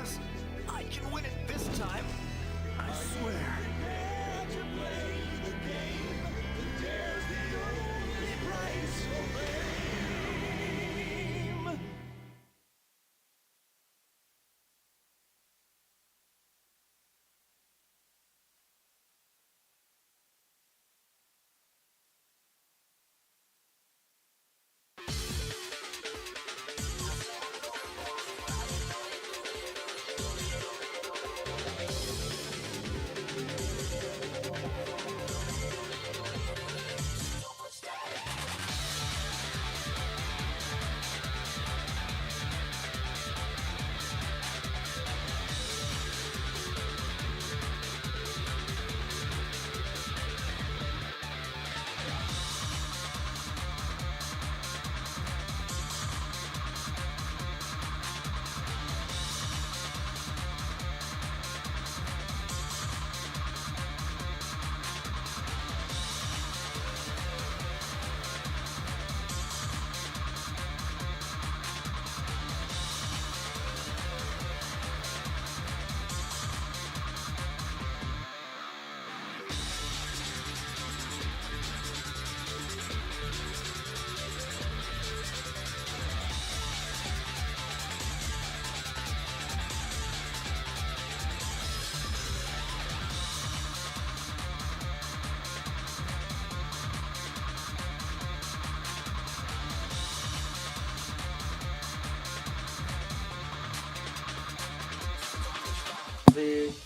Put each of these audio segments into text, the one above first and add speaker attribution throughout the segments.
Speaker 1: this. I can win it this time. I swear.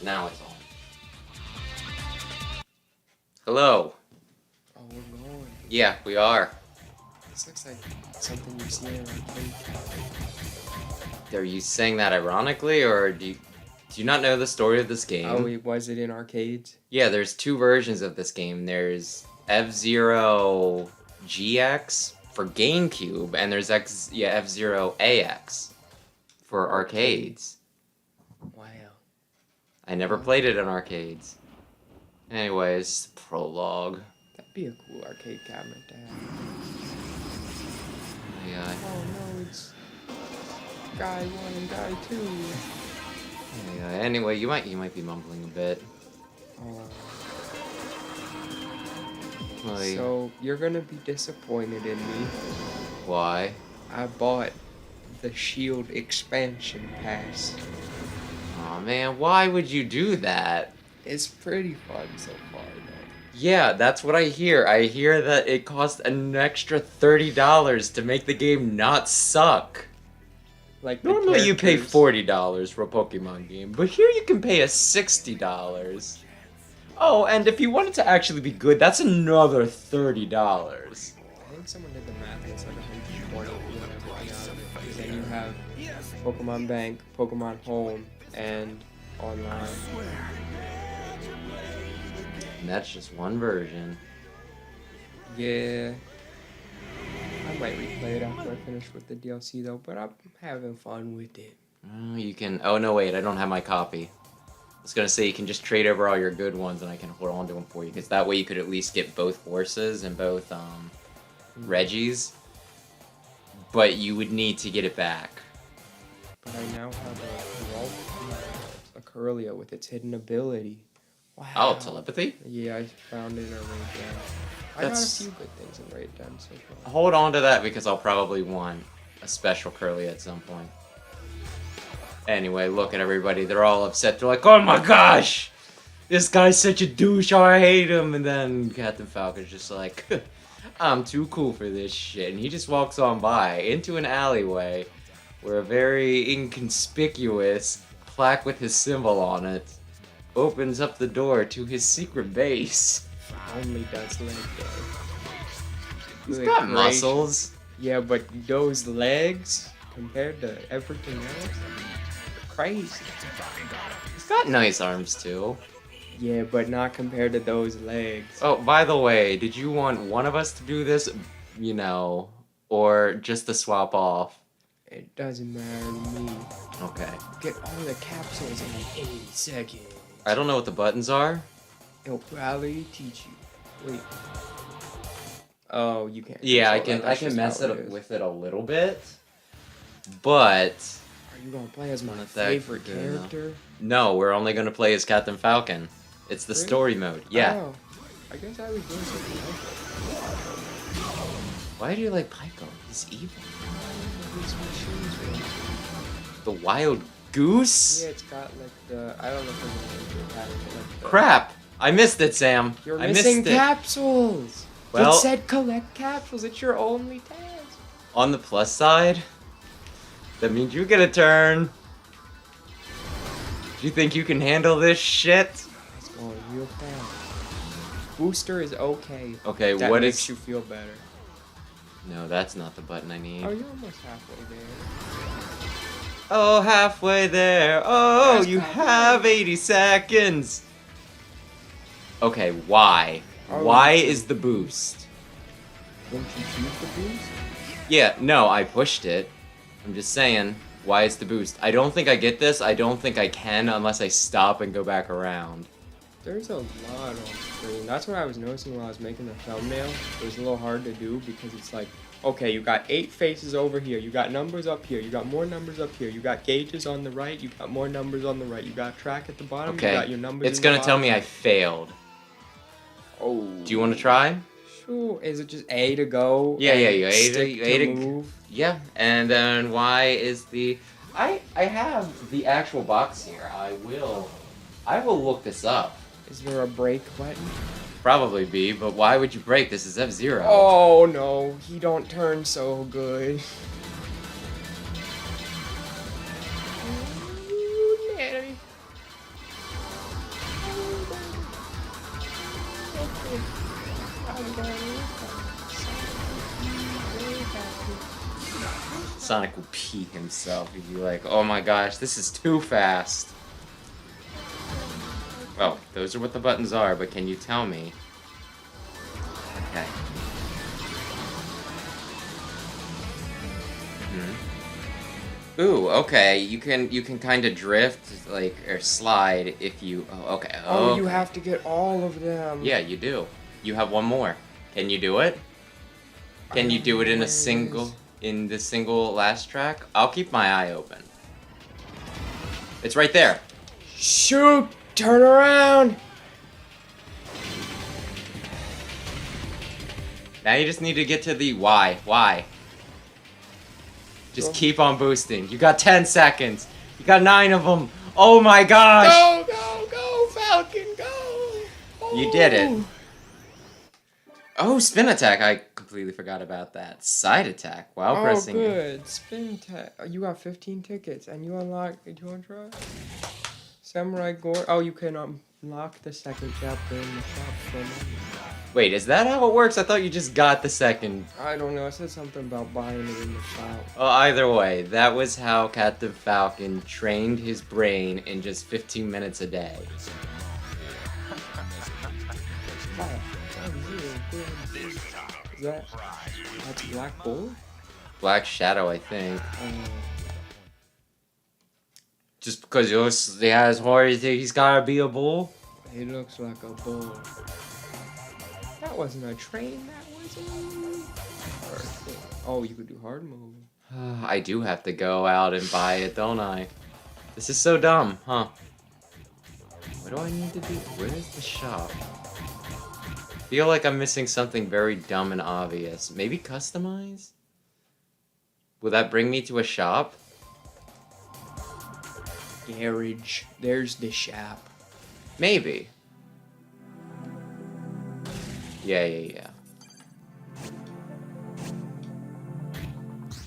Speaker 2: Now it's on. Hello.
Speaker 3: Oh, we're going.
Speaker 2: Yeah, we are.
Speaker 3: This looks like something you see in an arcade cabinet.
Speaker 2: Are you saying that ironically, or do you not know the story of this game?
Speaker 3: Oh, was it in arcades?
Speaker 2: Yeah, there's two versions of this game. There's F-Zero GX for GameCube, and there's F-Zero AX for arcades.
Speaker 3: Wow.
Speaker 2: I never played it in arcades. Anyways, prologue.
Speaker 3: That'd be a cool arcade cabinet to have.
Speaker 2: Yeah.
Speaker 3: Oh no, it's guy 1 and guy 2.
Speaker 2: Yeah. Anyway, you might be mumbling a bit.
Speaker 3: Oh.
Speaker 2: Like,
Speaker 3: So, you're gonna be disappointed in me.
Speaker 2: why?
Speaker 3: I bought the Shield expansion pass.
Speaker 2: Aw, man, why would you do that?
Speaker 3: It's pretty fun so far, though.
Speaker 2: Yeah, that's what I hear. I hear that it costs an extra $30 to make the game not suck.
Speaker 3: Like the
Speaker 2: Normally you pay
Speaker 3: characters-
Speaker 2: $40 for a Pokemon game, but here you can pay a $60. Oh, and if you want it to actually be good, that's another $30.
Speaker 3: I think someone did the math and it's like 120 whenever I got it. Because then you have Pokemon Bank, Pokemon Home, and online.
Speaker 2: And that's just one version.
Speaker 3: Yeah. I might replay it after I finish with the DLC though, but I'm having fun with it.
Speaker 2: Oh, you can... Oh, no, wait, I don't have my copy. I was gonna say you can just trade over all your good ones and I can hold on to them for you, because that way you could at least get both horses and both, Reggies. But you would need to get it back.
Speaker 3: But I now have a Corellia with its hidden ability. Wow.
Speaker 2: Oh, telepathy?
Speaker 3: Yeah, I found it in a raid den. I got a few good things in raid den so far.
Speaker 2: Hold on to that because I'll probably want a special curly at some point. Anyway, look at everybody. They're all upset. They're like, oh my gosh! This guy's such a douche. Oh, I hate him. And then Captain Falcon's just like, I'm too cool for this shit. And he just walks on by into an alleyway where a very inconspicuous plaque with his symbol on it opens up the door to his secret base.
Speaker 3: Only does leg day.
Speaker 2: He's
Speaker 3: Good
Speaker 2: got
Speaker 3: gracious.
Speaker 2: muscles.
Speaker 3: Yeah, but those legs compared to everything else, crazy.
Speaker 2: He's got nice arms too.
Speaker 3: Yeah, but not compared to those legs.
Speaker 2: Oh, by the way, did you want one of us to do this, you know, or just to swap off?
Speaker 3: It doesn't matter to me.
Speaker 2: Okay.
Speaker 3: Get all the capsules in 8 seconds.
Speaker 2: I don't know what the buttons are.
Speaker 3: It'll probably teach you. Wait. Oh, you can't.
Speaker 2: Yeah, I
Speaker 3: control
Speaker 2: can
Speaker 3: that. That's
Speaker 2: I can
Speaker 3: just
Speaker 2: mess
Speaker 3: how
Speaker 2: it up
Speaker 3: is.
Speaker 2: with it a little bit, but
Speaker 3: Are Are you gonna play as my
Speaker 2: Not that
Speaker 3: favorite
Speaker 2: good enough.
Speaker 3: character?
Speaker 2: No, we're only gonna play as Captain Falcon. It's the
Speaker 3: Really?
Speaker 2: story mode. Yeah.
Speaker 3: Oh, I guess I was doing something else.
Speaker 2: Why do you like Pyko? He's evil. The wild goose?
Speaker 3: Yeah, it's got like the I don't know if it's like the
Speaker 2: Crap! I missed it, Sam.
Speaker 3: You're
Speaker 2: I
Speaker 3: missing
Speaker 2: missed it.
Speaker 3: capsules.
Speaker 2: Well-
Speaker 3: It said collect capsules. It's your only task.
Speaker 2: On the plus side, that means you get a turn. Do you think you can handle this shit?
Speaker 3: It's going real fast. Booster is okay.
Speaker 2: Okay,
Speaker 3: That
Speaker 2: what
Speaker 3: makes
Speaker 2: is...
Speaker 3: you feel better.
Speaker 2: No, that's not the button I need.
Speaker 3: Oh, you're almost halfway there.
Speaker 2: Oh, halfway there. Oh,
Speaker 3: That's
Speaker 2: you
Speaker 3: halfway.
Speaker 2: have 80 seconds. Okay, why?
Speaker 3: Oh,
Speaker 2: Why
Speaker 3: you-
Speaker 2: is the boost?
Speaker 3: Didn't you choose the boost?
Speaker 2: Yeah, no, I pushed it. I'm just saying, why is the boost? I don't think I get this. I don't think I can unless I stop and go back around.
Speaker 3: There's a lot on screen. That's what I was noticing while I was making the thumbnail. It was a little hard to do because it's like, okay, you got 8 faces over here. You got numbers up here. You got more numbers up here. You got gauges on the right. You got more numbers on the right. You got track at the bottom. You got
Speaker 2: Okay,
Speaker 3: your numbers
Speaker 2: it's
Speaker 3: in the
Speaker 2: gonna tell
Speaker 3: bottom.
Speaker 2: me I failed.
Speaker 3: Oh.
Speaker 2: Do you want to try?
Speaker 3: Sure. Is it just A to go?
Speaker 2: Yeah,
Speaker 3: and
Speaker 2: yeah, you A to-
Speaker 3: stick
Speaker 2: you A to-
Speaker 3: move.
Speaker 2: Yeah, and then why is the... I have the actual box here. I will look this up.
Speaker 3: Is there a break button?
Speaker 2: Probably be, but why would you break? This is F-Zero.
Speaker 3: Oh no, he don't turn so good.
Speaker 2: Sonic will pee himself. He'd be like, oh my gosh, this is too fast. Well, those are what the buttons are, but can you tell me? Okay. Ooh, okay. You can kind of drift, like, or slide if you... Oh, okay.
Speaker 3: Oh, you
Speaker 2: okay.
Speaker 3: have to get all of them.
Speaker 2: Yeah, you do. You have one more. Can you do it? Can you do it in a single... In the single last track? I'll keep my eye open. It's right there.
Speaker 3: Shoot! Turn around!
Speaker 2: Now you just need to get to the why. Why? Just
Speaker 3: Go.
Speaker 2: keep on boosting. You got 10 seconds. You got 9 of them. Oh my gosh!
Speaker 3: Go, go, go, Falcon, go!
Speaker 2: You did it. Oh, spin attack. I completely forgot about that. Side attack. While
Speaker 3: Oh,
Speaker 2: pressing.
Speaker 3: good. Spin tech. You got 15 tickets, and you unlock. Do you want to try? Samurai Gore. Oh, you can unlock the second chapter in the shop for money.
Speaker 2: Wait, is that how it works? I thought you just got the second.
Speaker 3: I don't know. It said something about buying it in the shop.
Speaker 2: Well, either way, that was how Captain Falcon trained his brain in just 15 minutes a day.
Speaker 3: Is that's Black Bull?
Speaker 2: Black Shadow, I think. Just because he has horror, you think he's gotta be a bull?
Speaker 3: He looks like a bull. That wasn't a train, that was a... Oh, you could do hard mode.
Speaker 2: I do have to go out and buy it, don't I? This is so dumb, huh? What do I need to do? Where's the shop? I feel like I'm missing something very dumb and obvious. Maybe customize? Will that bring me to a shop?
Speaker 3: Garage. There's the shop.
Speaker 2: Maybe. Yeah.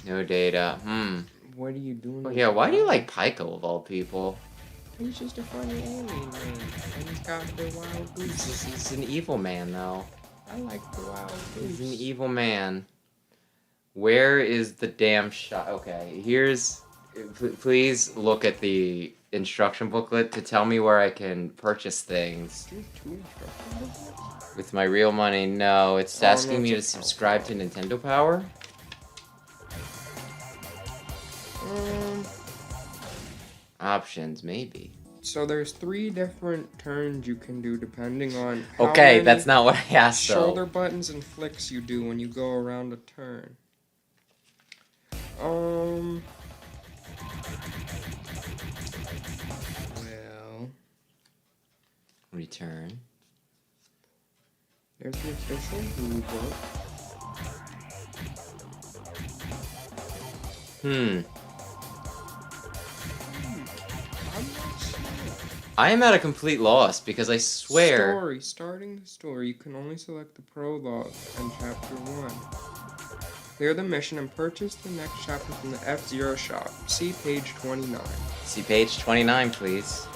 Speaker 2: No data.
Speaker 3: What are you doing?
Speaker 2: Oh, yeah, why do you like Pyko of all people?
Speaker 3: He's just a funny alien man. And he's got the wild goose.
Speaker 2: He's an evil man, though.
Speaker 3: I like the wild
Speaker 2: He's an
Speaker 3: goose.
Speaker 2: evil man. Where is the damn shop? Okay, here's... Please look at the instruction booklet to tell me where I can purchase things.
Speaker 3: Do you have 2 instruction booklets?
Speaker 2: With my real money, no. It's
Speaker 3: Oh,
Speaker 2: asking
Speaker 3: no,
Speaker 2: me to
Speaker 3: it's a
Speaker 2: subscribe to Nintendo Power. Options, maybe.
Speaker 3: So there's 3 different turns you can do depending on how
Speaker 2: Okay,
Speaker 3: many
Speaker 2: that's not what I asked, though.
Speaker 3: shoulder buttons and flicks you do when you go around a turn.
Speaker 2: return.
Speaker 3: There's the official rule book.
Speaker 2: Hmm.
Speaker 3: I'm not sure.
Speaker 2: I am at a complete loss because I swear.
Speaker 3: Story. Starting the story, you can only select the prologue and chapter 1. Clear the mission and purchase the next chapter from the F-Zero shop. See page 29.
Speaker 2: See page 29, please.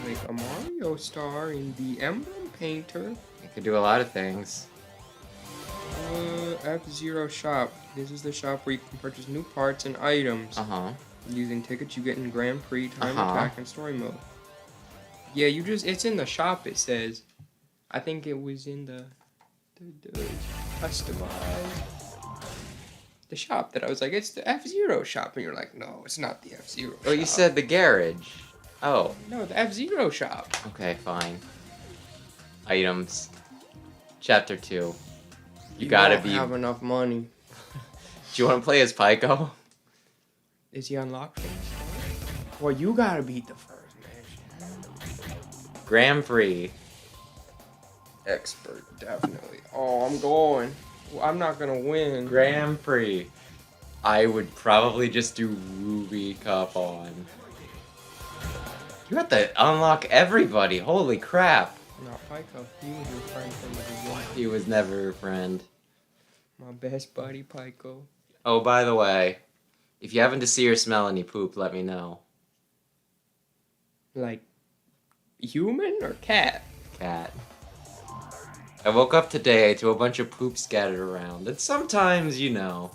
Speaker 3: Make a Mario star in the Emblem Painter.
Speaker 2: It could do a lot of things.
Speaker 3: F-Zero shop. This is the shop where you can purchase new parts and items.
Speaker 2: Uh-huh.
Speaker 3: Using tickets you get in Grand Prix, Time
Speaker 2: Uh-huh.
Speaker 3: Attack, and Story Mode. Yeah, it's in the shop, it says. I think it was in the customized. The shop that I was like, it's the F-Zero shop. And you're like, no, it's not the F-Zero shop.
Speaker 2: Oh, you said the garage. Oh,
Speaker 3: No, the F-Zero shop.
Speaker 2: okay, fine. Items. Chapter 2. You gotta
Speaker 3: don't
Speaker 2: be...
Speaker 3: have enough money.
Speaker 2: Do you want to play as Pyko?
Speaker 3: Is he unlocked from the start? Well, you gotta beat the first mission.
Speaker 2: Grand Prix.
Speaker 3: Expert, definitely. Oh, I'm going. Well, I'm not gonna win.
Speaker 2: Grand Prix. I would probably just do Ruby Cup on. You have to unlock everybody. Holy crap.
Speaker 3: Not Pyko. He was your friend from the beginning.
Speaker 2: He was never a friend.
Speaker 3: My best buddy, Pyko.
Speaker 2: Oh, by the way, if you happen to see or smell any poop, let me know.
Speaker 3: Like, human or cat?
Speaker 2: Cat. I woke up today to a bunch of poop scattered around, and sometimes, you know,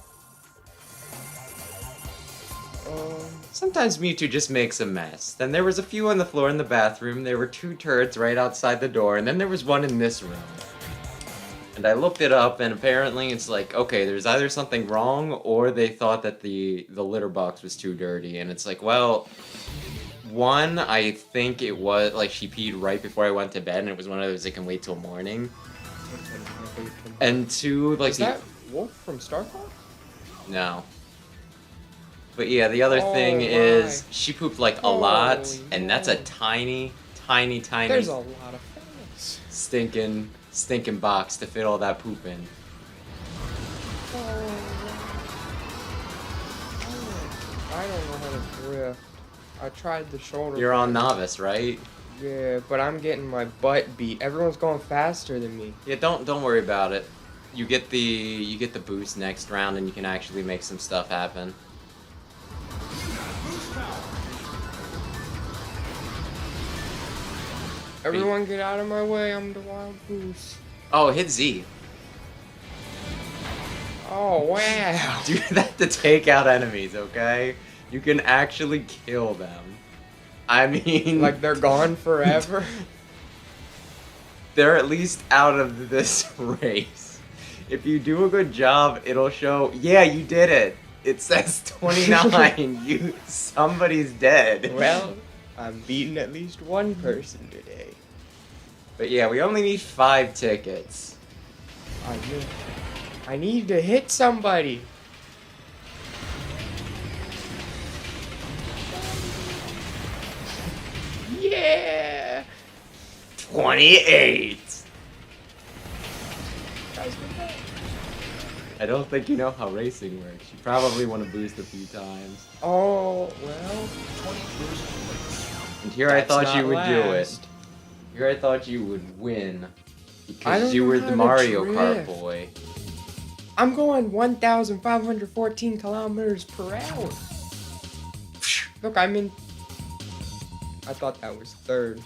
Speaker 2: sometimes Mewtwo just makes a mess. Then there was a few on the floor in the bathroom, there were 2 turds right outside the door, and then there was one in this room. And I looked it up, and apparently it's like, okay, there's either something wrong, or they thought that the litter box was too dirty, and it's like, well... One, I think it was, like, she peed right before I went to bed, and it was one of those that can wait till morning. And 2, like...
Speaker 3: Is that Wolf from Star Fox?
Speaker 2: No. But yeah, the other thing
Speaker 3: my.
Speaker 2: is, she pooped, like, a lot,
Speaker 3: Holy
Speaker 2: and that's a
Speaker 3: no.
Speaker 2: tiny,
Speaker 3: There's a lot of things.
Speaker 2: stinking box to fit all that poop in.
Speaker 3: I don't know how to drift. I tried the shoulder.
Speaker 2: You're on novice, right?
Speaker 3: Yeah, but I'm getting my butt beat. Everyone's going faster than me.
Speaker 2: Yeah, don't worry about it. You get the boost next round, and you can actually make some stuff happen.
Speaker 3: Everyone get out of my way, I'm the wild goose.
Speaker 2: Oh, hit Z.
Speaker 3: Oh, wow.
Speaker 2: Do that to take out enemies, okay? You can actually kill them. I mean...
Speaker 3: Like they're gone forever?
Speaker 2: They're at least out of this race. If you do a good job, it'll show, yeah, you did it. It says 29. Somebody's dead.
Speaker 3: Well, I'm beating at least one person today.
Speaker 2: But yeah, we only need 5 tickets.
Speaker 3: I need to hit somebody. Yeah!
Speaker 2: 28!
Speaker 3: Guys, what the-
Speaker 2: I don't think you know how racing works. You probably want to boost a few times.
Speaker 3: Oh, well.
Speaker 2: And here I
Speaker 3: That's
Speaker 2: thought
Speaker 3: not
Speaker 2: you would do it.
Speaker 3: last.
Speaker 2: Here I thought you would win.
Speaker 3: I
Speaker 2: Because
Speaker 3: don't
Speaker 2: you
Speaker 3: know
Speaker 2: were
Speaker 3: how
Speaker 2: the
Speaker 3: to
Speaker 2: Mario Kart
Speaker 3: drift.
Speaker 2: boy.
Speaker 3: I'm going 1,514 kilometers per hour. Look, I'm in... I thought that was third.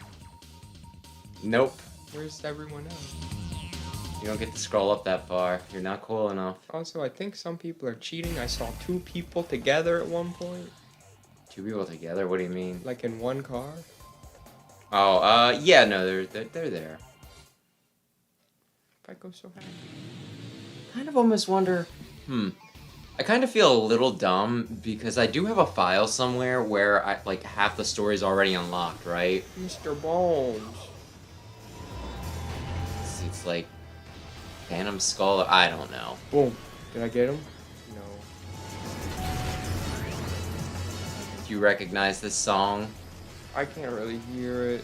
Speaker 2: Nope.
Speaker 3: Where's everyone else?
Speaker 2: You don't get to scroll up that far. You're not cool enough.
Speaker 3: Also, I think some people are cheating. I saw 2 people together at one point.
Speaker 2: 2 people together? What do you mean?
Speaker 3: Like in one car.
Speaker 2: Oh, yeah, no, they're there.
Speaker 3: If I go so happy.
Speaker 2: Kind of almost wonder, I kind of feel a little dumb because I do have a file somewhere where like half the story's already unlocked, right?
Speaker 3: Mr. Bones.
Speaker 2: It's like Phantom Skull, I don't know.
Speaker 3: Boom. Did I get him? No.
Speaker 2: Do you recognize this song?
Speaker 3: I can't really hear it.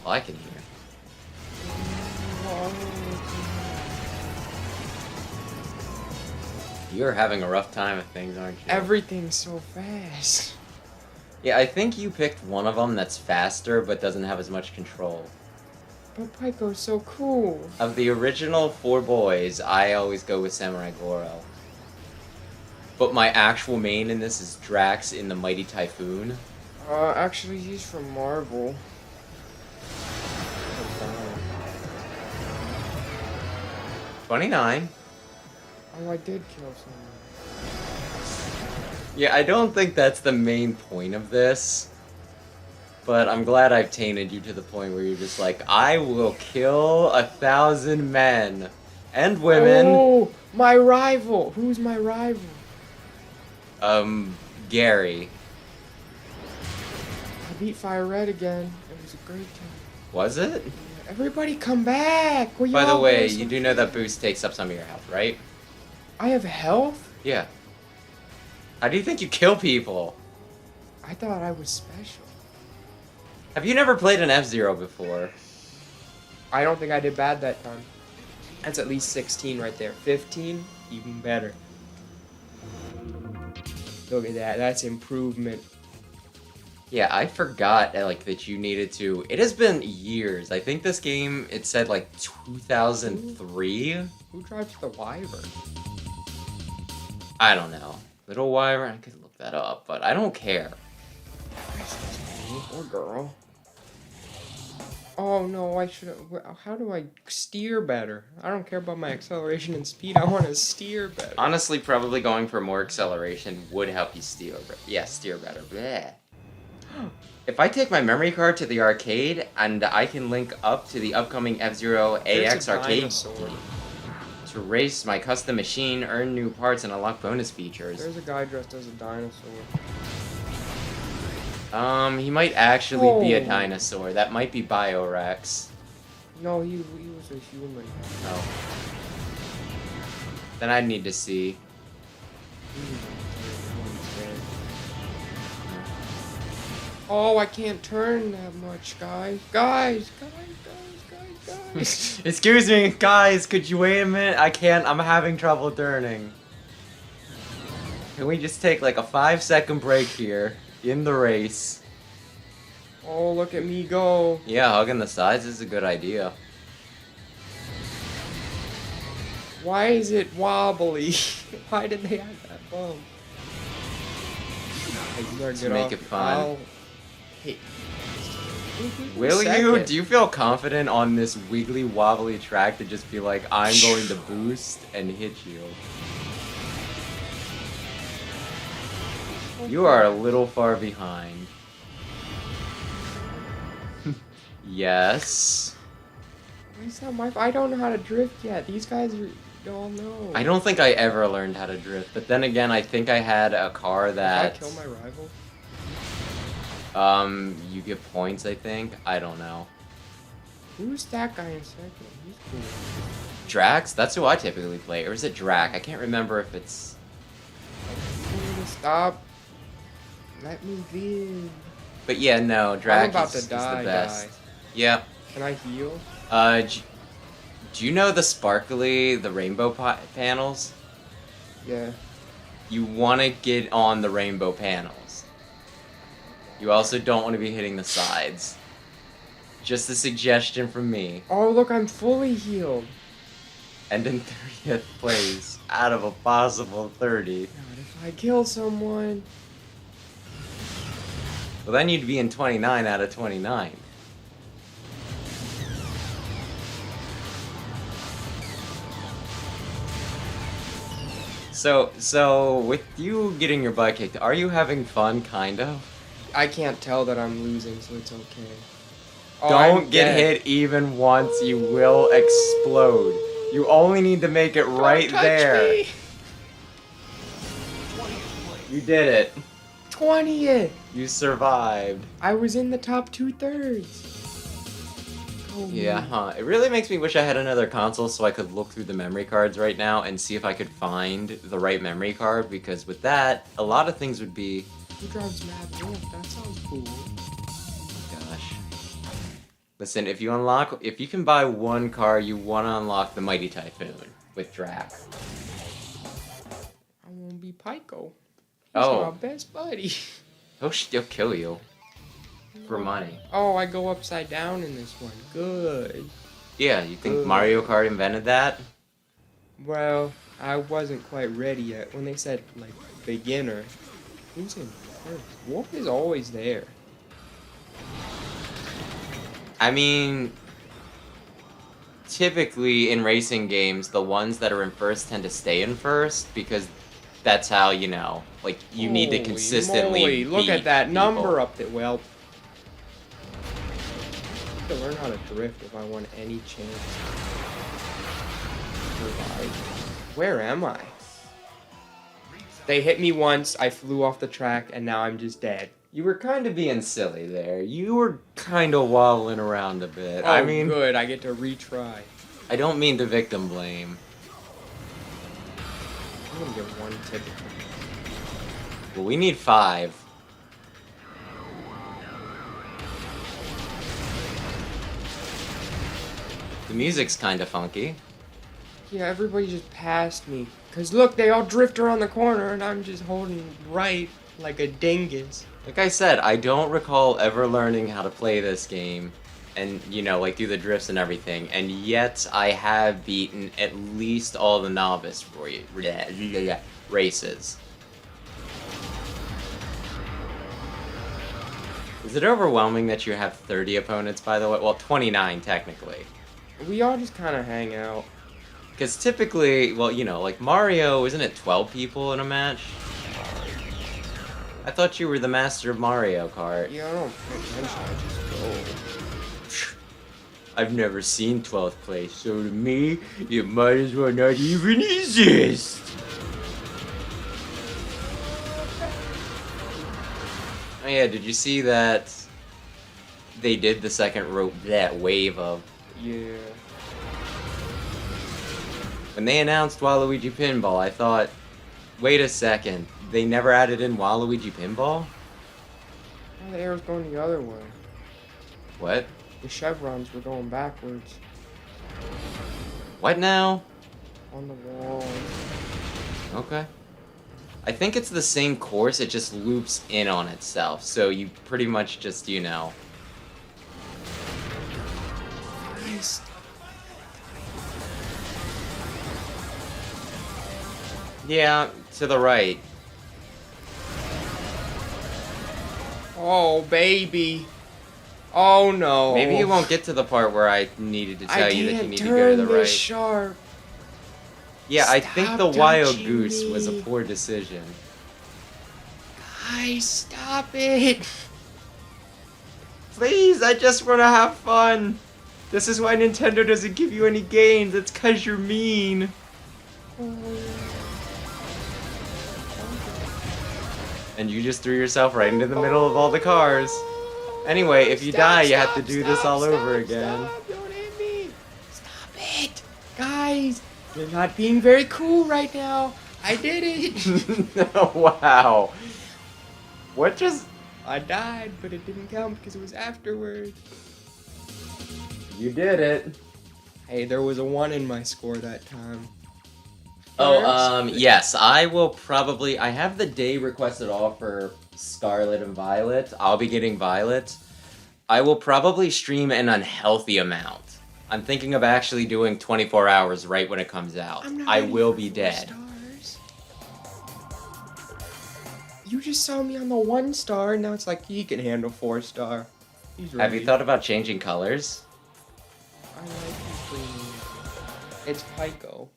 Speaker 2: Well, I can hear. You're having a rough time with things, aren't you?
Speaker 3: Everything's so fast.
Speaker 2: Yeah, I think you picked one of them that's faster but doesn't have as much control.
Speaker 3: But Pyko's so cool.
Speaker 2: Of the original 4 boys, I always go with Samurai Goro. But my actual main in this is Drax in the Mighty Typhoon.
Speaker 3: Actually, he's from Marvel.
Speaker 2: 29.
Speaker 3: Oh, I did kill someone.
Speaker 2: Yeah, I don't think that's the main point of this. But I'm glad I've tainted you to the point where you're just like, I will kill 1,000 men. And women.
Speaker 3: Oh, my rival. Who's my rival?
Speaker 2: Gary.
Speaker 3: I beat Fire Red again. It was a great time.
Speaker 2: Was it?
Speaker 3: Everybody come back!
Speaker 2: By the way, you do know that boost takes up some of your health, right?
Speaker 3: I have health?
Speaker 2: Yeah. How do you think you kill people?
Speaker 3: I thought I was special.
Speaker 2: Have you never played an F-Zero before?
Speaker 3: I don't think I did bad that time. That's at least 16 right there. 15, even better. Look at that. That's improvement.
Speaker 2: Yeah, I forgot that you needed to. It has been years. I think this game, it said like 2003.
Speaker 3: Who drives the Wyvern?
Speaker 2: I don't know. Little Wyvern. I could look that up, but I don't care.
Speaker 3: Or girl. Oh no, I should. How do I steer better? I don't care about my acceleration and speed. I want to steer better.
Speaker 2: Honestly, probably going for more acceleration would help you steer. Yeah, steer better. Bleh. If I take my memory card to the arcade and I can link up to the upcoming F-Zero AX arcade to race my custom machine, earn new parts, and unlock bonus features.
Speaker 3: There's a guy dressed as a dinosaur.
Speaker 2: He might actually be a dinosaur. That might be Biorex.
Speaker 3: No, he was a human.
Speaker 2: Oh. Then I'd need to see.
Speaker 3: Oh, I can't turn that much, guys. Guys.
Speaker 2: Excuse me, guys, could you wait a minute? I can't, I'm having trouble turning. Can we just take like a 5-second break here in the race?
Speaker 3: Oh, look at me go.
Speaker 2: Yeah, hugging the sides is a good idea.
Speaker 3: Why is it wobbly? Why did they have that bump?
Speaker 2: To make it fun.
Speaker 3: Hey.
Speaker 2: Will you? Do you feel confident on this wiggly wobbly track to just be like, I'm going to boost and hit you? You are a little far behind. Yes.
Speaker 3: It's not my. I don't know how to drift yet. These guys all know.
Speaker 2: I don't think I ever learned how to drift, but then again, I think I had a car that.
Speaker 3: Did I kill my rival?
Speaker 2: You get points, I think. I don't know.
Speaker 3: Who's that guy in second? He's cool.
Speaker 2: Drax? That's who I typically play. Or is it Drac? I can't remember if it's...
Speaker 3: Stop. Let me live.
Speaker 2: But yeah, no, Drac is the
Speaker 3: die,
Speaker 2: best.
Speaker 3: guy.
Speaker 2: Yeah.
Speaker 3: Can I heal?
Speaker 2: Do you know the rainbow panels?
Speaker 3: Yeah.
Speaker 2: You want to get on the rainbow panels. You also don't want to be hitting the sides. Just a suggestion from me.
Speaker 3: Oh, look, I'm fully healed.
Speaker 2: And in 30th place, out of a possible 30.
Speaker 3: God, if I kill someone...
Speaker 2: Well, then you'd be in 29 out of 29. So with you getting your butt kicked, are you having fun, kind of?
Speaker 3: I can't tell that I'm losing, so it's okay. Oh,
Speaker 2: Don't get hit even once, you will explode. You only need to make it right there.
Speaker 3: Me.
Speaker 2: You did it.
Speaker 3: 20th!
Speaker 2: You survived.
Speaker 3: I was in the top 2/3. Oh,
Speaker 2: Yeah, huh. It really makes me wish I had another console so I could look through the memory cards right now and see if I could find the right memory card, because with that, a lot of things would be
Speaker 3: Who drives Mad Wolf? That sounds cool.
Speaker 2: Gosh. Listen, if you can buy one car, you want to unlock the Mighty Typhoon with Drac.
Speaker 3: I won't be Pyko. He's
Speaker 2: Oh.
Speaker 3: my best buddy.
Speaker 2: He'll still kill you. For money.
Speaker 3: Oh, I go upside down in this one. Good.
Speaker 2: Yeah, you think
Speaker 3: Good.
Speaker 2: Mario Kart invented that?
Speaker 3: Well, I wasn't quite ready yet. When they said, like, beginner, who's in first? Wolf is always there.
Speaker 2: I mean, typically in racing games, the ones that are in first tend to stay in first because that's how, you know, like, you need to
Speaker 3: Holy
Speaker 2: consistently
Speaker 3: moly, look
Speaker 2: beat
Speaker 3: at that
Speaker 2: people.
Speaker 3: number up there. Well, I have to learn how to drift if I want any chance to survive. Where am I? They hit me once, I flew off the track, and now I'm just dead.
Speaker 2: You were kind of being silly there. You were kind of wobbling around a bit.
Speaker 3: Oh,
Speaker 2: I mean,
Speaker 3: good, I get to retry.
Speaker 2: I don't mean to victim blame.
Speaker 3: I'm gonna get one ticket.
Speaker 2: Well, we need 5. The music's kind of funky.
Speaker 3: Yeah, everybody just passed me. Cause look, they all drift around the corner, and I'm just holding right like a dingus.
Speaker 2: Like I said, I don't recall ever learning how to play this game and, you know, like do the drifts and everything, and yet I have beaten at least all the novice races. Is it overwhelming that you have 30 opponents, by the way? Well, 29 technically.
Speaker 3: We all just kind of hang out.
Speaker 2: Because typically, well, you know, like Mario, isn't it 12 people in a match? I thought you were the master of Mario Kart.
Speaker 3: Yeah, I don't pay attention, I just go.
Speaker 2: I've never seen 12th place, so to me, it might as well not even exist. Oh yeah, did you see that they did the second wave of...
Speaker 3: Yeah.
Speaker 2: When they announced Waluigi Pinball, I thought, wait a second, they never added in Waluigi Pinball?
Speaker 3: Oh, the arrow's going the other way.
Speaker 2: What?
Speaker 3: The chevrons were going backwards.
Speaker 2: What now?
Speaker 3: On the wall.
Speaker 2: Okay. I think it's the same course, it just loops in on itself, so you pretty much just, you know...
Speaker 3: Nice.
Speaker 2: Yeah, to the right.
Speaker 3: Oh, baby. Oh, no.
Speaker 2: Maybe you won't get to the part where I needed to tell you that you need to go to
Speaker 3: turn
Speaker 2: the
Speaker 3: this
Speaker 2: right.
Speaker 3: sharp.
Speaker 2: Yeah, I think
Speaker 3: Stop
Speaker 2: the wild
Speaker 3: touching
Speaker 2: goose was a
Speaker 3: me.
Speaker 2: poor decision.
Speaker 3: Guys, stop it.
Speaker 2: Please, I just want to have fun. This is why Nintendo doesn't give you any games. It's 'cause you're mean. And you just threw yourself right into the middle of all the cars. Anyway, if you die, you have to do this all over again.
Speaker 3: Stop, don't hit me. Stop it. Guys, you're not being very cool right now. I did it.
Speaker 2: Wow. What just...
Speaker 3: I died, but it didn't count because it was afterward.
Speaker 2: You did it.
Speaker 3: Hey, there was a 1 in my score that time.
Speaker 2: Yes, I will probably... I have the day requested off for Scarlet and Violet. I'll be getting Violet. I will probably stream an unhealthy amount. I'm thinking of actually doing 24 hours right when it comes out. I will be dead.
Speaker 3: Stars. You just saw me on the 1 star, and now it's like, he can handle 4 star. He's ready.
Speaker 2: Have you thought about changing colors?
Speaker 3: I like the green. It's Pyko.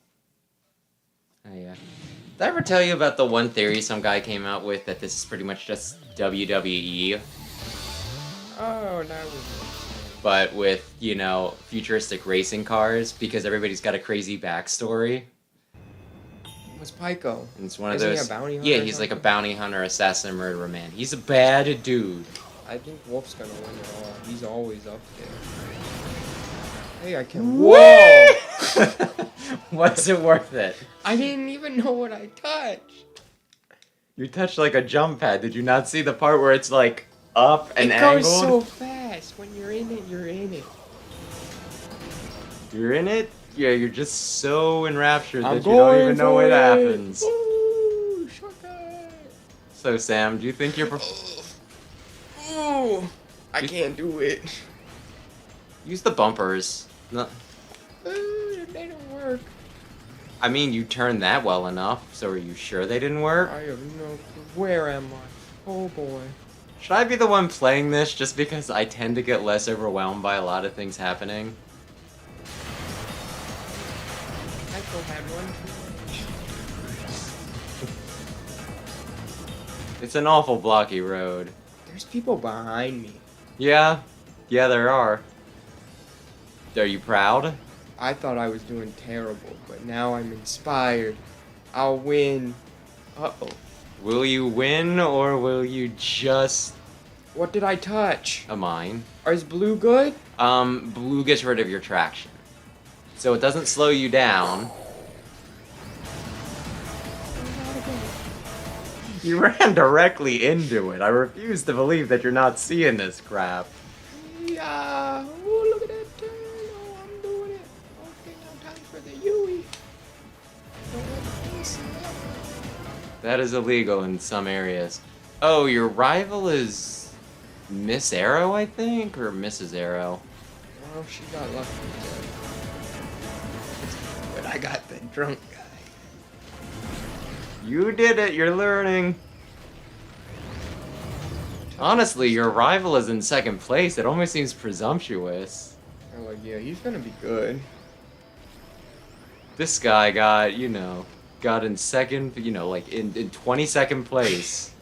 Speaker 2: Oh, yeah. Did I ever tell you about the one theory some guy came out with that this is pretty much just WWE?
Speaker 3: Oh, that was...
Speaker 2: But with, you know, futuristic racing cars, because everybody's got a crazy backstory.
Speaker 3: What's Pyko?
Speaker 2: And it's one of
Speaker 3: Isn't he
Speaker 2: those...
Speaker 3: a bounty hunter
Speaker 2: Yeah,
Speaker 3: or
Speaker 2: he's like a
Speaker 3: something?
Speaker 2: bounty hunter, assassin, murderer man. He's a bad dude.
Speaker 3: I think Wolf's gonna win it all. He's always up there. Hey, I can... Whoa!
Speaker 2: Was it worth it?
Speaker 3: I didn't even know what I touched.
Speaker 2: You touched like a jump pad. Did you not see the part where it's like up and
Speaker 3: it
Speaker 2: angled?
Speaker 3: goes so fast. When you're in it, you're in it.
Speaker 2: You're in it? Yeah, you're just so enraptured
Speaker 3: I'm
Speaker 2: that you don't
Speaker 3: going
Speaker 2: even know
Speaker 3: for
Speaker 2: what
Speaker 3: it.
Speaker 2: happens.
Speaker 3: Ooh, shortcut.
Speaker 2: So, Sam, do you think you're...
Speaker 3: Ooh, I can't do it.
Speaker 2: Use the bumpers. No,
Speaker 3: Ooh, they don't work.
Speaker 2: I mean, you turned that well enough, so are you sure they didn't work?
Speaker 3: I have no clue. Where am I? Oh boy.
Speaker 2: Should I be the one playing this just because I tend to get less overwhelmed by a lot of things happening?
Speaker 3: I still had one.
Speaker 2: It's an awful blocky road.
Speaker 3: There's people behind me.
Speaker 2: Yeah, there are. Are you proud?
Speaker 3: I thought I was doing terrible, but now I'm inspired. I'll win. Uh-oh.
Speaker 2: Will you win, or will you just...
Speaker 3: What did I touch?
Speaker 2: a mine?
Speaker 3: Is blue good?
Speaker 2: Blue gets rid of your traction. So it doesn't slow you down. You ran directly into it. I refuse to believe that you're not seeing this crap.
Speaker 3: Yeah. Oh, look at that turn. Oh, I'm doing it. Okay, now time for the Yui.
Speaker 2: That is illegal in some areas. Oh, your rival is Miss Arrow, I think? Or Mrs. Arrow?
Speaker 3: Oh, she got lucky. But I got the drunk guy.
Speaker 2: You did it, you're learning. Honestly, your rival is in second place. It almost seems presumptuous.
Speaker 3: I'm like, yeah, he's gonna be good.
Speaker 2: This guy got, got in second, like in 22nd place.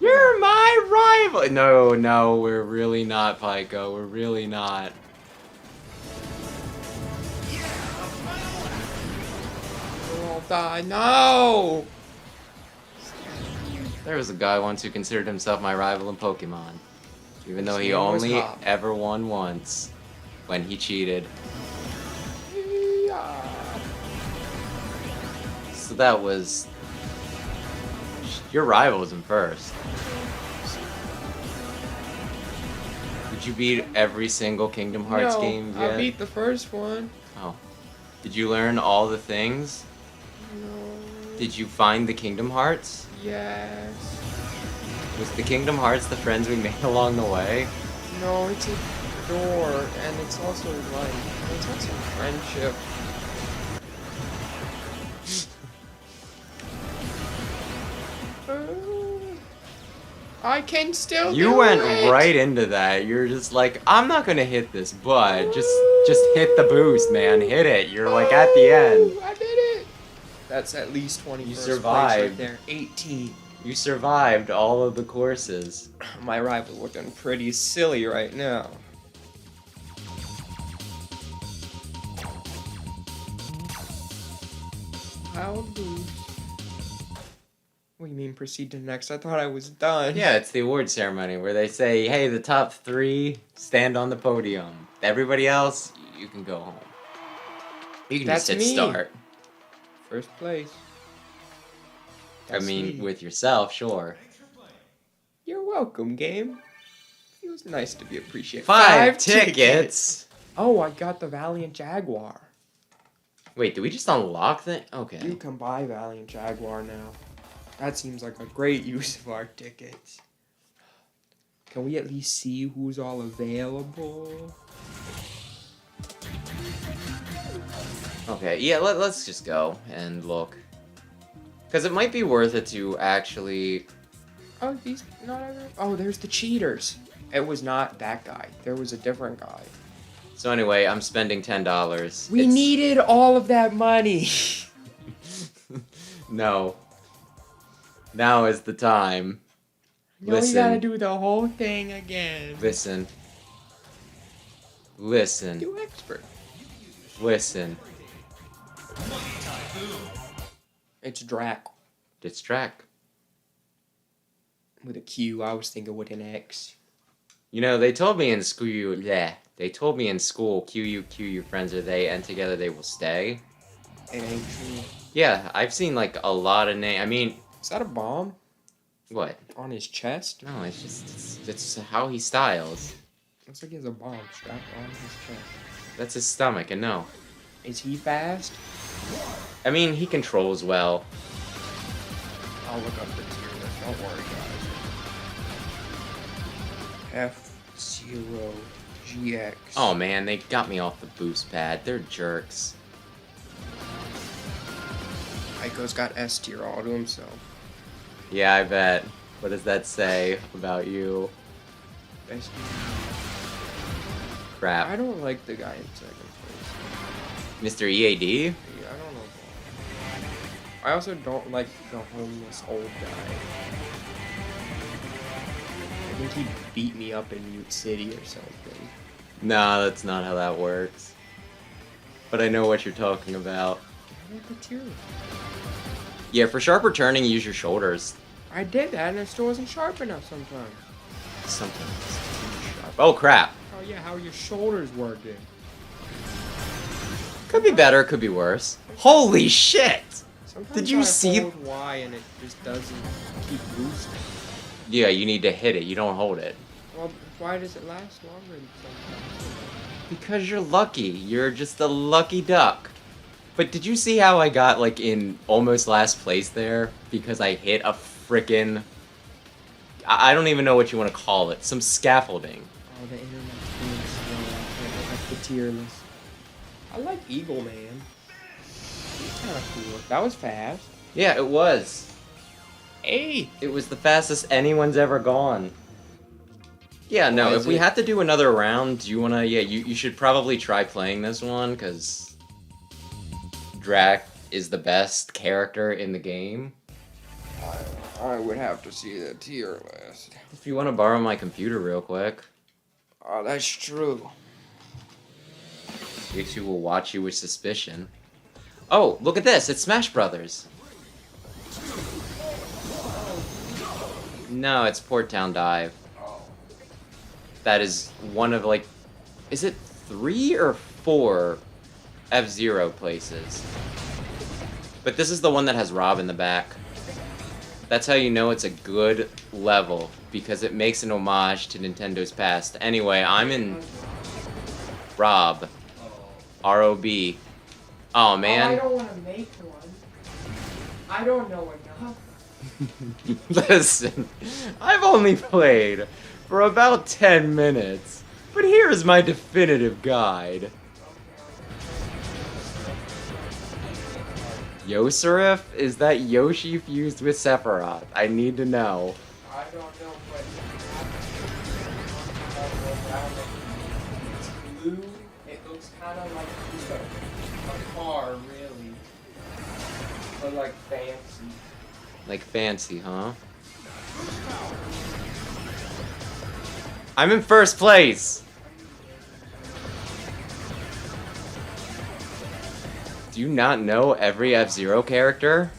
Speaker 2: You're my rival! No, we're really not, Pico. We're really not.
Speaker 3: We'll all die. No!
Speaker 2: There was a guy once who considered himself my rival in Pokemon. Even though
Speaker 3: His
Speaker 2: he
Speaker 3: name was
Speaker 2: only
Speaker 3: Hop.
Speaker 2: ever won once. When he cheated.
Speaker 3: Yeah.
Speaker 2: So that was... Your rival was in first. Did you beat every single Kingdom Hearts
Speaker 3: No,
Speaker 2: game yet?
Speaker 3: I beat the first one.
Speaker 2: Oh. Did you learn all the things?
Speaker 3: No.
Speaker 2: Did you find the Kingdom Hearts?
Speaker 3: Yes.
Speaker 2: Was the Kingdom Hearts the friends we made along the way?
Speaker 3: No, it's a door, and it's also life. It's also friendship. I can still
Speaker 2: You
Speaker 3: do
Speaker 2: went
Speaker 3: it.
Speaker 2: right into that. You're just like, I'm not gonna hit this, but just hit the boost, man. Hit it. You're like at the end.
Speaker 3: I did it. That's at least 20.
Speaker 2: You
Speaker 3: Place
Speaker 2: survived.
Speaker 3: right there. 18.
Speaker 2: You survived all of the courses.
Speaker 3: My rival looking pretty silly right now. How do? What do you mean proceed to next? I thought I was done.
Speaker 2: Yeah, it's the award ceremony where they say, hey, the top 3 stand on the podium. Everybody else, you can go home. You can
Speaker 3: That's
Speaker 2: just hit
Speaker 3: me.
Speaker 2: start.
Speaker 3: First place.
Speaker 2: I
Speaker 3: That's
Speaker 2: mean,
Speaker 3: me.
Speaker 2: with yourself, sure.
Speaker 3: You're welcome, game. Feels nice to be appreciated.
Speaker 2: 5 tickets?
Speaker 3: Oh, I got the Valiant Jaguar.
Speaker 2: Wait, did we just unlock that? Okay.
Speaker 3: You can buy Valiant Jaguar now. That seems like a great use of our tickets. Can we at least see who's all available?
Speaker 2: Okay, yeah, let's just go and look. Because it might be worth it to actually...
Speaker 3: Oh, these not every. Oh, there's the cheaters. It was not that guy. There was a different guy.
Speaker 2: So anyway, I'm spending $10.
Speaker 3: We needed all of that money.
Speaker 2: No. Now is the time.
Speaker 3: No,
Speaker 2: Listen.
Speaker 3: we gotta do the whole thing again.
Speaker 2: Listen. Listen.
Speaker 3: You expert.
Speaker 2: Listen.
Speaker 3: It's Drac
Speaker 2: It's track.
Speaker 3: with a Q. I was thinking with an X.
Speaker 2: You know, they told me in school, They told me in school, QU, your friends are they, and together they will stay.
Speaker 3: It ain't true.
Speaker 2: Yeah, I've seen like a lot of names. I mean,
Speaker 3: Is that a bomb
Speaker 2: what?
Speaker 3: on his chest?
Speaker 2: No, it's just it's how he styles.
Speaker 3: Looks like he has a bomb strapped on his chest.
Speaker 2: That's his stomach, and no.
Speaker 3: Is he fast?
Speaker 2: I mean, he controls well.
Speaker 3: I'll look up the tier list. Don't worry, guys. F-Zero GX.
Speaker 2: Oh man, they got me off the boost pad. They're jerks.
Speaker 3: Aiko's got S tier all to himself.
Speaker 2: Yeah, I bet. What does that say about you?
Speaker 3: S tier.
Speaker 2: Crap.
Speaker 3: I don't like the guy in second place.
Speaker 2: Mr. EAD?
Speaker 3: Yeah, I don't know. I also don't like the homeless old guy. I think he beat me up in Mute City or something.
Speaker 2: Nah, that's not how that works. But I know what you're talking about.
Speaker 3: I like the tier list.
Speaker 2: Yeah, for sharp returning, use your shoulders.
Speaker 3: I did that and it still wasn't sharp enough sometimes.
Speaker 2: Sometimes too sharp. Oh crap.
Speaker 3: Oh yeah, how are your shoulders working?
Speaker 2: Could be better, could be worse. Holy shit!
Speaker 3: Sometimes
Speaker 2: Did you
Speaker 3: I
Speaker 2: see-
Speaker 3: hold Y and it just doesn't keep boosting.
Speaker 2: Yeah, you need to hit it, you don't hold it.
Speaker 3: Well, why does it last longer than sometimes?
Speaker 2: Because you're lucky. You're just a lucky duck. But did you see how I got, like, in almost last place there? Because I hit a frickin'... I don't even know what you want to call it. Some scaffolding.
Speaker 3: Oh, the internet's being slow. I can't look up the tier list. I like Eagle Man. He's kind of cool. That was fast.
Speaker 2: Yeah, it was.
Speaker 3: Hey!
Speaker 2: It was the fastest anyone's ever gone. Yeah, no,
Speaker 3: Why
Speaker 2: if
Speaker 3: is
Speaker 2: we
Speaker 3: it-
Speaker 2: have to do another round, do you want to... Yeah, you should probably try playing this one, because... Drac is the best character in the game.
Speaker 3: I would have to see the tier list.
Speaker 2: If you want to borrow my computer real quick,
Speaker 3: Oh, that's true.
Speaker 2: Pikachu will watch you with suspicion. Oh, look at this! It's Smash Brothers! No, it's Port Town Dive. That is one of, like... Is it 3 or 4 F-Zero places? But this is the one that has Rob in the back. That's how you know it's a good level, because it makes an homage to Nintendo's past. Anyway, I'm in Rob. R-O-B. Oh, man.
Speaker 3: I don't want to make one. I don't know enough.
Speaker 2: Listen, I've only played for about 10 minutes, but here's my definitive guide. Yosurif? Is that Yoshi fused with Sephiroth? I need to know.
Speaker 3: I don't know, but it's blue. It looks kind of like just a car, really, but like fancy.
Speaker 2: Like fancy, huh? I'm in first place! Do you not know every F-Zero character?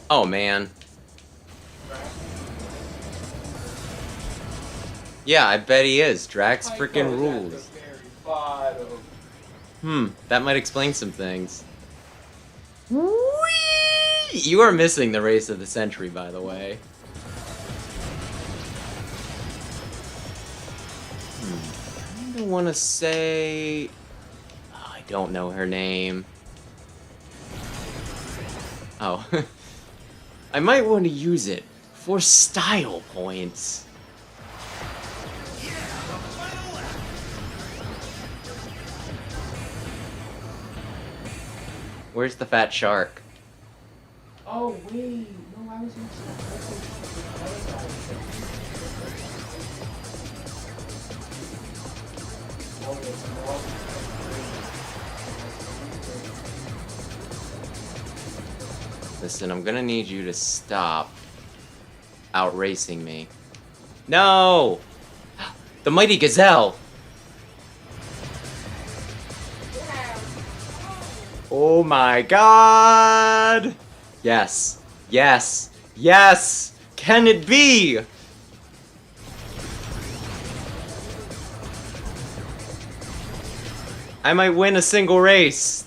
Speaker 2: Oh man. Yeah, I bet he is. Drax freaking rules. That might explain some things. Whee! You are missing the race of the century, by the way. I don't want to say... Oh, I don't know her name. Oh. I might want to use it for style points. Where's the fat shark?
Speaker 3: Oh wait, no, I was in.
Speaker 2: Listen, I'm gonna need you to stop outracing me. No! The mighty gazelle! Oh my god! Yes. Yes. Yes! Can it be? I might win a single race.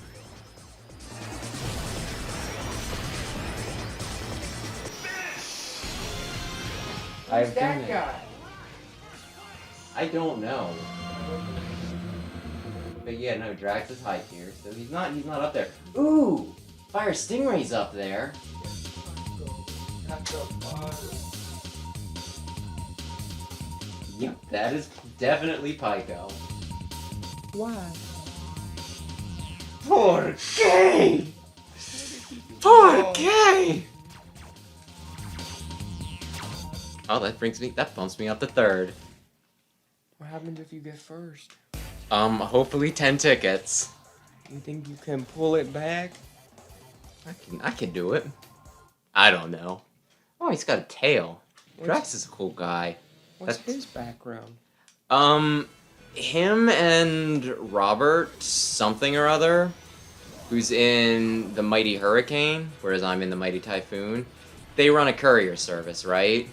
Speaker 2: I've done it. I don't know. But yeah, no, Drax is high tier, so he's not up there. Ooh! Fire Stingray's up there. Yep, that is definitely Pyko.
Speaker 3: Why?
Speaker 2: Poor gay! Poor gay! Oh, that bumps me up to third.
Speaker 3: What happens if you get first?
Speaker 2: Hopefully 10 tickets.
Speaker 3: You think you can pull it back?
Speaker 2: I can do it. I don't know. Oh, he's got a tail. Drax is a cool guy.
Speaker 3: What's his background?
Speaker 2: Him and Robert something or other, who's in the Mighty Hurricane, whereas I'm in the Mighty Typhoon, they run a courier service, right?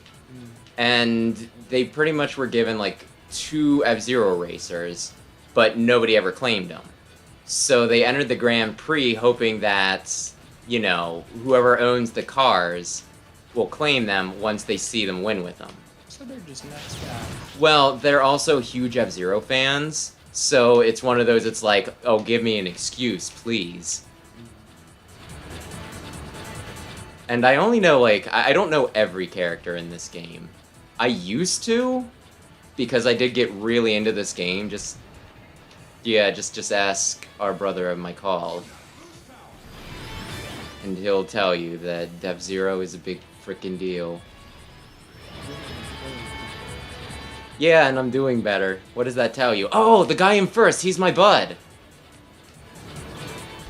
Speaker 2: And they pretty much were given like 2 F-Zero racers, but nobody ever claimed them. So they entered the Grand Prix hoping that, you know, whoever owns the cars will claim them once they see them win with them.
Speaker 3: So they're just nuts guys.
Speaker 2: Well, they're also huge F-Zero fans, so it's one of those, it's like, oh, give me an excuse, please. And I only know, like, I don't know every character in this game. I used to, because I did get really into this game, just ask our brother of my call. And he'll tell you that F-Zero is a big frickin' deal. Yeah, and I'm doing better. What does that tell you? Oh, the guy in first, he's my bud.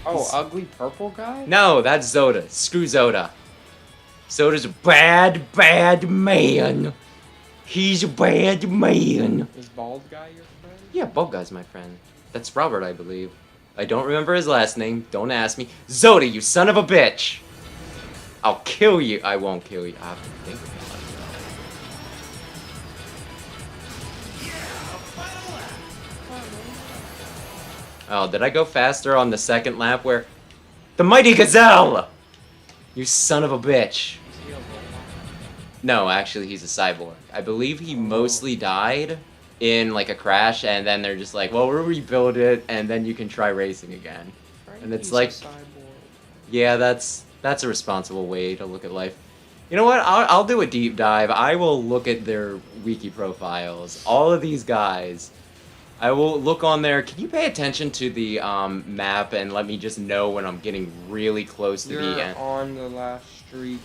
Speaker 3: Oh, ugly purple guy?
Speaker 2: No, that's Zoda. Screw Zoda. Zoda's a bad, bad man. He's a bad man.
Speaker 3: Is bald guy your friend?
Speaker 2: Yeah, bald guy's my friend. That's Robert, I believe. I don't remember his last name. Don't ask me. Zoda, you son of a bitch! I'll kill you. I won't kill you. I have to think about it. Oh, did I go faster on the second lap where... The Mighty Gazelle! You son of a bitch. No, actually, he's a cyborg. I believe he mostly died in, like, a crash, and then they're just like, well, we'll rebuild it, and then you can try racing again. And it's like... Yeah, that's a responsible way to look at life. You know what? I'll do a deep dive. I will look at their wiki profiles. All of these guys... I will look on there. Can you pay attention to the map and let me just know when I'm getting really close to the end?
Speaker 3: You're on the last street.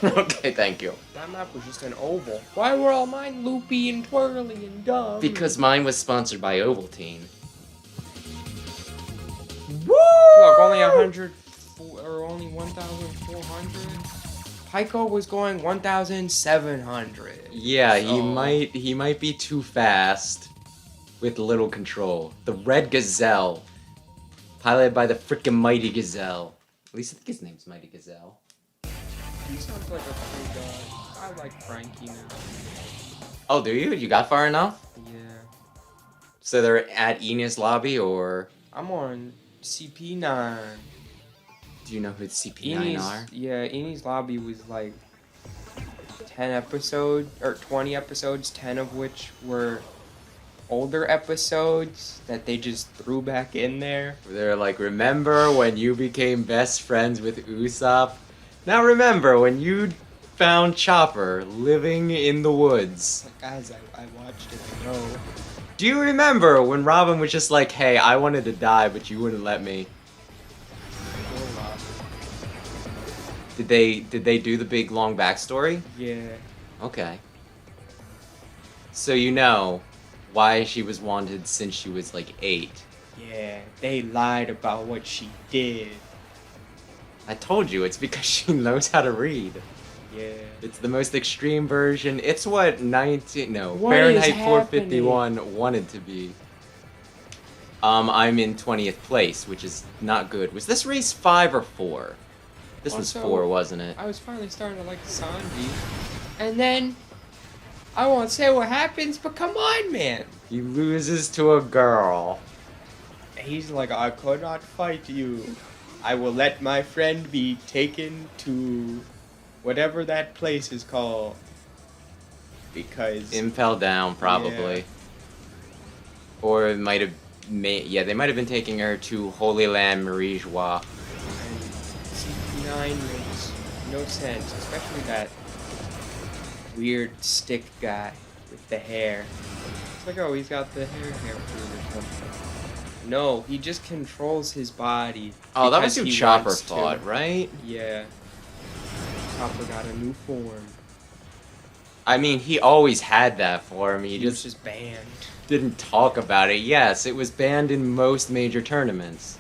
Speaker 2: Okay, thank you.
Speaker 3: That map was just an oval. Why were all mine loopy and twirly and dumb?
Speaker 2: Because mine was sponsored by Ovaltine. Woo!
Speaker 3: Look, only 100 or only 1,400. Pyko was going 1,700.
Speaker 2: Yeah, he might be too fast with little control. The Red Gazelle, piloted by the frickin' Mighty Gazelle. At least I think his name's Mighty Gazelle.
Speaker 3: He sounds like a cool guy. I like Frankie now.
Speaker 2: Oh, do you? You got far enough?
Speaker 3: Yeah.
Speaker 2: So they're at Enos Lobby, or?
Speaker 3: I'm on CP9.
Speaker 2: Do you know who the CP9 are?
Speaker 3: Yeah, Enos Lobby was like 10 episodes, or 20 episodes, 10 of which were older episodes that they just threw back in there.
Speaker 2: They're like, remember when you became best friends with Usopp? Now remember when you found Chopper living in the woods.
Speaker 3: Like, guys, I watched it, I know.
Speaker 2: Do you remember when Robin was just like, hey, I wanted to die, but you wouldn't let me? Did they do the big long backstory?
Speaker 3: Yeah.
Speaker 2: Okay. So you know why she was wanted since she was like 8.
Speaker 3: Yeah, they lied about what she did.
Speaker 2: I told you, it's because she knows how to read.
Speaker 3: Yeah.
Speaker 2: It's the most extreme version. It's what
Speaker 3: What
Speaker 2: Fahrenheit
Speaker 3: is
Speaker 2: 451 wanted to be. I'm in 20th place, which is not good. Was this race 5 or 4? This was
Speaker 3: Also,
Speaker 2: 4, wasn't it?
Speaker 3: I was finally starting to like Sanji. And then I won't say what happens, but come on, man.
Speaker 2: He loses to a girl.
Speaker 3: He's like, I could not fight you. I will let my friend be taken to whatever that place is called. Because...
Speaker 2: Impel down, probably.
Speaker 3: Yeah.
Speaker 2: Or it might have yeah, they might have been taking her to Holy Land Marie Joie.
Speaker 3: And CP9 makes no sense, especially that weird stick guy with the hair. It's like, oh, he's got the hair or something. No, he just controls his body.
Speaker 2: Oh, that was who
Speaker 3: because he
Speaker 2: Chopper
Speaker 3: wants to.
Speaker 2: fought, right?
Speaker 3: Yeah. Chopper got a new form.
Speaker 2: I mean, he always had that form. He
Speaker 3: He was
Speaker 2: just
Speaker 3: just banned.
Speaker 2: didn't talk about it. Yes, it was banned in most major tournaments.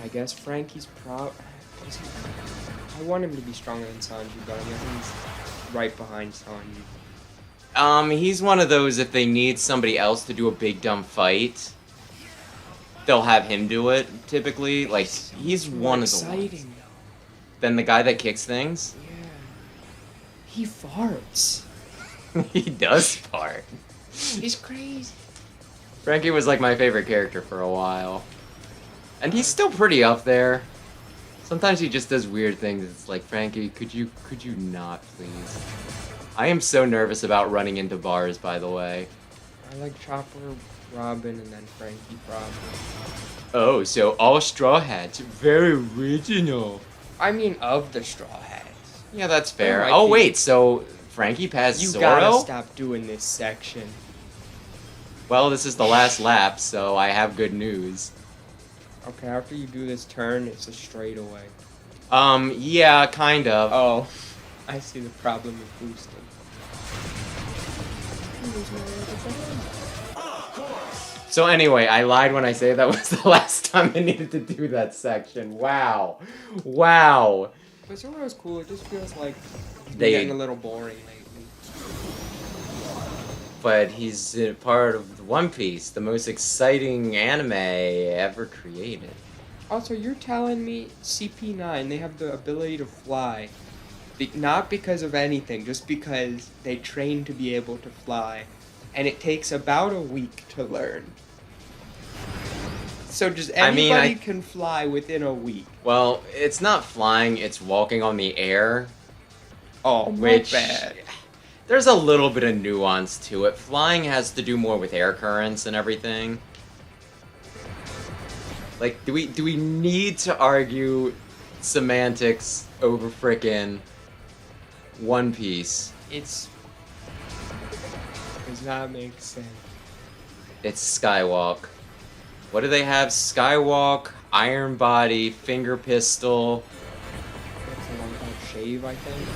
Speaker 3: I guess Frankie's proud. I want him to be stronger than Sanji, but I think he's right behind Sanji.
Speaker 2: He's one of those, if they need somebody else to do a big dumb fight, they'll have him do it, typically. Like, he's one of the ones.
Speaker 3: Exciting, though.
Speaker 2: Then the guy that kicks things?
Speaker 3: Yeah. He farts.
Speaker 2: He does fart.
Speaker 3: He's crazy.
Speaker 2: Frankie was like my favorite character for a while. And he's still pretty up there. Sometimes he just does weird things. It's like, Frankie, could you not, please? I am so nervous about running into bars, by the way.
Speaker 3: I like Chopper, Robin, and then Frankie Robin.
Speaker 2: Oh, so all Straw Hats. Very original.
Speaker 3: I mean, of the Straw Hats.
Speaker 2: Yeah, that's fair.
Speaker 3: like
Speaker 2: Oh,
Speaker 3: the-
Speaker 2: wait, so Frankie passed
Speaker 3: You
Speaker 2: Zoro?
Speaker 3: gotta stop doing this section.
Speaker 2: Well, this is the last lap, so I have good news.
Speaker 3: Okay, after you do this turn, it's a straightaway.
Speaker 2: Yeah, kind of.
Speaker 3: Oh, I see the problem with boosting.
Speaker 2: So anyway, I lied when I say that was the last time I needed to do that section. Wow. Wow.
Speaker 3: But Zoro's cool, it just feels like it's
Speaker 2: They-
Speaker 3: getting a little boring lately.
Speaker 2: But he's a part of One Piece, the most exciting anime ever created.
Speaker 3: Also, you're telling me CP9, they have the ability to fly. Not because of anything, just because they train to be able to fly. And it takes about a week to learn. So just anybody can fly within a week.
Speaker 2: Well, it's not flying, it's walking on the air.
Speaker 3: Oh,
Speaker 2: Which,
Speaker 3: bad.
Speaker 2: there's a little bit of nuance to it. Flying has to do more with air currents and everything. Like, do we need to argue semantics over frickin' One Piece?
Speaker 3: Does not make sense.
Speaker 2: It's Skywalk. What do they have? Skywalk, Iron Body, Finger Pistol.
Speaker 3: What's the one called? Shave, I think?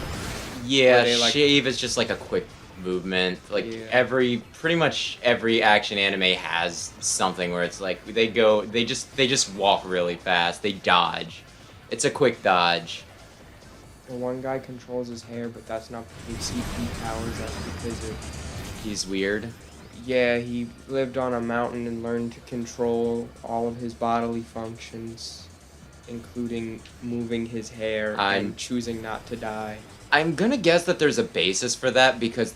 Speaker 2: Yeah,
Speaker 3: Where they, like-
Speaker 2: Shave is just like a quick movement. Like
Speaker 3: Yeah.
Speaker 2: pretty much every action anime has something where it's like they just walk really fast. They dodge. It's a quick dodge.
Speaker 3: The one guy controls his hair, but that's not because CP powers, that's because of...
Speaker 2: He's weird.
Speaker 3: Yeah, he lived on a mountain and learned to control all of his bodily functions, including moving his hair and choosing not to die.
Speaker 2: I'm gonna guess that there's a basis for that because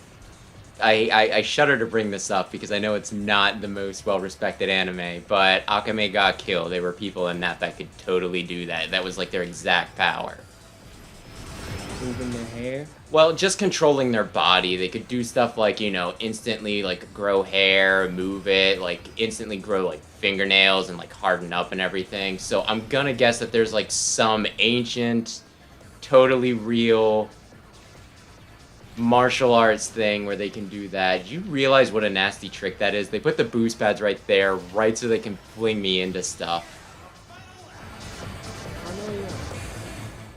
Speaker 2: I shudder to bring this up because I know it's not the most well-respected anime, but Akame ga Kill, there were people in that could totally do that. That was like their exact power.
Speaker 3: Moving their hair?
Speaker 2: Well, just controlling their body. They could do stuff like, you know, instantly, like, grow hair, move it, like, instantly grow, like, fingernails and, like, harden up and everything. So I'm gonna guess that there's, like, some ancient, totally real martial arts thing where they can do that. Do you realize what a nasty trick that is? They put the boost pads right there, right so they can fling me into stuff.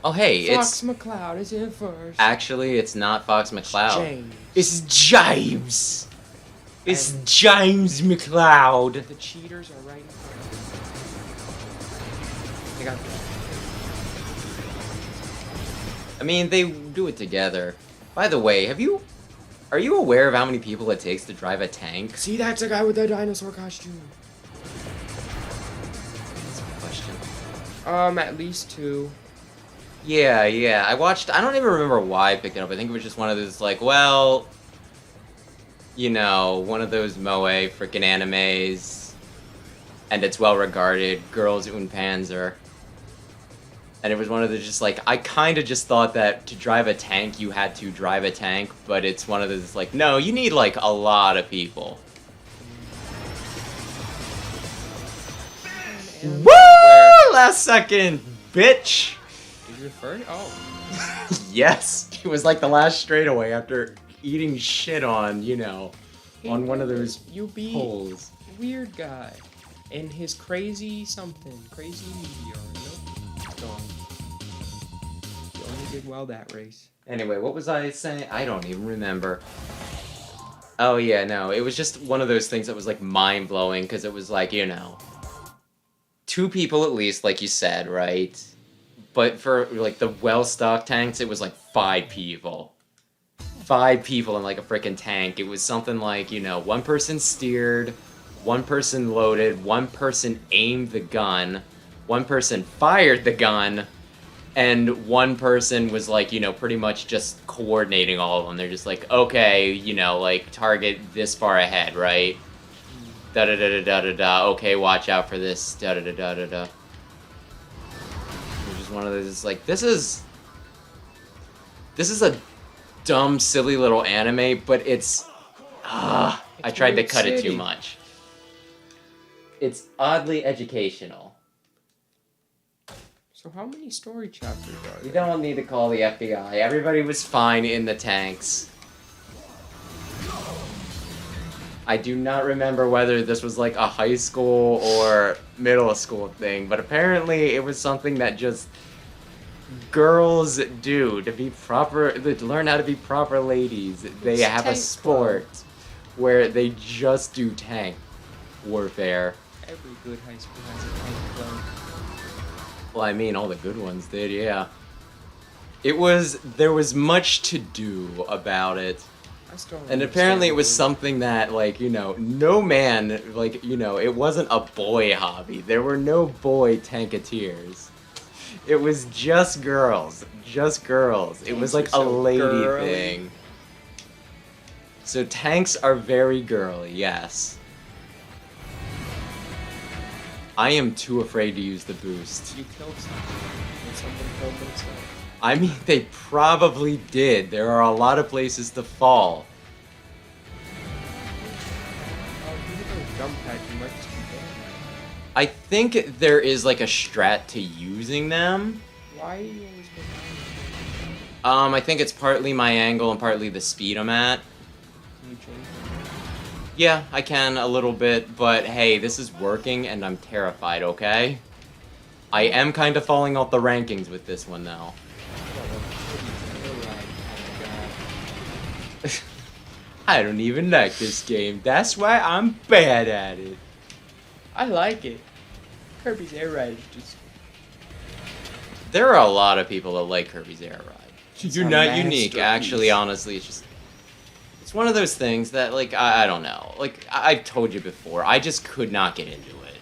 Speaker 2: Oh, hey,
Speaker 3: Fox McCloud is in first.
Speaker 2: Actually, it's not Fox McCloud.
Speaker 3: James.
Speaker 2: It's James. It's James McCloud.
Speaker 3: The cheaters are right in front of you. They got
Speaker 2: I mean, they do it together. By the way, are you aware of how many people it takes to drive a tank?
Speaker 3: See, that's a guy with a dinosaur costume.
Speaker 2: That's a question.
Speaker 3: At least two.
Speaker 2: Yeah. I don't even remember why I picked it up. I think it was just one of those, like, well, you know, one of those moe freaking animes, and it's well regarded, Girls und Panzer. And it was one of the just, like, I kind of just thought that to drive a tank, you had to drive a tank, but it's one of those, like, no, you need, like, a lot of people. Woo! Last second, bitch!
Speaker 3: Is it first? Oh.
Speaker 2: Yes! It was like the last straightaway after eating shit on, you know, on one of those
Speaker 3: you beat
Speaker 2: poles.
Speaker 3: Weird guy. And his crazy something. Crazy meteor. Nope. Gone. You only did well that race.
Speaker 2: Anyway, what was I saying? I don't even remember. Oh yeah, no, it was just one of those things that was like mind-blowing, because it was like, you know, 2 people at least, like you said, right? But for like the well-stocked tanks, it was like 5 people. 5 people in like a freaking tank. It was something like, you know, 1 person steered, 1 person loaded, 1 person aimed the gun, 1 person fired the gun, and 1 person was like, you know, pretty much just coordinating all of them. They're just like, okay, you know, like target this far ahead, right? Da da da da da da da. Okay, watch out for this. Da da da da da da. Which is one of those. Like, this is a dumb, silly little anime, but it's I tried to cut it too much. It's oddly educational.
Speaker 3: So how many story chapters are there?
Speaker 2: You don't need to call the FBI. Everybody was fine in the tanks. I do not remember whether this was like a high school or middle school thing, but apparently it was something that just girls do to be proper, to learn how to be proper ladies. They have a sport where they just do tank warfare.
Speaker 3: Every good high school has a tank club.
Speaker 2: Well, I mean, all the good ones did, yeah. There was much to do about it. And apparently it was something that, like, you know, no man, like, you know, it wasn't a boy hobby. There were no boy tanketeers. It was just girls. Just girls. It was like a lady thing. So tanks are very girly, yes. I am too afraid to use the boost.
Speaker 3: You killed someone. And someone killed themselves.
Speaker 2: I mean, they probably did. There are a lot of places to fall.
Speaker 3: Oh, you hit those jump pads, you might just be dead.
Speaker 2: I think there is like a strat to using them.
Speaker 3: Why are you always behind?
Speaker 2: I think it's partly my angle and partly the speed I'm at.
Speaker 3: Can you change that?
Speaker 2: Yeah, I can a little bit, but hey, this is working and I'm terrified, okay? I am kind of falling off the rankings with this one, though. I don't even like this game. That's why I'm bad at it.
Speaker 3: I like it. Kirby's Air Ride is just...
Speaker 2: There are a lot of people that like Kirby's Air Ride. You're not unique,
Speaker 3: masterpiece.
Speaker 2: actually, honestly. It's just... It's one of those things that, like, I don't know. Like, I've told you before, I just could not get into it.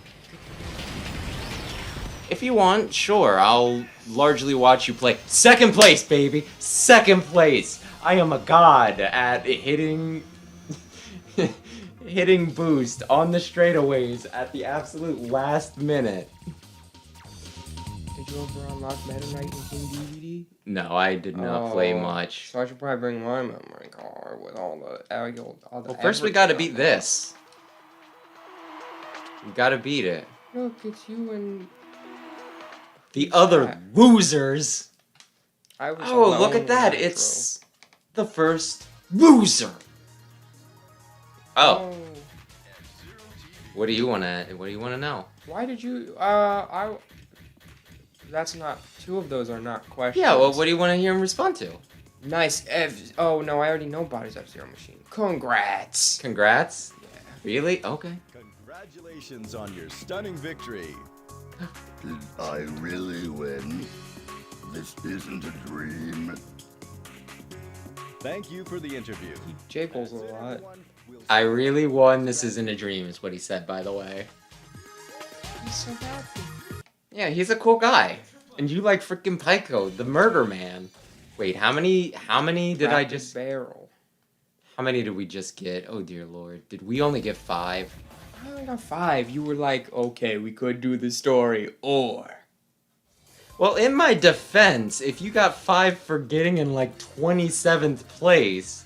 Speaker 2: If you want, sure, I'll largely watch you play. 2nd place, baby! 2nd place! I am a god at hitting... hitting boost on the straightaways at the absolute last minute.
Speaker 3: Did you ever unlock Meta Knight and King DVD?
Speaker 2: No, I did not play much.
Speaker 3: So I should probably bring my memory card with all the
Speaker 2: Well, first we gotta beat this. We gotta beat it.
Speaker 3: Look, it's you and...
Speaker 2: The other losers!
Speaker 3: I was
Speaker 2: Oh,
Speaker 3: alone
Speaker 2: look at that!
Speaker 3: when I
Speaker 2: It's the first loser!
Speaker 3: drove.
Speaker 2: Oh, what do you wanna know?
Speaker 3: Why did you, that's not, 2 of those are not questions.
Speaker 2: Yeah, well, what do you want to hear him respond to?
Speaker 3: Nice, oh no, I already know Body's F-Zero Machine. Congrats!
Speaker 2: Congrats?
Speaker 3: Yeah.
Speaker 2: Really? Okay.
Speaker 1: Congratulations on your stunning victory.
Speaker 4: Did I really win? This isn't a dream.
Speaker 1: Thank you for the interview.
Speaker 3: He jiggles a lot.
Speaker 2: I really won. This isn't a dream, is what he said, by the way.
Speaker 3: He's so happy.
Speaker 2: Yeah, he's a cool guy. And you like freaking Pyko, the murder man. Wait, how many did I
Speaker 3: Rapid
Speaker 2: just...
Speaker 3: barrel.
Speaker 2: How many did we just get? Oh, dear Lord. Did we only get 5?
Speaker 3: I only got 5. You were like, okay, we could do the story, or...
Speaker 2: Well, in my defense, if you got 5 for getting in, like, 27th place...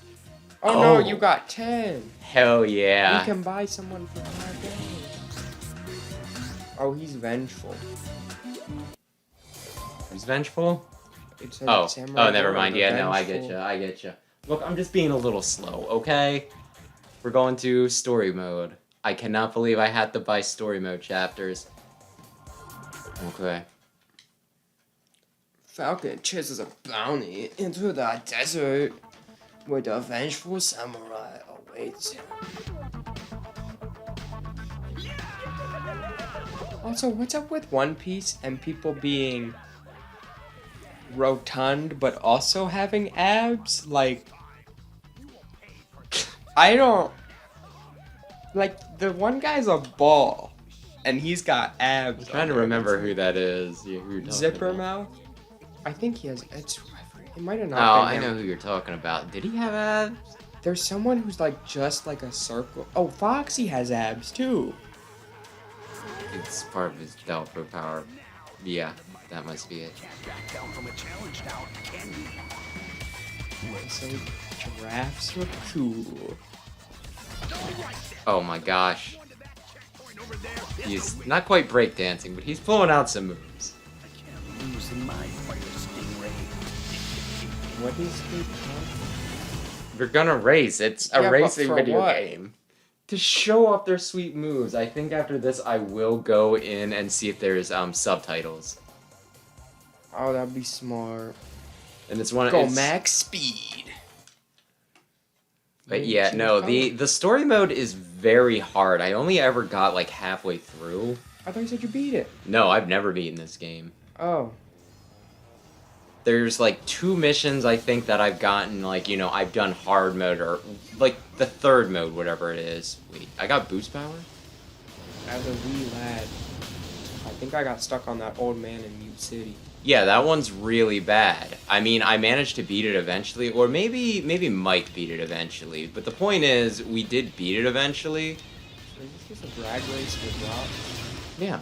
Speaker 3: Oh,
Speaker 2: Oh.
Speaker 3: no, you got 10.
Speaker 2: Hell yeah.
Speaker 3: We can buy someone for $5. Oh, he's vengeful.
Speaker 2: Who's vengeful?
Speaker 3: It says
Speaker 2: Oh,
Speaker 3: Samurai
Speaker 2: never
Speaker 3: Gordon,
Speaker 2: mind.
Speaker 3: the
Speaker 2: Yeah, no, I
Speaker 3: vengeful.
Speaker 2: get you. Look, I'm just being a little slow, okay? We're going to story mode. I cannot believe I had to buy story mode chapters. Okay.
Speaker 3: Falcon chases a bounty into the desert where the vengeful samurai awaits him. Also, what's up with One Piece and people being rotund but also having abs? Like, I don't... Like, the one guy's a ball and he's got abs.
Speaker 2: I'm trying to remember who that is. Yeah, who you're talking
Speaker 3: Zipper
Speaker 2: about.
Speaker 3: mouth? I think he has... It might have
Speaker 2: Oh,
Speaker 3: not
Speaker 2: I
Speaker 3: been him.
Speaker 2: know who you're talking about. Did he have abs?
Speaker 3: There's someone who's like just like a circle. Oh, Foxy has abs too.
Speaker 2: It's part of his Delpro power. Yeah, that must be it.
Speaker 1: Back down from a challenge now, can you?
Speaker 3: So giraffes are cool.
Speaker 2: Oh my gosh. He's not quite breakdancing, but he's pulling out some moves.
Speaker 1: Losing my fire stingray.
Speaker 3: What is he?
Speaker 2: You're gonna race. It's a
Speaker 3: Yeah, but
Speaker 2: racing
Speaker 3: for
Speaker 2: video
Speaker 3: what?
Speaker 2: game. To show off their sweet moves. I think after this I will go in and see if there's subtitles.
Speaker 3: Oh, that'd be smart.
Speaker 2: And it's one
Speaker 3: Go
Speaker 2: it's-
Speaker 3: max speed.
Speaker 2: But
Speaker 3: Maybe
Speaker 2: yeah,
Speaker 3: change
Speaker 2: no,
Speaker 3: color.
Speaker 2: the story mode is very hard. I only ever got like halfway through.
Speaker 3: I thought you said you beat it.
Speaker 2: No, I've never beaten this game.
Speaker 3: Oh,
Speaker 2: There's like 2 missions I think that I've gotten, like, you know, I've done hard mode or like the 3rd mode, whatever it is. Wait, I got boost power?
Speaker 3: as a wee lad, I think I got stuck on that old man in Mute City.
Speaker 2: Yeah, that one's really bad. I mean, I managed to beat it eventually, or maybe Mike beat it eventually. But the point is, we did beat it eventually.
Speaker 3: So is this just a drag race with rocks?
Speaker 2: Yeah.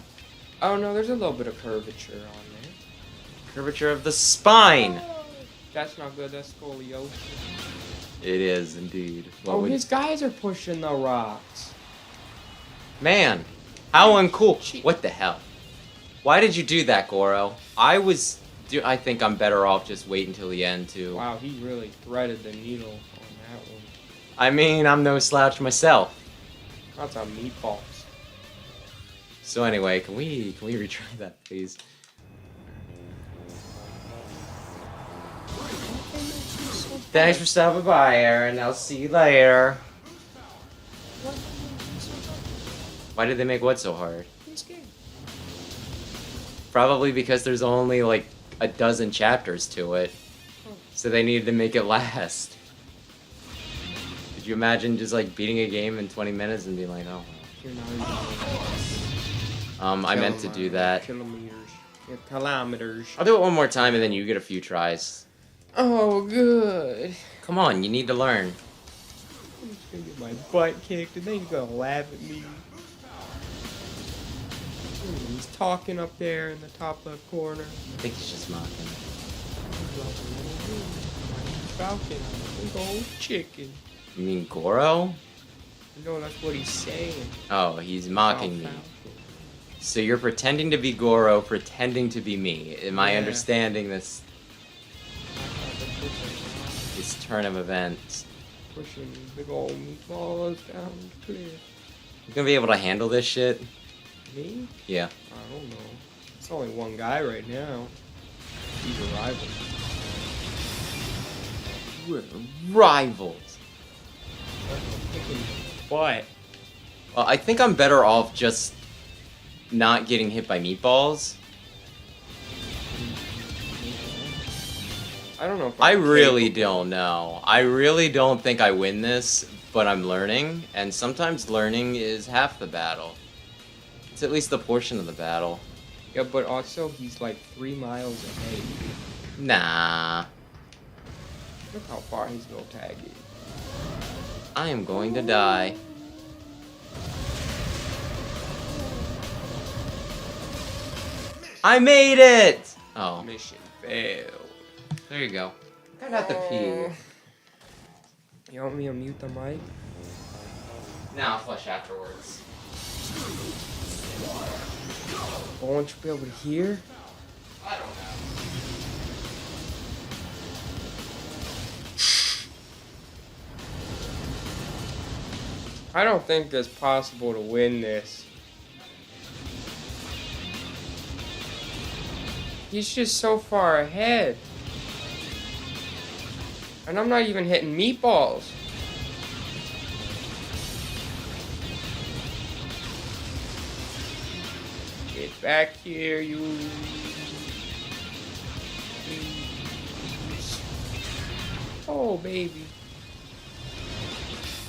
Speaker 3: Oh no, there's a little bit of curvature on there.
Speaker 2: Curvature of the spine!
Speaker 3: That's not good. That's scoliosis.
Speaker 2: It is indeed. What
Speaker 3: Oh,
Speaker 2: would-
Speaker 3: his guys are pushing the rocks.
Speaker 2: Man, how uncool. What the hell? Why did you do that, Goro? I think I'm better off just wait until the end, too.
Speaker 3: Wow, he really threaded the needle on that one.
Speaker 2: I mean, I'm no slouch myself.
Speaker 3: That's a meatballs.
Speaker 2: So anyway, can we retry that, please? Thanks for stopping by, Aaron. I'll see you later. Why did they make what so hard?
Speaker 3: This game.
Speaker 2: Probably because there's only like a dozen chapters to it. So they needed to make it last. Could you imagine just like beating a game in 20 minutes and being like, oh.
Speaker 3: You're not even
Speaker 2: I meant to do that.
Speaker 3: Kilometers. Yeah, kilometers.
Speaker 2: I'll do it one more time and then you get a few tries.
Speaker 3: Oh, good.
Speaker 2: Come on, you need to learn.
Speaker 3: I'm just gonna get my butt kicked and then you're gonna laugh at me. He's talking up there in the top left corner.
Speaker 2: I think he's just mocking.
Speaker 3: Falcon, big old chicken.
Speaker 2: You mean Goro?
Speaker 3: No, that's what he's saying.
Speaker 2: Oh, he's mocking me.
Speaker 3: Falcon.
Speaker 2: So you're pretending to be Goro, pretending to be me. Am I
Speaker 3: Yeah.
Speaker 2: understanding this turn of events?
Speaker 3: Pushing big old meatballs down the cliff.
Speaker 2: You gonna be able to handle this shit?
Speaker 3: Me?
Speaker 2: Yeah.
Speaker 3: I don't know. It's only one guy right now. He's a rival.
Speaker 2: We're rivals.
Speaker 3: What?
Speaker 2: Well, I think I'm better off just not getting hit by meatballs.
Speaker 3: I don't know if
Speaker 2: I
Speaker 3: I'm
Speaker 2: really
Speaker 3: capable.
Speaker 2: don't know. I really don't think I win this, but I'm learning, and sometimes learning is half the battle. It's at least the portion of the battle.
Speaker 3: Yeah, but also he's like 3 miles ahead.
Speaker 2: Nah.
Speaker 3: Look how far his little tag is.
Speaker 2: I am going to die. I made it! Oh,
Speaker 3: Mission failed.
Speaker 2: there you go. I got the pee.
Speaker 3: You want me to mute the mic?
Speaker 2: Now I'll flush afterwards.
Speaker 3: Well, won't you be able to hear?
Speaker 2: I don't know.
Speaker 3: I don't think it's possible to win this. He's just so far ahead. And I'm not even hitting meatballs. Get back here, you. Oh, baby.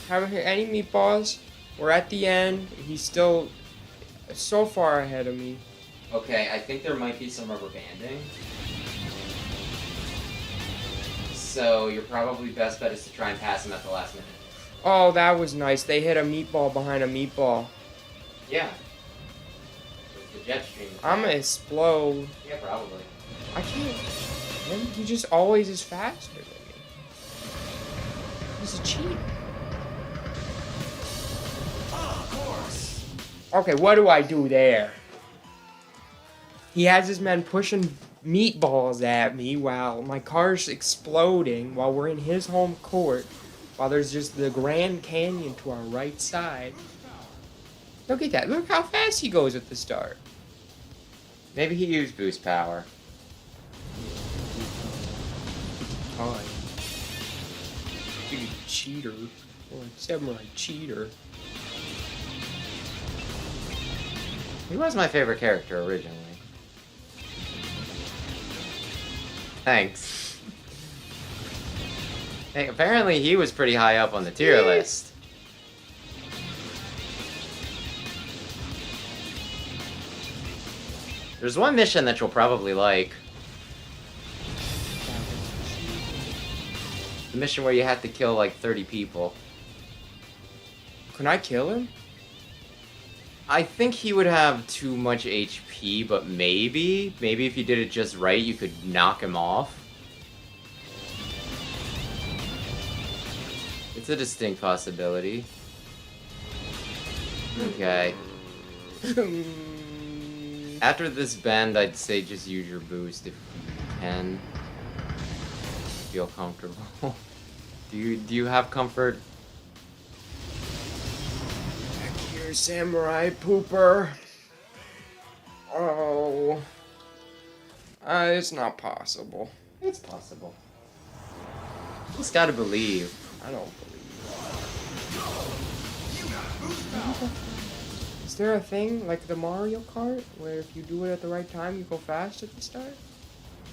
Speaker 3: Haven't hit any meatballs. We're at the end. He's still so far ahead of me.
Speaker 2: Okay, I think there might be some rubber banding. So your probably best bet is to try and pass him at the last minute.
Speaker 3: Oh, that was nice. They hit a meatball behind a meatball.
Speaker 2: Yeah. The jet stream.
Speaker 3: I'm gonna explode.
Speaker 2: Yeah, probably.
Speaker 3: I can't. Man, he just always is faster than me. He's a cheat.
Speaker 1: Of course.
Speaker 3: Okay, what do I do there? He has his men pushing meatballs at me while my car's exploding, while we're in his home court, while there's just the Grand Canyon to our right side. Look at that. Look how fast he goes at the start.
Speaker 2: Maybe he used boost power.
Speaker 3: Time. You cheater. Oh, samurai cheater.
Speaker 2: He was my favorite character originally. Thanks. Hey, apparently he was pretty high up on the tier list. There's one mission that you'll probably like. The mission where you have to kill like 30 people.
Speaker 3: Can I kill him?
Speaker 2: I think he would have too much HP, but maybe if you did it just right, you could knock him off. It's a distinct possibility. Okay. After this bend, I'd say just use your boost if you can. Feel comfortable. Do you have comfort?
Speaker 3: Here, samurai pooper. Oh. It's not possible.
Speaker 2: It's possible. Just gotta believe.
Speaker 3: I don't believe it. Is there a thing like the Mario Kart where if you do it at the right time, you go fast at the start?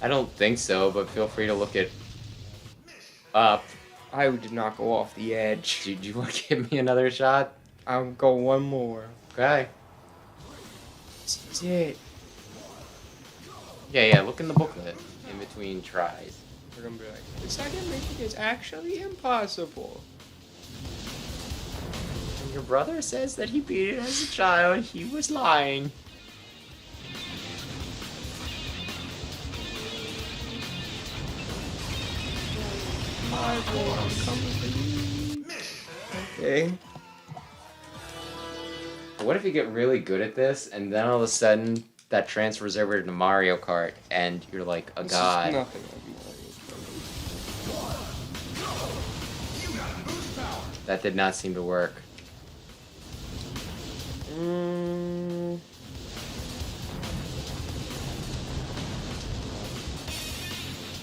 Speaker 2: I don't think so, but feel free to look it up.
Speaker 3: I did not go off the edge.
Speaker 2: Do you want to give me another shot?
Speaker 3: I'll go one more.
Speaker 2: Okay.
Speaker 3: This is it.
Speaker 2: Yeah, look in the booklet in between tries.
Speaker 3: We're gonna be like, the second mission is actually impossible.
Speaker 2: When your brother says that he beat it as a child, he was lying.
Speaker 3: My boy, I'm coming for you. Okay.
Speaker 2: What if you get really good at this, and then all of a sudden that transfers over to Mario Kart, and you're like a
Speaker 3: This
Speaker 2: god?
Speaker 3: is nothing like
Speaker 2: That did not seem to work.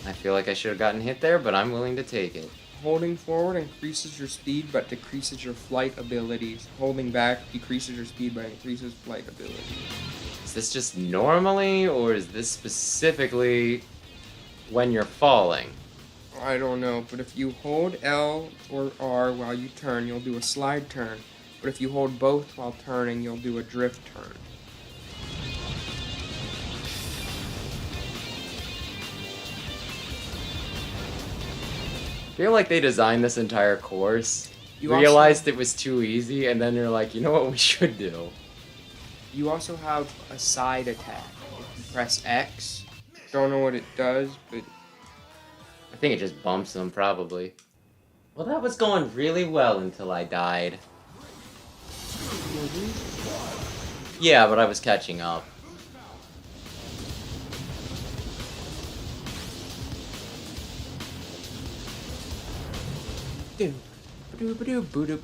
Speaker 2: I feel like I should have gotten hit there, but I'm willing to take it.
Speaker 3: Holding forward increases your speed but decreases your flight abilities. Holding back decreases your speed but increases flight abilities.
Speaker 2: Is this just normally, or is this specifically when you're falling?
Speaker 3: I don't know, but if you hold L or R while you turn, you'll do a slide turn. But if you hold both while turning, you'll do a drift turn.
Speaker 2: feel like they designed this entire course,
Speaker 3: You
Speaker 2: realized it was too easy, and then they're like, you know what we should do?
Speaker 3: You also have a side attack. If you press X, don't know what it does, but
Speaker 2: I think it just bumps them, probably. Well, that was going really well until I died. Yeah, but I was catching up.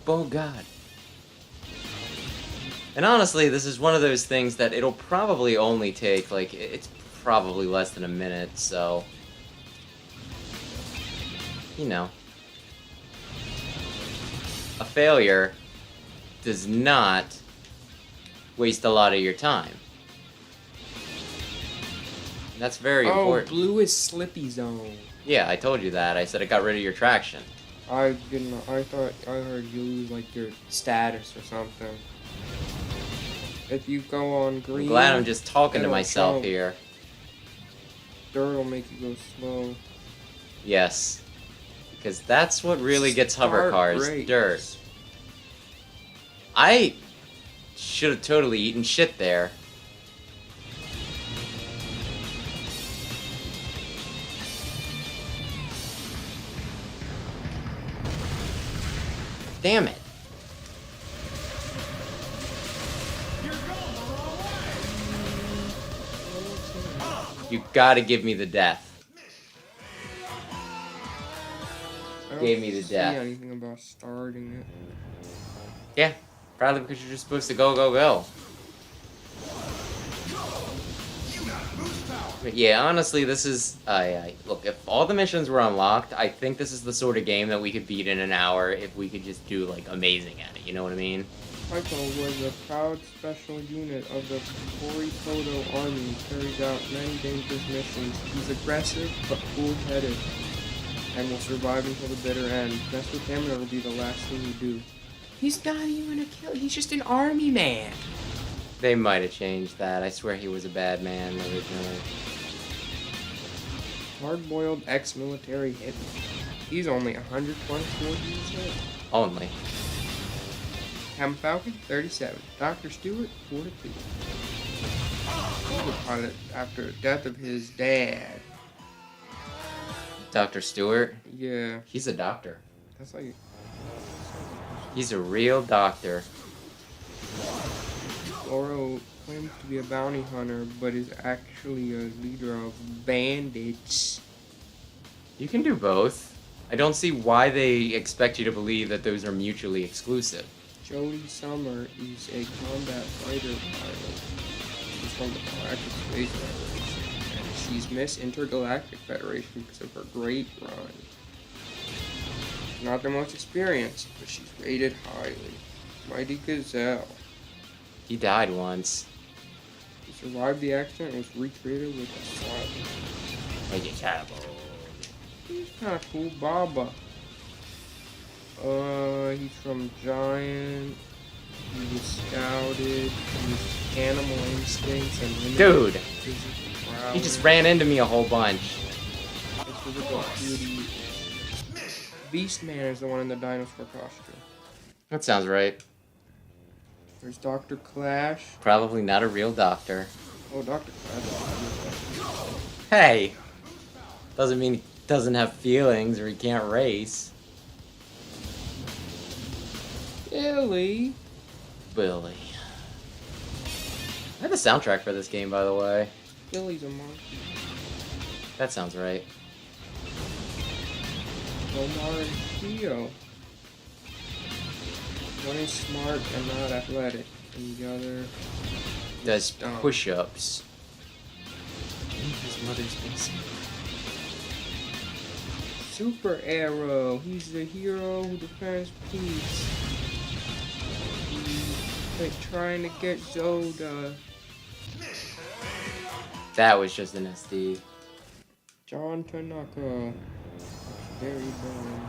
Speaker 2: Oh god. And honestly, this is one of those things that it'll probably only take, like, it's probably less than a minute, so... You know. A failure does not waste a lot of your time. And that's very important.
Speaker 3: Blue is Slippy Zone.
Speaker 2: Yeah, I told you that. I said it got rid of your traction.
Speaker 3: I didn't. I thought I heard you lose like your status or something. If you go on green,
Speaker 2: I'm glad I'm just talking to
Speaker 3: it'll
Speaker 2: myself
Speaker 3: jump.
Speaker 2: here.
Speaker 3: Dirt will make you go slow.
Speaker 2: Yes. Because that's what really gets hover
Speaker 3: Start
Speaker 2: cars.
Speaker 3: race.
Speaker 2: Dirt. I should have totally eaten shit there. Damn it. You gotta give me the death.
Speaker 3: I don't
Speaker 2: Gave me the
Speaker 3: see
Speaker 2: death.
Speaker 3: anything about starting it.
Speaker 2: Yeah, probably because you're just supposed to go, go, go. But yeah, honestly, this is... look, if all the missions were unlocked, I think this is the sort of game that we could beat in an hour if we could just do, like, amazing at it, you know what I mean?
Speaker 3: Michael was a proud special unit of the Koritoto Army, carries out many dangerous missions. He's aggressive but cool-headed, and will survive until the bitter end. Mess with him and it'll be the last thing you do. He's not even a killer, he's just an army man.
Speaker 2: They might have changed that. I swear he was a bad man originally.
Speaker 3: Hard-boiled ex-military hitman. He's only 124 years old.
Speaker 2: Only.
Speaker 3: Cam Falcon, 37. Dr. Stewart, 42. He's a pilot after the death of his dad.
Speaker 2: Dr. Stewart?
Speaker 3: Yeah,
Speaker 2: He's a doctor.
Speaker 3: that's like...
Speaker 2: He's a real doctor.
Speaker 3: Oro claims to be a bounty hunter, but is actually a leader of bandits.
Speaker 2: You can do both. I don't see why they expect you to believe that those are mutually exclusive.
Speaker 3: Jodie Summer is a combat fighter pilot. She's from the Galactic Space Federation, and she's Miss Intergalactic Federation because of her great run. Not the most experienced, but she's rated highly. Mighty Gazelle.
Speaker 2: He died once.
Speaker 3: He survived the accident and was recreated with a slap.
Speaker 2: Vegetable.
Speaker 3: He's kind of cool, Baba. He's from Giant. He was scouted. He's animal instincts and limited
Speaker 2: Dude,
Speaker 3: physical
Speaker 2: he
Speaker 3: prowess.
Speaker 2: just ran into me a whole bunch.
Speaker 3: His physical beauty. Beastman is the one in the dinosaur costume.
Speaker 2: That sounds right.
Speaker 3: There's Dr. Clash.
Speaker 2: Probably not a real doctor.
Speaker 3: Oh, Dr. Clash.
Speaker 2: Hey! Doesn't mean he doesn't have feelings or he can't race.
Speaker 3: Billy.
Speaker 2: Billy. I have the soundtrack for this game, by the way.
Speaker 3: Billy's a monkey.
Speaker 2: That sounds right.
Speaker 3: Omar and Theo. One is smart and not athletic, and the other
Speaker 2: Does
Speaker 3: dumb.
Speaker 2: push-ups. In his mother's basement.
Speaker 3: Super Arrow. He's the hero who defends peace. He's like trying to get Zoda.
Speaker 2: That was just an SD.
Speaker 3: John Tanaka. Very boring.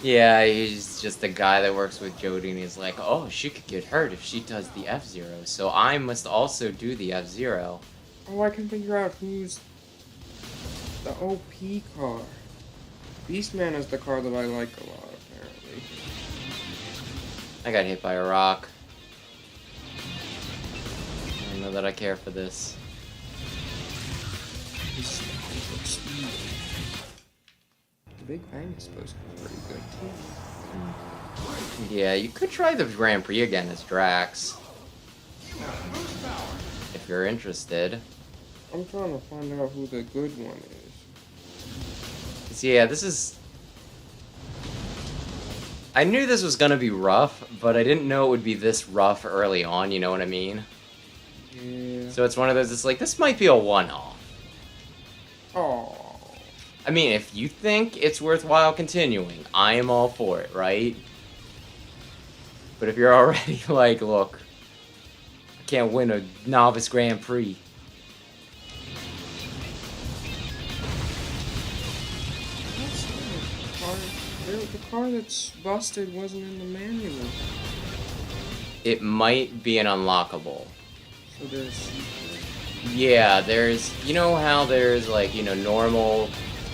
Speaker 2: Yeah, he's just a guy that works with Jodie, and he's like, oh, she could get hurt if she does the F-Zero, so I must also do the F-Zero.
Speaker 3: Oh, I can figure out who's the OP car. Beastman is the card that I like a lot, apparently.
Speaker 2: I got hit by a rock. I don't know that I care for this.
Speaker 3: The Big Bang is supposed to be pretty good, too.
Speaker 2: Yeah, you could try the Grand Prix again as Drax. If you're interested.
Speaker 3: I'm trying to find out who the good one is.
Speaker 2: So yeah, this is... I knew this was gonna be rough, but I didn't know it would be this rough early on, you know what I mean?
Speaker 3: Yeah.
Speaker 2: So it's one of those, it's like, this might be a one-off.
Speaker 3: Oh.
Speaker 2: I mean, if you think it's worthwhile continuing, I am all for it, right? But if you're already like, look, I can't win a novice Grand Prix.
Speaker 3: The car that's busted wasn't in the manual.
Speaker 2: It might be an unlockable.
Speaker 3: So there's...
Speaker 2: Yeah, there's, you know how there's like, you know, normal,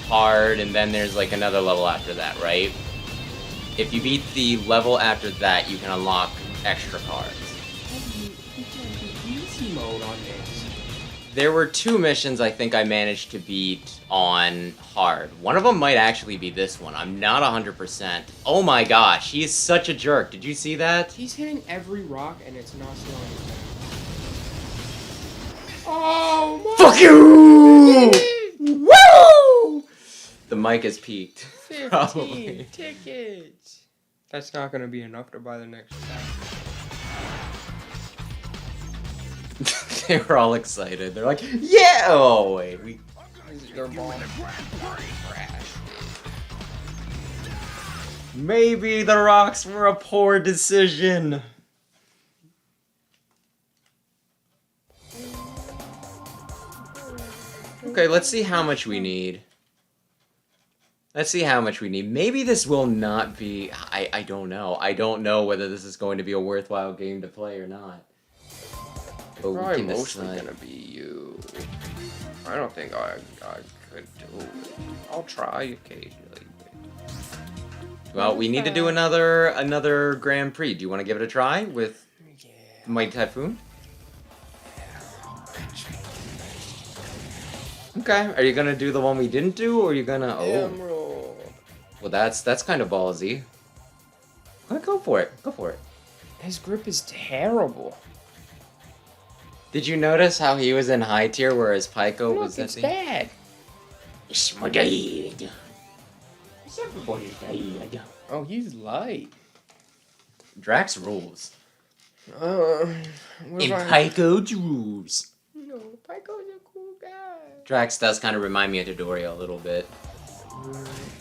Speaker 2: hard, and then there's like another level after that, right? If you beat the level after that, you can unlock extra cars.
Speaker 3: You can't do easy mode on this.
Speaker 2: There were 2 missions I think I managed to beat on hard. One of them might actually be this one. I'm not 100%. Oh my gosh, he is such a jerk. Did you see that?
Speaker 3: He's hitting every rock and it's not slowing down. Oh my!
Speaker 2: Fuck you! Woo! The mic is peaked.
Speaker 3: 15
Speaker 2: Probably.
Speaker 3: tickets! That's not gonna be enough to buy the next pack.
Speaker 2: They were all excited. They're like, yeah! Oh, wait.
Speaker 3: They're balling. Crash.
Speaker 2: Maybe the rocks were a poor decision. Okay, let's see how much we need. Let's see how much we need. Maybe this will not be... I don't know. I don't know whether this is going to be a worthwhile game to play or not. But we
Speaker 3: Probably
Speaker 2: can
Speaker 3: mostly
Speaker 2: decide.
Speaker 3: gonna be you. I don't think I could do it. I'll try occasionally.
Speaker 2: Well, we need to do another Grand Prix. Do you want to give it a try with
Speaker 3: Yeah.
Speaker 2: Mighty Typhoon? Okay. Are you gonna do the one we didn't do, or are you gonna? Oh,
Speaker 3: Emerald.
Speaker 2: well, that's kind of ballsy. Go for it. Go for it.
Speaker 3: His grip is terrible.
Speaker 2: Did you notice how he was in high tier, whereas Pyko was
Speaker 3: Look, it's
Speaker 2: at
Speaker 3: bad.
Speaker 2: It's my dad. It's everybody's dad.
Speaker 3: Oh, he's light.
Speaker 2: Drax rules.
Speaker 3: What
Speaker 2: In
Speaker 3: if I...
Speaker 2: Pyko's rules.
Speaker 3: No, Pyko's a cool guy.
Speaker 2: Drax does kind of remind me of Dodoria a little bit.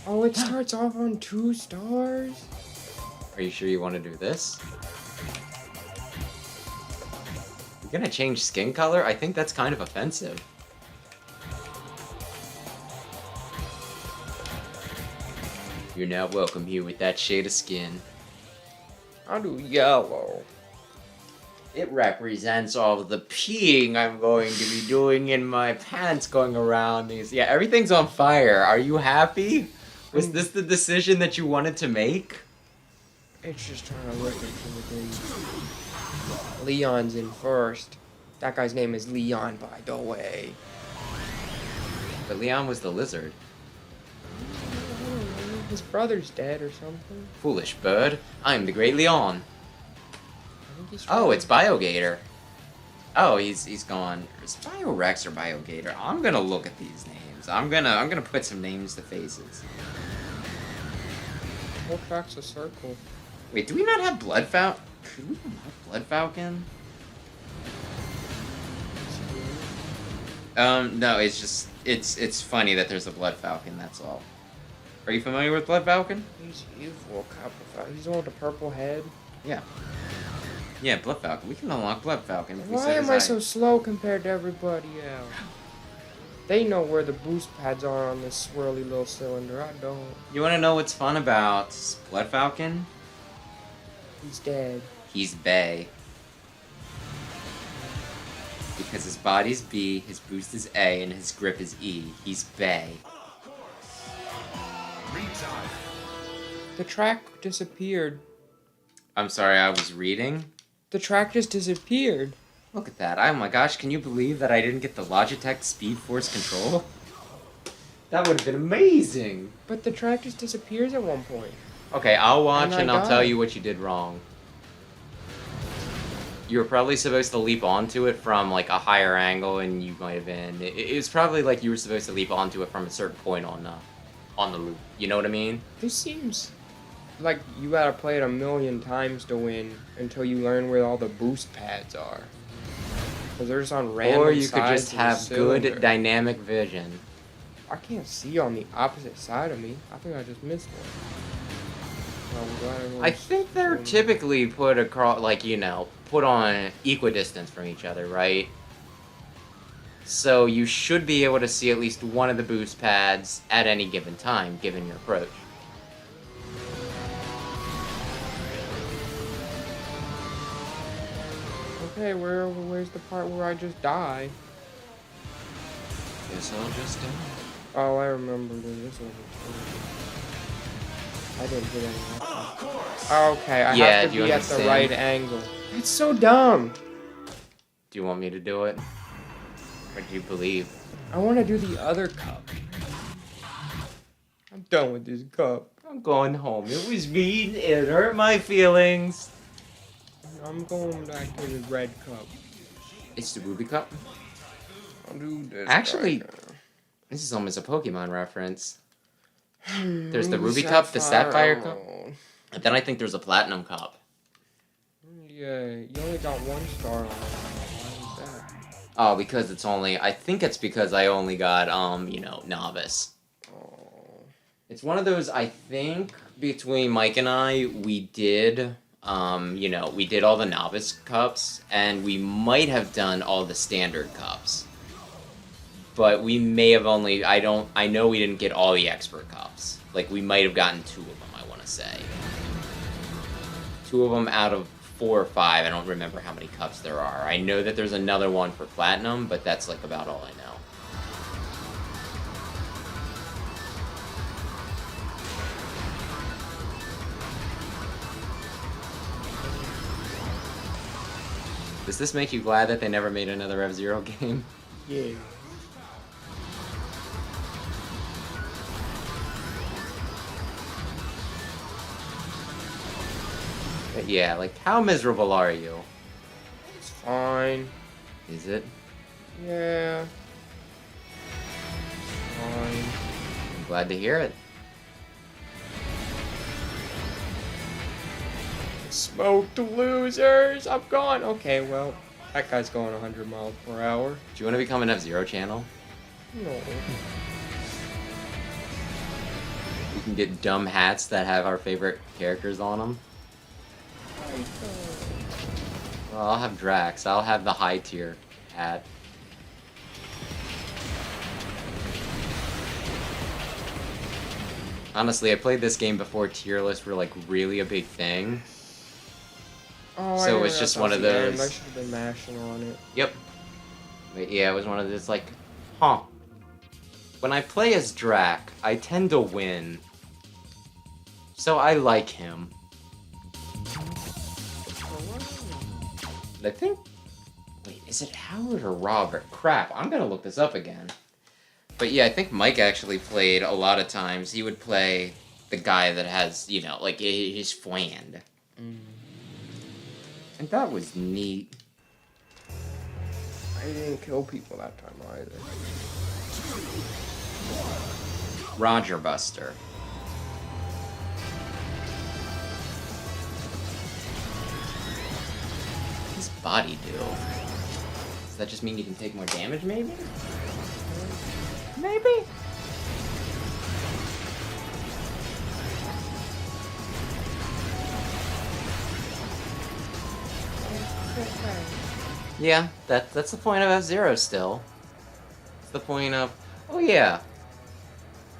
Speaker 3: Oh, it starts off on 2 stars?
Speaker 2: Are you sure you want to do this? You're gonna change skin color? I think that's kind of offensive. You're not welcome here with that shade of skin.
Speaker 3: I'll do yellow.
Speaker 2: It represents all of the peeing I'm going to be doing in my pants going around these. Yeah, everything's on fire. Are you happy? Was this the decision that you wanted to make?
Speaker 3: It's just trying to look into the things. Leon's in first. That guy's name is Leon, by the way.
Speaker 2: But Leon was the lizard.
Speaker 3: His brother's dead or something.
Speaker 2: Foolish bird. I'm the great Leon.
Speaker 3: I think he's
Speaker 2: Oh, it's Biogator. Oh, he's gone. Is Biorex or Biogator? I'm gonna look at these names. I'm gonna put some names to faces.
Speaker 3: whole track's a circle.
Speaker 2: Wait, do we not have Blood Falcon? Should we not have Blood Falcon? No, it's just it's funny that there's a Blood Falcon. That's all. Are you familiar with Blood Falcon?
Speaker 3: He's evil, he's the one with the purple head.
Speaker 2: Yeah. Yeah, Blood Falcon. We can unlock Blood Falcon. If we
Speaker 3: Why
Speaker 2: set
Speaker 3: am I
Speaker 2: aside-
Speaker 3: so slow compared to everybody else? They know where the boost pads are on this swirly little cylinder. I don't.
Speaker 2: You want to know what's fun about Blood Falcon?
Speaker 3: He's dead.
Speaker 2: He's Bay. Because his body's B, his boost is A, and his grip is E. He's Bay.
Speaker 4: Meet
Speaker 1: time.
Speaker 3: The track disappeared.
Speaker 2: I'm sorry, I was reading.
Speaker 3: The track just disappeared.
Speaker 2: Look at that. Oh my gosh, can you believe that I didn't get the Logitech Speed Force control? That would have been amazing.
Speaker 3: But the track just disappears at one point.
Speaker 2: Okay, I'll watch
Speaker 3: And
Speaker 2: and
Speaker 3: I
Speaker 2: I'll tell
Speaker 3: died.
Speaker 2: you what you did wrong. You were probably supposed to leap onto it from like a higher angle, and you might have been. It was probably like you were supposed to leap onto it from a certain point on the loop. You know what I mean?
Speaker 3: This seems like you gotta play it a million times to win until you learn where all the boost pads are. Because they're just on random
Speaker 2: Or you could
Speaker 3: sides
Speaker 2: just
Speaker 3: of the
Speaker 2: have good
Speaker 3: cylinder.
Speaker 2: dynamic vision.
Speaker 3: I can't see on the opposite side of me. I think I just missed one. Well, I'm glad everyone's
Speaker 2: I think they're
Speaker 3: doing-
Speaker 2: typically put across, like, you know, put on equidistance from each other, right? So you should be able to see at least one of the boost pads at any given time, given your approach.
Speaker 3: Okay, where's the part where I just die?
Speaker 2: Guess I'll just
Speaker 3: Oh, I remember this one. I didn't hit anyone.
Speaker 1: Of course.
Speaker 3: Okay, I
Speaker 2: Yeah,
Speaker 3: have
Speaker 2: do
Speaker 3: to
Speaker 2: you
Speaker 3: be at the
Speaker 2: understand?
Speaker 3: right angle. It's so dumb.
Speaker 2: Do you want me to do it? Or do you believe?
Speaker 3: I want to do the other cup. I'm done with this cup.
Speaker 2: I'm going home. It was mean. It hurt my feelings.
Speaker 3: I'm going back to the red cup.
Speaker 2: It's the Ruby Cup.
Speaker 3: I'll do this.
Speaker 2: Actually,
Speaker 3: right
Speaker 2: this is almost a Pokemon reference.
Speaker 3: now.
Speaker 2: There's the Ruby Cup, the Sapphire Cup.
Speaker 3: Emerald.
Speaker 2: And then I think there's a Platinum Cup.
Speaker 3: Yeah, you only got 1 star on it. Why is that?
Speaker 2: Oh, because it's only... I think it's because I only got, you know, Novice.
Speaker 3: Oh.
Speaker 2: It's one of those, I think, between Mike and I, we did, you know, we did all the Novice Cups, and we might have done all the Standard Cups. But we may have only... I know we didn't get all the Expert Cups. Like, we might have gotten 2 of them, I want to say. 2 of them out of 4 or 5. I don't remember how many cups there are. I know that there's another one for Platinum, but that's, like, about all I know. Does this make you glad that they never made another F-Zero game?
Speaker 3: Yeah.
Speaker 2: But yeah, like, how miserable are you?
Speaker 3: It's fine.
Speaker 2: Is it?
Speaker 3: Yeah. Fine.
Speaker 2: I'm glad to hear it.
Speaker 3: Smoked losers! I'm gone! Okay, well, that guy's going 100 miles per hour.
Speaker 2: Do you want to become an F-Zero channel?
Speaker 3: No.
Speaker 2: We can get dumb hats that have our favorite characters on them. Well, I'll have Drax. I'll have the high tier hat. Honestly, I played this game before tier lists were like really a big thing.
Speaker 3: Oh,
Speaker 2: So
Speaker 3: I didn't
Speaker 2: it's just
Speaker 3: know
Speaker 2: one of
Speaker 3: that was the end.
Speaker 2: those-
Speaker 3: I should have been mashing on it.
Speaker 2: Yep. But yeah, it was one of those like, huh. When I play as Drac, I tend to win. So I like him. I think... Wait, is it Howard or Robert? Crap, I'm gonna look this up again. But yeah, I think Mike actually played a lot of times. He would play the guy that has, you know, like his friend. And that was neat.
Speaker 3: I didn't kill people that time either.
Speaker 2: Roger Buster. What's his body do? Does that just mean you can take more damage, maybe? Maybe? Yeah, that's the point of F-Zero still. It's the point of... Oh yeah.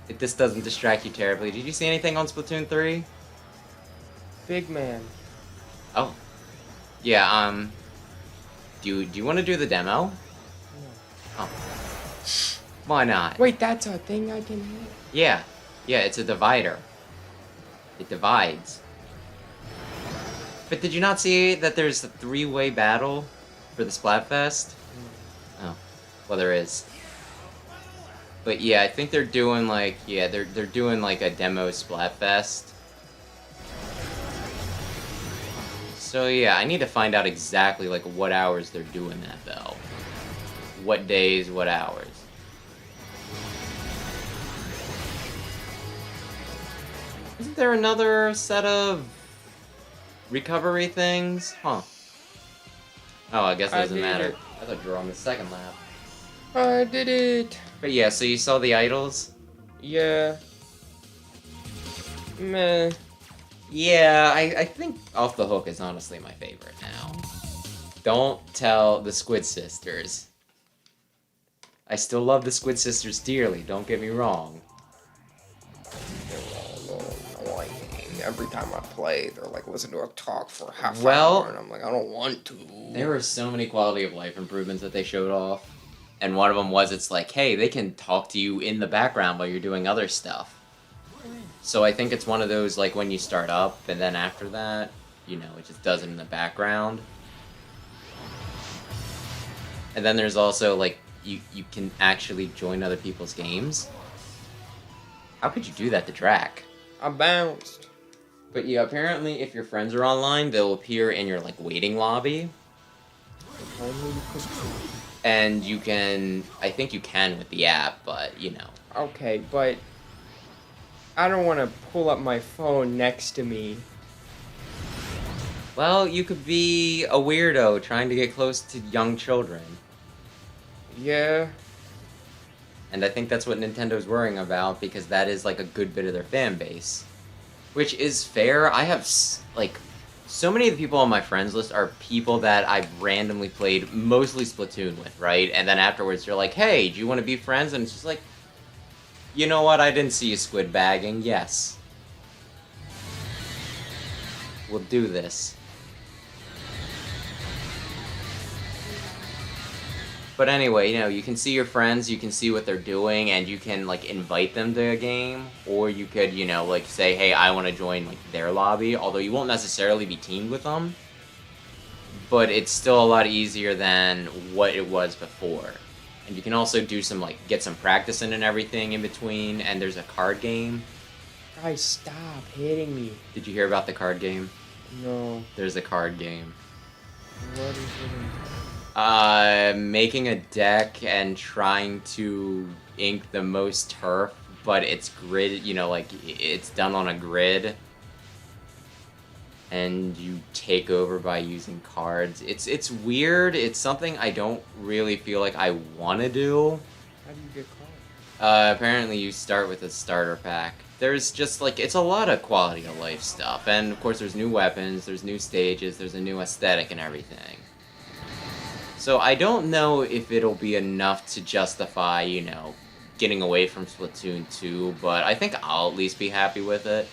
Speaker 2: If this doesn't distract you terribly. Did you see anything on Splatoon 3?
Speaker 3: Big man.
Speaker 2: Oh. Yeah, Do you want to do the demo? Oh. Why not?
Speaker 3: Wait, that's a thing I can hit?
Speaker 2: Yeah. Yeah, it's a divider. It divides. But did you not see that there's a 3-way battle for the Splatfest? Oh, well there is. But yeah, I think they're doing like, yeah, they're doing like a demo Splatfest. So yeah, I need to find out exactly like what hours they're doing that though. What days, what hours. Isn't there another set of recovery things? Huh. Oh, I guess it doesn't matter. I thought you were on the second lap.
Speaker 3: I did it.
Speaker 2: But yeah, so you saw the idols?
Speaker 3: Yeah. Meh.
Speaker 2: Yeah, I think Off the Hook is honestly my favorite now. Don't tell the Squid Sisters. I still love the Squid Sisters dearly, don't get me wrong.
Speaker 3: They're all a little annoying. Every time I play, they're like, listen to a talk for half an
Speaker 2: Well,
Speaker 3: hour, and I'm like, I don't want to.
Speaker 2: There were so many quality of life improvements that they showed off. And one of them was, it's like, hey, they can talk to you in the background while you're doing other stuff. So I think it's one of those, like, when you start up, and then after that, you know, it just does it in the background. And then there's also, like, you can actually join other people's games. How could you do that to Drac?
Speaker 3: I bounced.
Speaker 2: But yeah, apparently if your friends are online, they'll appear in your, like, waiting lobby. And you can, I think you can with the app, but, you know.
Speaker 3: Okay, but I don't want to pull up my phone next to me.
Speaker 2: Well, you could be a weirdo trying to get close to young children.
Speaker 3: Yeah.
Speaker 2: And I think that's what Nintendo's worrying about, because that is, like, a good bit of their fan base. Which is fair. I have, like, so many of the people on my friends list are people that I've randomly played mostly Splatoon with, right? And then afterwards you're like, hey, do you want to be friends? And it's just like, you know what? I didn't see you squid bagging. Yes. We'll do this. But anyway, you know, you can see your friends, you can see what they're doing, and you can, like, invite them to a game, or you could, you know, like, say, hey, I want to join, like, their lobby, although you won't necessarily be teamed with them, but it's still a lot easier than what it was before. And you can also do some, like, get some practice in and everything in between, and there's a card game.
Speaker 3: Guys, stop hitting me.
Speaker 2: Did you hear about the card game?
Speaker 3: No.
Speaker 2: There's a card game.
Speaker 3: What is it?
Speaker 2: Making a deck and trying to ink the most turf, but it's grid, you know, like, it's done on a grid. And you take over by using cards. It's weird. It's something I don't really feel like I want to do.
Speaker 3: How do you get cards?
Speaker 2: Apparently you start with a starter pack. There's just, like, it's a lot of quality of life stuff. And, of course, there's new weapons, there's new stages, there's a new aesthetic and everything. So I don't know if it'll be enough to justify, you know, getting away from Splatoon 2, but I think I'll at least be happy with it.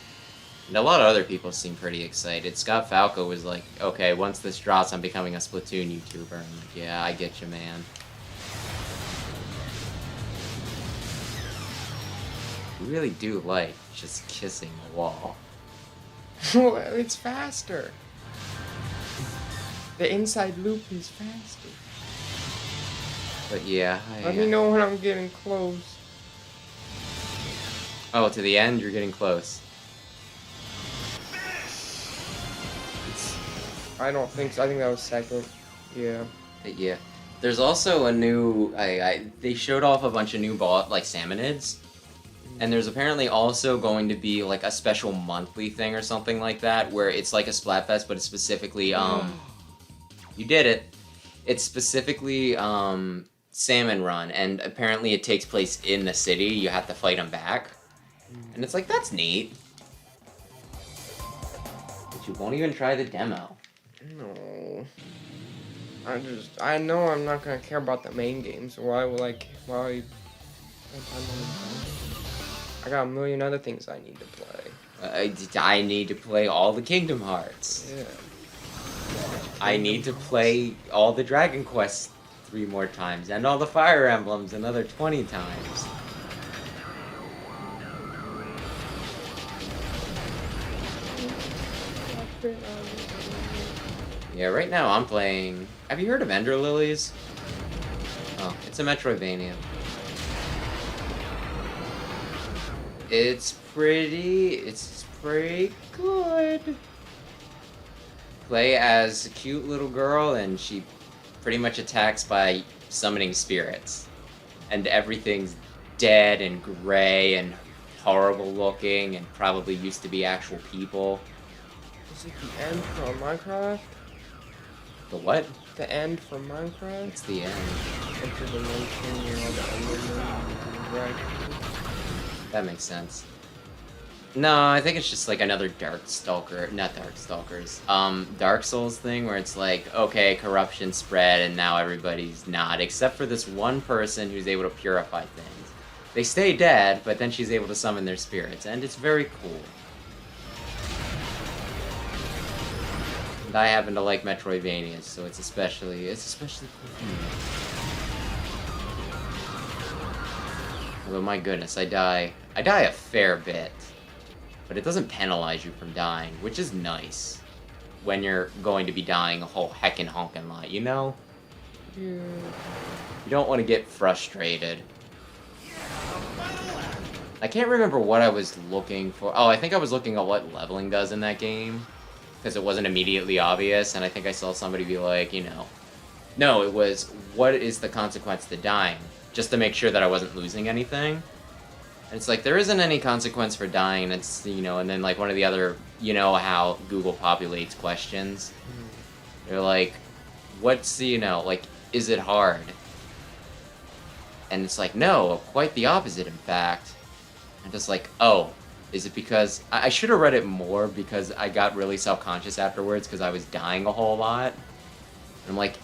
Speaker 2: And a lot of other people seem pretty excited. Scott Falco was like, okay, once this drops, I'm becoming a Splatoon YouTuber. I'm like, yeah, I get you, man. I really do like just kissing the wall.
Speaker 3: It's faster. The inside loop is faster.
Speaker 2: But yeah,
Speaker 3: Let me know when I'm getting close.
Speaker 2: Oh, to the end, you're getting close.
Speaker 3: I don't think so. I think that was second. Yeah.
Speaker 2: Yeah. There's also a new... they showed off a bunch of new like, Salmonids. And there's apparently also going to be, like, a special monthly thing or something like that, where it's like a Splatfest, but it's specifically, you did it. It's specifically, Salmon Run, and apparently it takes place in the city. You have to fight them back. And it's like, that's neat. But you won't even try the demo.
Speaker 3: No. I know I'm not gonna care about the main game, so why will I I got a million other things I need to play.
Speaker 2: I need to play all the Kingdom Hearts.
Speaker 3: Yeah.
Speaker 2: I need to play all the Dragon Quest 3 more times, and all the Fire Emblems another 20 times.
Speaker 3: it.
Speaker 2: Yeah, right now I'm playing... Have you heard of Ender Lilies? Oh, it's a Metroidvania. It's pretty good. Play as a cute little girl, and she pretty much attacks by summoning spirits. And everything's dead and gray and horrible looking and probably used to be actual people.
Speaker 3: Is it the end from Minecraft?
Speaker 2: The what?
Speaker 3: The end from Minecraft?
Speaker 2: It's the end.
Speaker 3: Enter the nation and all the underground, right?
Speaker 2: That makes sense. No, I think it's just like another Dark Souls thing where it's like, okay, corruption spread and now everybody's not, except for this one person who's able to purify things. They stay dead, but then she's able to summon their spirits, and it's very cool. And I happen to like Metroidvanias, so it's especially cool for me. Although my goodness, I die a fair bit. But it doesn't penalize you from dying, which is nice. When you're going to be dying a whole heckin' honkin' lot, you know?
Speaker 3: Yeah.
Speaker 2: You don't want to get frustrated. I can't remember what I was looking for. Oh, I think I was looking at what leveling does in that game. Because it wasn't immediately obvious, and I think I saw somebody be like, you know... No, it was, what is the consequence to dying? Just to make sure that I wasn't losing anything. And it's like, there isn't any consequence for dying, and it's, you know, and then like one of the other, you know how Google populates questions? They're like, what's, you know, like, is it hard? And it's like, no, quite the opposite, in fact. I'm just like, oh, is it because... I should have read it more because I got really self-conscious afterwards because I was dying a whole lot. And I'm like,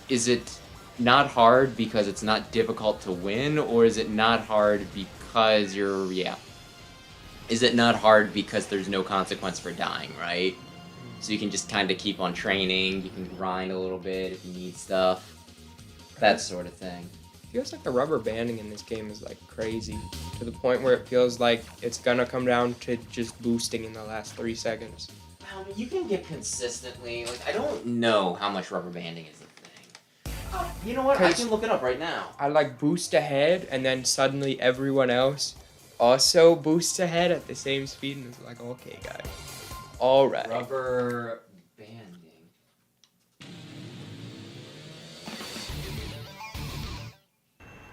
Speaker 2: is it not hard because it's not difficult to win, or is it not hard because you're... yeah. Is it not hard because there's no consequence for dying, right? So you can just kind of keep on training, you can grind a little bit if you need stuff. That sort of thing.
Speaker 3: Feels like the rubber banding in this game is like crazy, to the point where it feels like it's gonna come down to just boosting in the last 3 seconds.
Speaker 2: Well, you can get consistently, like, I don't know how much rubber banding is a thing. You know what, I can look it up right now.
Speaker 3: I like boost ahead, and then suddenly everyone else also boosts ahead at the same speed, and it's like, okay guys, alright.
Speaker 2: Rubber banding.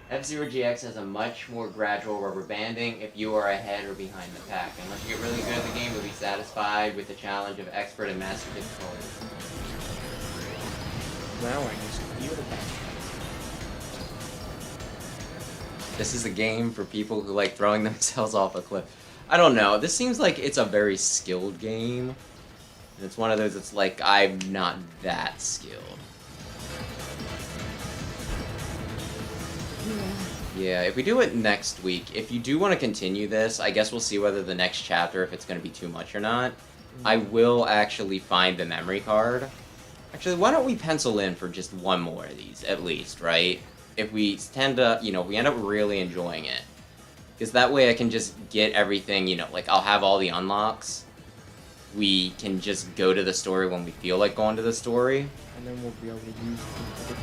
Speaker 2: F-Zero GX has a much more gradual rubber banding if you are ahead or behind the pack. Unless you get really good at the game, you'll be satisfied with the challenge of expert and master difficulty.
Speaker 3: Now I just feel that.
Speaker 2: This is a game for people who like throwing themselves off a cliff. I don't know, this seems like it's a very skilled game. And it's one of those that's like, I'm not that skilled. Yeah, if we do it next week, if you do want to continue this, I guess we'll see whether the next chapter, if it's going to be too much or not. I will actually find the memory card. Actually, why don't we pencil in for just one more of these, at least, right? If we tend to, you know, we end up really enjoying it. Because that way I can just get everything, you know, like I'll have all the unlocks. We can just go to the story when we feel like going to the story.
Speaker 3: And then we'll be able to use the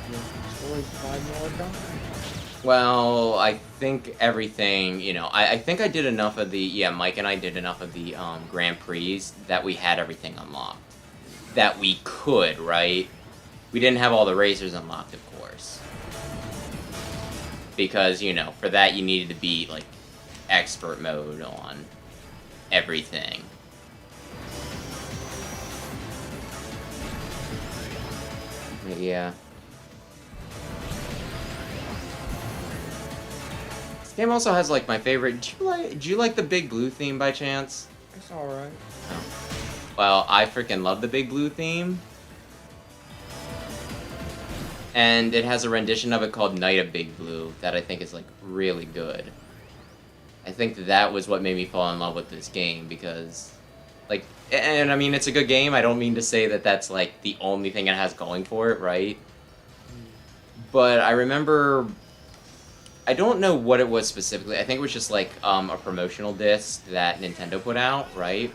Speaker 3: story to buy more guns.
Speaker 2: Well, I think everything, you know, I think I did enough of the, yeah, Mike and I did enough of the Grand Prix that we had everything unlocked. That we could, right? We didn't have all the racers unlocked, of course. Because, you know, for that you needed to be, like, expert mode on everything. But yeah. This game also has, like, my favorite... Do you like the Big Blue theme by chance?
Speaker 3: It's alright.
Speaker 2: Oh. Well, I freaking love the Big Blue theme. And it has a rendition of it called Night of Big Blue that I think is, like, really good. I think that was what made me fall in love with this game, because, like, and I mean, it's a good game. I don't mean to say that that's, like, the only thing it has going for it, right? But I remember... I don't know what it was specifically. I think it was just, like, a promotional disc that Nintendo put out, right?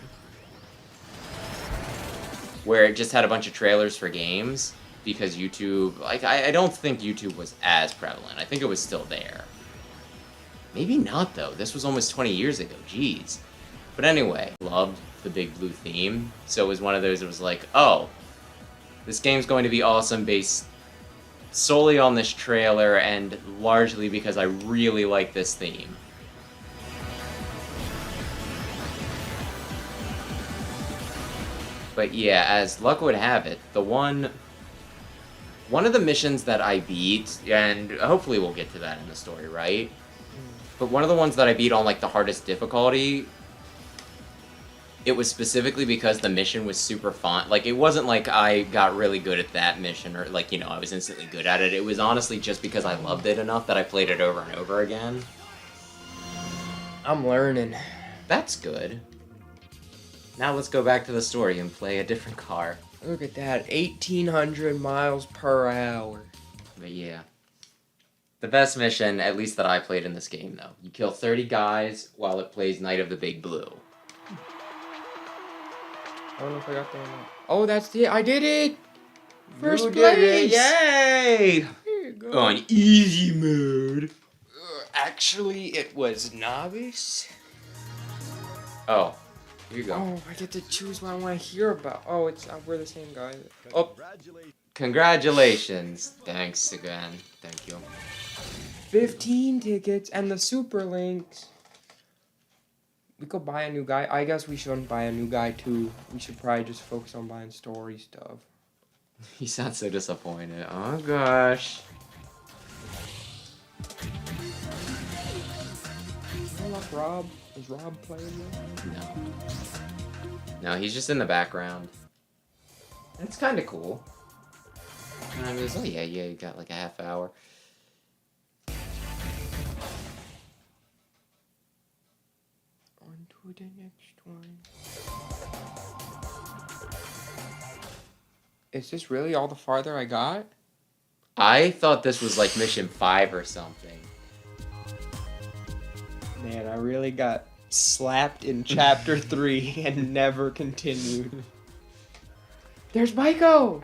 Speaker 2: where it just had a bunch of trailers for games because YouTube, like, I don't think YouTube was as prevalent. I think it was still there. Maybe not, though. This was almost 20 years ago. Jeez. But anyway, loved the Big Blue theme. So it was one of those that was like, oh, this game's going to be awesome based solely on this trailer and largely because I really like this theme. But yeah, as luck would have it, the one of the missions that I beat, and hopefully we'll get to that in the story, right? But one of the ones that I beat on, like, the hardest difficulty, it was specifically because the mission was super fun. Like, it wasn't like I got really good at that mission, or, like, you know, I was instantly good at it. It was honestly just because I loved it enough that I played it over and over again.
Speaker 3: I'm learning.
Speaker 2: That's good. Now let's go back to the story and play a different car.
Speaker 3: Look at that, 1,800 miles per hour.
Speaker 2: But yeah. The best mission, at least that I played in this game, though. You kill 30 guys while it plays Night of the Big Blue.
Speaker 3: I don't know if I got that or not. Oh, that's it. I did it! First
Speaker 2: You
Speaker 3: place!
Speaker 2: did it. Yay!
Speaker 3: Here you go.
Speaker 2: On easy mode.
Speaker 3: Actually, it was novice.
Speaker 2: Oh, here you go.
Speaker 3: Oh, I get to choose what I want to hear about. Oh, it's we're the same guy. Oh,
Speaker 2: Congratulations. Thanks again. Thank you.
Speaker 3: 15 tickets and the super links. We could buy a new guy. I guess we shouldn't buy a new guy too. We should probably just focus on buying story stuff.
Speaker 2: You sound so disappointed. Oh gosh.
Speaker 3: You know, like Rob? Is Rob playing now?
Speaker 2: No. No, he's just in the background. That's kind of cool. And I was, oh yeah, you got like a half hour.
Speaker 3: On to the next one. Is this really all the farther I got?
Speaker 2: I thought this was like mission 5 or something.
Speaker 3: Man, I really got slapped in chapter 3 and never continued. There's Maiko!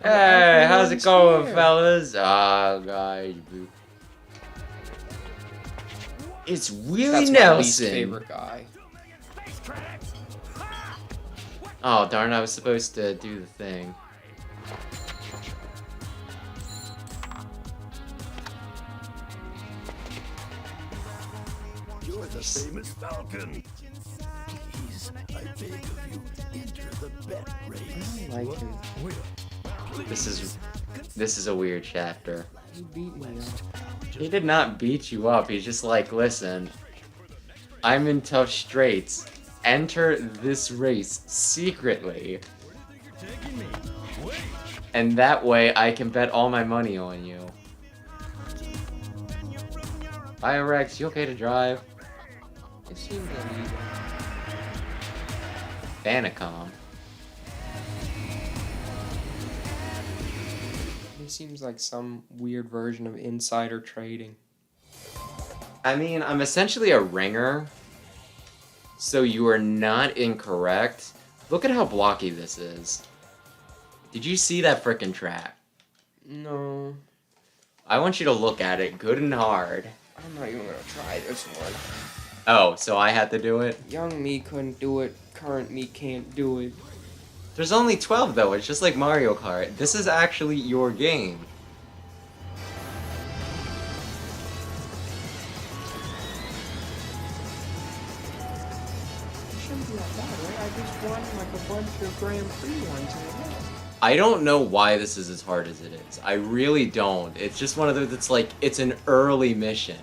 Speaker 2: Hey, how's it going,
Speaker 3: Here.
Speaker 2: fellas? Oh, guys. It's Willie
Speaker 3: That's my least
Speaker 2: Nelson.
Speaker 3: favorite guy.
Speaker 2: Oh, darn, I was supposed to do the thing.
Speaker 4: You're the famous Falcon. Please, I beg of you, enter the bet race.
Speaker 3: I like him.
Speaker 2: This is a weird chapter.
Speaker 3: He beat me up.
Speaker 2: He did not beat you up. He's just like, listen, I'm in tough straits. Enter this race secretly. And that way I can bet all my money on you. Hi, Rex. You okay to drive?
Speaker 3: It seems illegal.
Speaker 2: Banacom.
Speaker 3: It seems like some weird version of insider trading.
Speaker 2: I mean, I'm essentially a ringer. So you are not incorrect. Look at how blocky this is. Did you see that frickin' track?
Speaker 3: No.
Speaker 2: I want you to look at it good and hard.
Speaker 3: I'm not even gonna try this one.
Speaker 2: Oh, so I had to do it?
Speaker 3: Young me couldn't do it. Current me can't do it.
Speaker 2: There's only 12 though, it's just like Mario Kart. This is actually your game.
Speaker 3: It shouldn't be that bad, right? I just won like a bunch of Grand Prix ones in a row.
Speaker 2: I don't know why this is as hard as it is. I really don't. It's just one of those that's like, it's an early mission.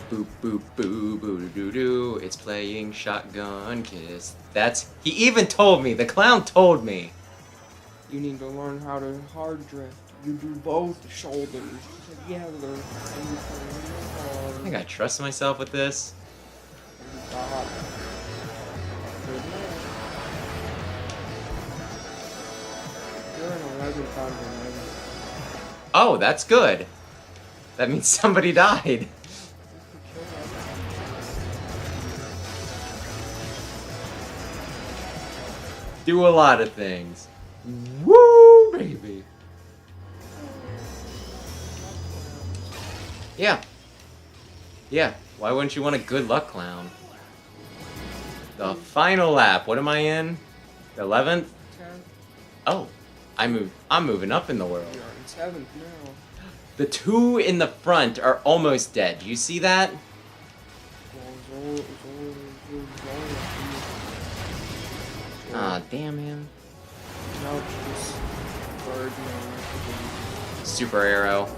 Speaker 2: Boop boop boo boo doo doo. It's playing Shotgun Kiss. He even told me. The clown told me.
Speaker 3: You need to learn how to hard drift. You do both shoulders together. And you play real
Speaker 2: I
Speaker 3: hard.
Speaker 2: think I trust myself with this.
Speaker 3: And you got good luck. You're an 11 out of 11.
Speaker 2: Oh, that's good. That means somebody died. Do a lot of things. Woo, baby. Yeah. Yeah, why wouldn't you want a good luck clown? The final lap. What am I in? 11th?
Speaker 3: 10th.
Speaker 2: Oh, I'm moving up in the world.
Speaker 3: You're in 7th now.
Speaker 2: The two in the front are almost dead. You see that? Ah, damn him.
Speaker 3: No, just bird now.
Speaker 2: Super arrow.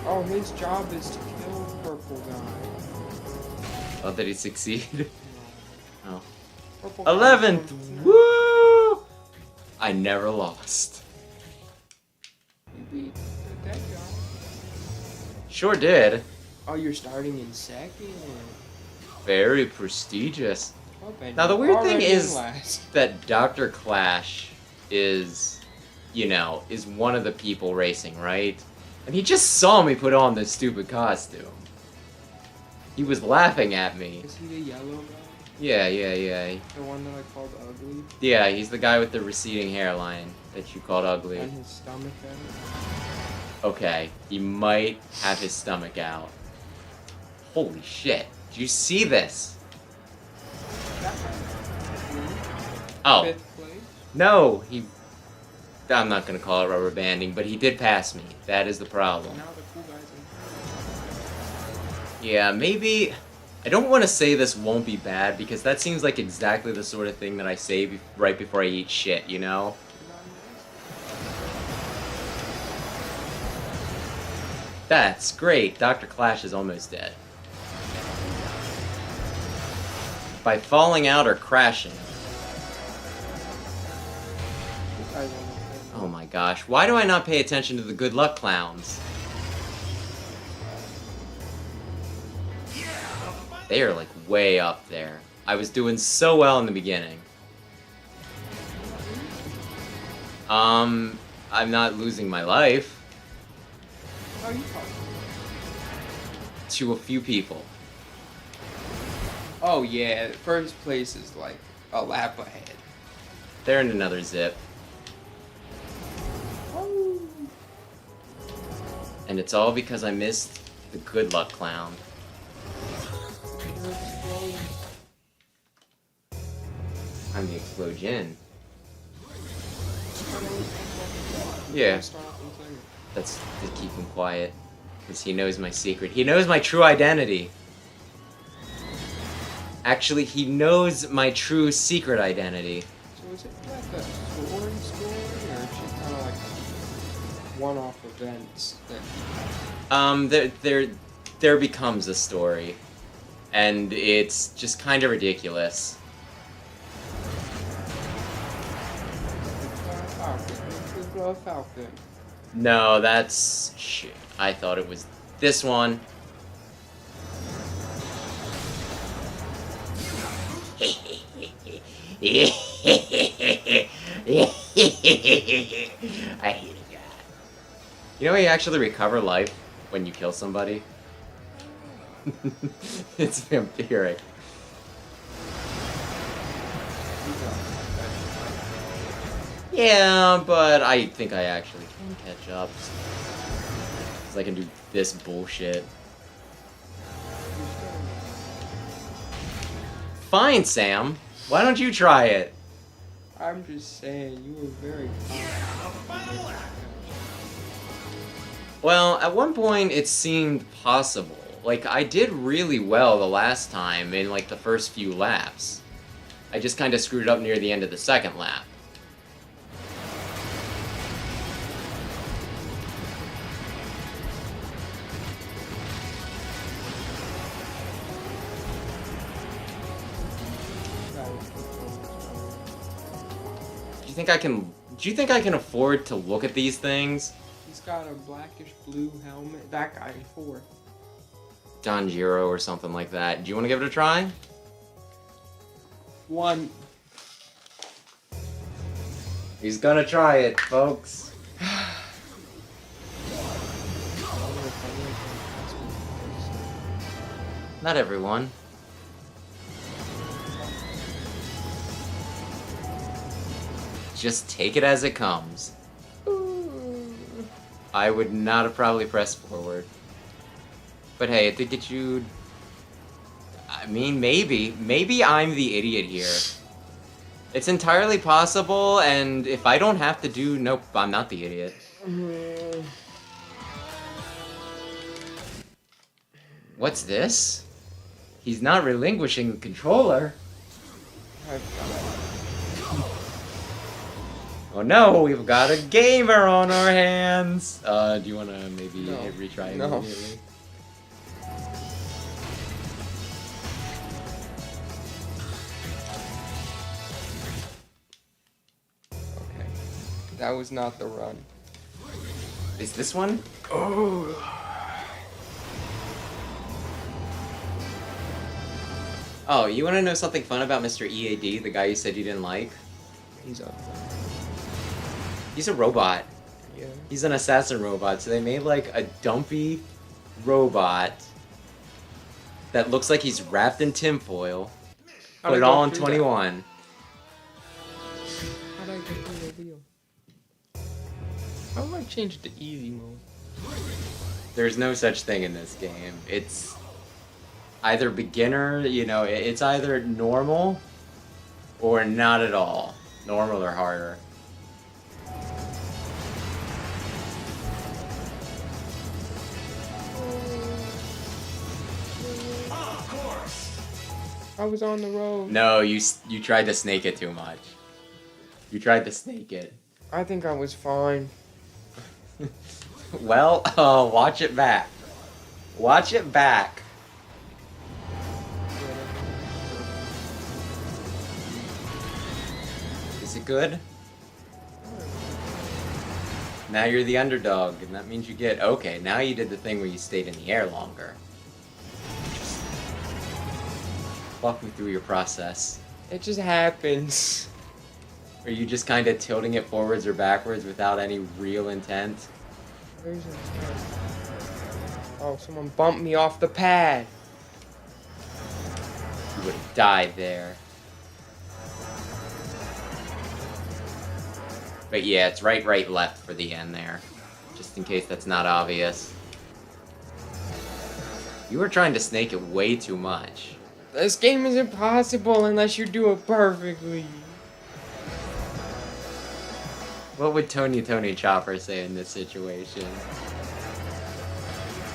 Speaker 3: Oh, his job is to kill purple guy.
Speaker 2: Oh, did he succeed? Oh.
Speaker 3: Purple guy
Speaker 2: 11th!
Speaker 3: from-
Speaker 2: Woo! I never lost.
Speaker 3: You beat that guy.
Speaker 2: Sure did.
Speaker 3: Oh, you're starting in 2nd.
Speaker 2: Very prestigious.
Speaker 3: Oh, Ben,
Speaker 2: Now, the
Speaker 3: you're
Speaker 2: weird thing
Speaker 3: already in
Speaker 2: is
Speaker 3: last.
Speaker 2: that Dr. Clash is, you know, is one of the people racing, right? And he just saw me put on this stupid costume. He was laughing at me.
Speaker 3: Is he the yellow guy?
Speaker 2: Yeah.
Speaker 3: The one that I called ugly?
Speaker 2: Yeah, he's the guy with the receding hairline that you called ugly.
Speaker 3: And his stomach out?
Speaker 2: Okay, he might have his stomach out. Holy shit. Did you see this?
Speaker 3: That guy.
Speaker 2: Oh,
Speaker 3: 5th place?
Speaker 2: no, I'm not gonna call it rubber banding, but he did pass me. That is the problem.
Speaker 3: Now the cool guy's in.
Speaker 2: Yeah, maybe... I don't want to say this won't be bad, because that seems like exactly the sort of thing that I say right before I eat shit, you know? That's great. Dr. Clash is almost dead. By falling out or crashing. Oh my gosh, why do I not pay attention to the good luck clowns? They are like way up there. I was doing so well in the beginning. I'm not losing my life.
Speaker 3: How are you talking?
Speaker 2: To a few people.
Speaker 3: Oh yeah, 1st place is like a lap ahead.
Speaker 2: They're in another zip.
Speaker 3: Oh.
Speaker 2: And it's all because I missed the good luck clown. I'm the explosion. Yeah. That's to keep him quiet. Because he knows my secret. He knows my true identity. Actually, he knows my true secret identity.
Speaker 3: So is it like a story, or is it kind of like one-off events that?
Speaker 2: There becomes a story. And it's just kind of ridiculous.
Speaker 3: Falcon.
Speaker 2: No, that's... shit. I thought it was this one. I hate it, God. You know how you actually recover life when you kill somebody? It's vampiric. Yeah, but I think I actually can catch up. Because I can do this bullshit. Fine, Sam. Why don't you try it?
Speaker 3: I'm just saying, you were very confident.
Speaker 2: Well, at one point it seemed possible. Like, I did really well the last time in, like, the first few laps. I just kind of screwed up near the end of the second lap. Do you think I can afford to look at these things?
Speaker 3: He's got a blackish blue helmet. That guy in 4th.
Speaker 2: Danjiro or something like that. Do you want to give it a try?
Speaker 3: 1.
Speaker 2: He's gonna try it, folks. Not everyone. Just take it as it comes. I would not have probably pressed forward. But hey, I think it you... I mean, maybe. Maybe I'm the idiot here. It's entirely possible, and if I don't have to do... Nope, I'm not the idiot. What's this? He's not relinquishing the controller. Oh no, we've got a gamer on our hands! Do you wanna maybe retry immediately?
Speaker 3: Okay. That was not the run.
Speaker 2: Is this one? Oh, you wanna know something fun about Mr. EAD, the guy you said you didn't like?
Speaker 3: He's up.
Speaker 2: He's a robot.
Speaker 3: Yeah.
Speaker 2: He's an assassin robot, so they made like a dumpy robot that looks like he's wrapped in tinfoil.
Speaker 3: How'd
Speaker 2: Put
Speaker 3: I
Speaker 2: it
Speaker 3: go
Speaker 2: all in
Speaker 3: through
Speaker 2: 21.
Speaker 3: How do I get through the wheel? How do I change it to easy mode?
Speaker 2: There's no such thing in this game. It's either beginner, you know, it's either normal or not at all. Normal or harder.
Speaker 3: I was on the road.
Speaker 2: No, you tried to snake it too much. You tried to snake it.
Speaker 3: I think I was fine.
Speaker 2: Well, watch it back. Watch it back. Is it good? Now you're the underdog, and that means you get... Okay, now you did the thing where you stayed in the air longer. Walk me through your process.
Speaker 3: It just happens.
Speaker 2: Are you just kind of tilting it forwards or backwards without any real intent?
Speaker 3: Where's it? Oh, someone bumped me off the pad.
Speaker 2: You would have died there. But yeah, it's right, left for the end there. Just in case that's not obvious. You were trying to snake it way too much.
Speaker 3: This game is impossible unless you do it perfectly.
Speaker 2: What would Tony Chopper say in this situation?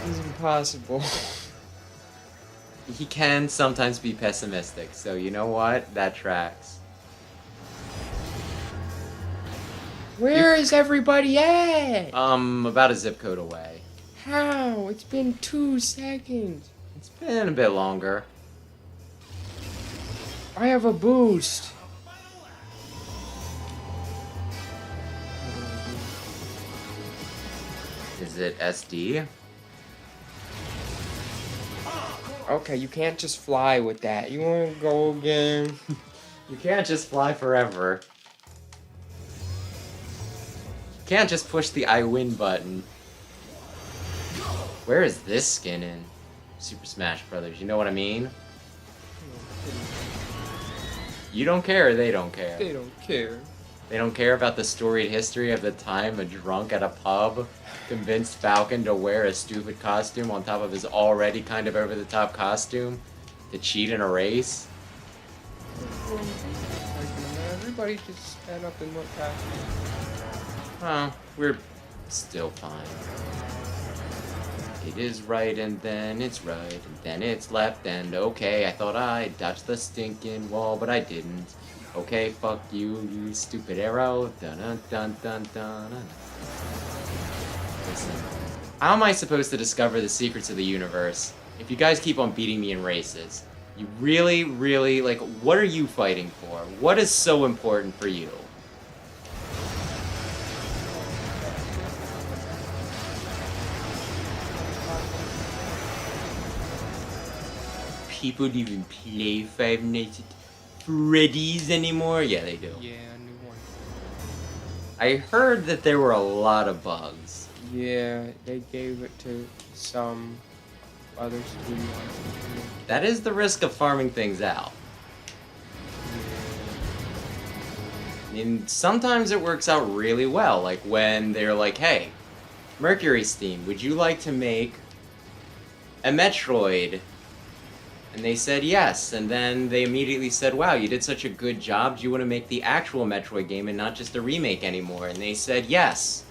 Speaker 3: It's impossible.
Speaker 2: He can sometimes be pessimistic, so you know what? That tracks.
Speaker 3: Where is everybody at?
Speaker 2: About a zip code away.
Speaker 3: How? It's been 2 seconds.
Speaker 2: It's been a bit longer.
Speaker 3: I have a boost.
Speaker 2: Is it SD?
Speaker 3: Okay, you can't just fly with that. You wanna go again?
Speaker 2: You can't just fly forever. You can't just push the I win button. Where is this skin in Super Smash Brothers? You know what I mean? You don't care or they don't care?
Speaker 3: They don't care.
Speaker 2: They don't care about the storied history of the time a drunk at a pub convinced Falcon to wear a stupid costume on top of his already kind of over-the-top costume to cheat in a race?
Speaker 3: Everybody just stand up and look past me.
Speaker 2: Oh, we're still fine. It is right and then it's right and then it's left and okay, I thought I dodged the stinking wall but I didn't. Okay, fuck you, you stupid arrow. Dun dun dun dun dun. Listen, how am I supposed to discover the secrets of the universe if you guys keep on beating me in races? You really, really, like, what are you fighting for? What is so important for you? People don't even play Five Nights at Freddy's anymore? Yeah, they do.
Speaker 3: Yeah, a new one.
Speaker 2: I heard that there were a lot of bugs.
Speaker 3: Yeah, they gave it to some other studio.
Speaker 2: that is the risk of farming things out. I mean, sometimes it works out really well, like when they're like, hey, Mercury Steam, would you like to make a Metroid? And they said yes, and then they immediately said, wow, you did such a good job, do you want to make the actual Metroid game and not just a remake anymore? And they said yes.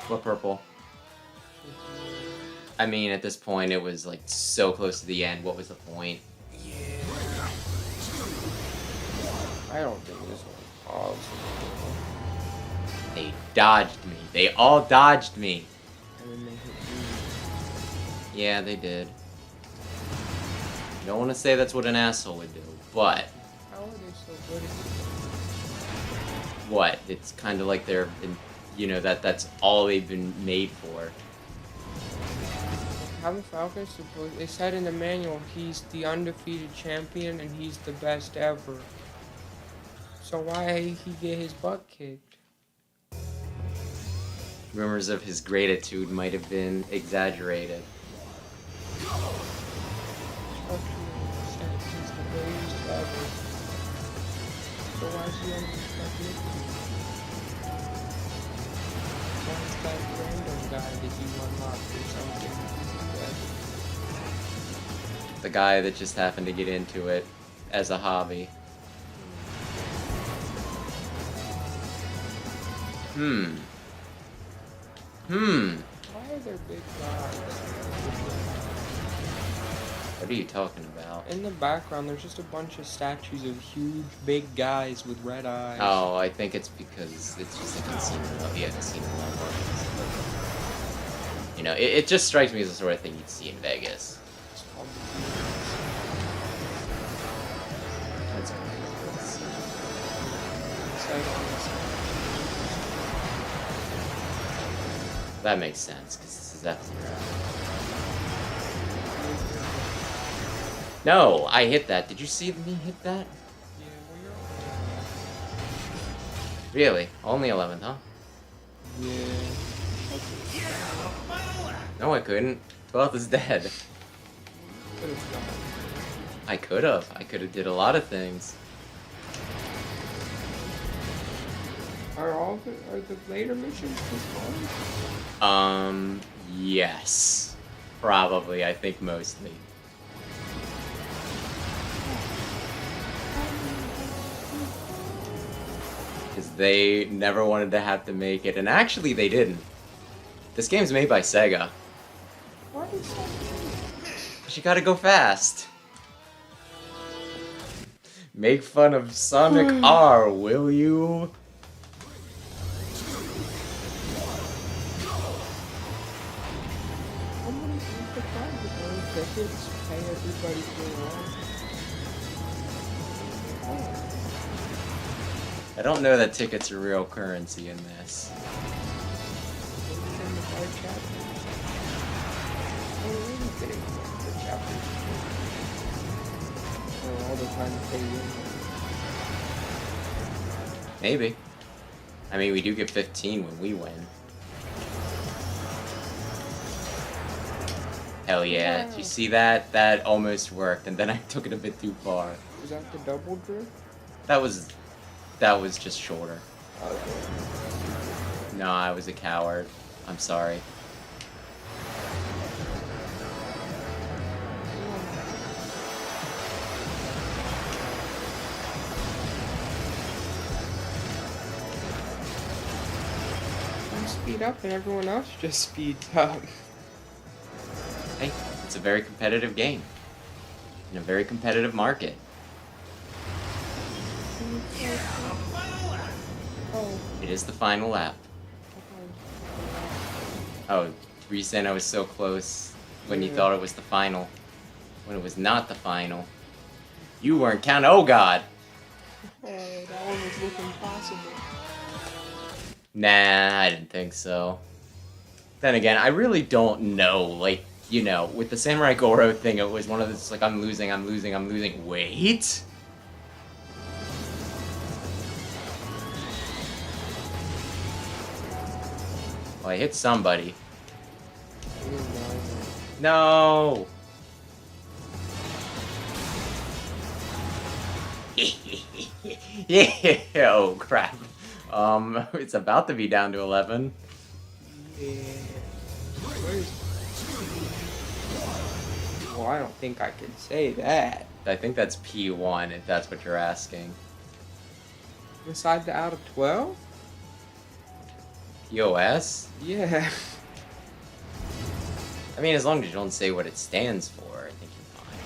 Speaker 2: What purple? I mean, at this point, it was like so close to the end, what was the point?
Speaker 3: I don't think this one's possible.
Speaker 2: They dodged me. They all dodged me.
Speaker 3: And then they hit
Speaker 2: Yeah, they did. Don't want to say that's what an asshole would do, but...
Speaker 3: How are they so good at
Speaker 2: What? It's kind of like they're, you know, that's all they've been made for.
Speaker 3: How the Falcons supposed? They said in the manual he's the undefeated champion and he's the best ever. So why he get his butt kicked?
Speaker 2: Rumors of his gratitude might have been exaggerated.
Speaker 3: He's the greatest ever. So why is he undefeated? Why is that random guy that you unlocked or something?
Speaker 2: The guy that just happened to get into it as a hobby.
Speaker 3: Why are there big guys?
Speaker 2: What are you talking about?
Speaker 3: In the background, there's just a bunch of statues of huge, big guys with red eyes.
Speaker 2: Oh, I think it's because it's just a casino level. Yeah, casino level. You know, it just strikes me as the sort of thing you'd see in Vegas.
Speaker 3: It's called
Speaker 2: That's crazy.
Speaker 3: It's like on the side.
Speaker 2: That makes sense, because this is F-Zero. No, I hit that. Did you see me hit that?
Speaker 3: Yeah, well,
Speaker 2: Really? Only 11th, huh?
Speaker 3: you're... Yeah.
Speaker 2: No, I couldn't. 12th is dead.
Speaker 3: But it's not.
Speaker 2: I could have. I could have did a lot of things.
Speaker 3: Are the later missions this fun?
Speaker 2: Yes. Probably, I think mostly. Because they never wanted to have to make it, and actually they didn't. This game's made by Sega.
Speaker 3: Why is that?
Speaker 2: But you gotta go fast. Make fun of Sonic R, will you?
Speaker 3: How many tickets pay everybody for
Speaker 2: I don't know that tickets are real currency in this. Maybe. I mean, we do get 15 when we win. Hell yeah. Did you see that? That almost worked, and then I took it a bit too far.
Speaker 3: Was that the double drift?
Speaker 2: That was just shorter. No, I was a coward. I'm sorry.
Speaker 3: You speed up and everyone else just speeds up.
Speaker 2: Hey, it's a very competitive game. In a very competitive market.
Speaker 3: Oh.
Speaker 2: It is the final lap. Oh, were you saying I was so close when you thought it was the final? When it was not the final. You weren't counting. Oh god!
Speaker 3: Oh, that one was looking possible.
Speaker 2: Nah, I didn't think so. Then again, I really don't know. Like, you know, with the Samurai Goro thing, it was one of those, like, I'm losing. Wait? Well, I hit somebody. No! Yeah, oh crap. It's about to be down to 11.
Speaker 3: Yeah. Where's... Well, I don't think I can say that.
Speaker 2: I think that's P1, if that's what you're asking.
Speaker 3: Beside the out of 12?
Speaker 2: POS?
Speaker 3: Yeah.
Speaker 2: I mean, as long as you don't say what it stands for, I think you're fine.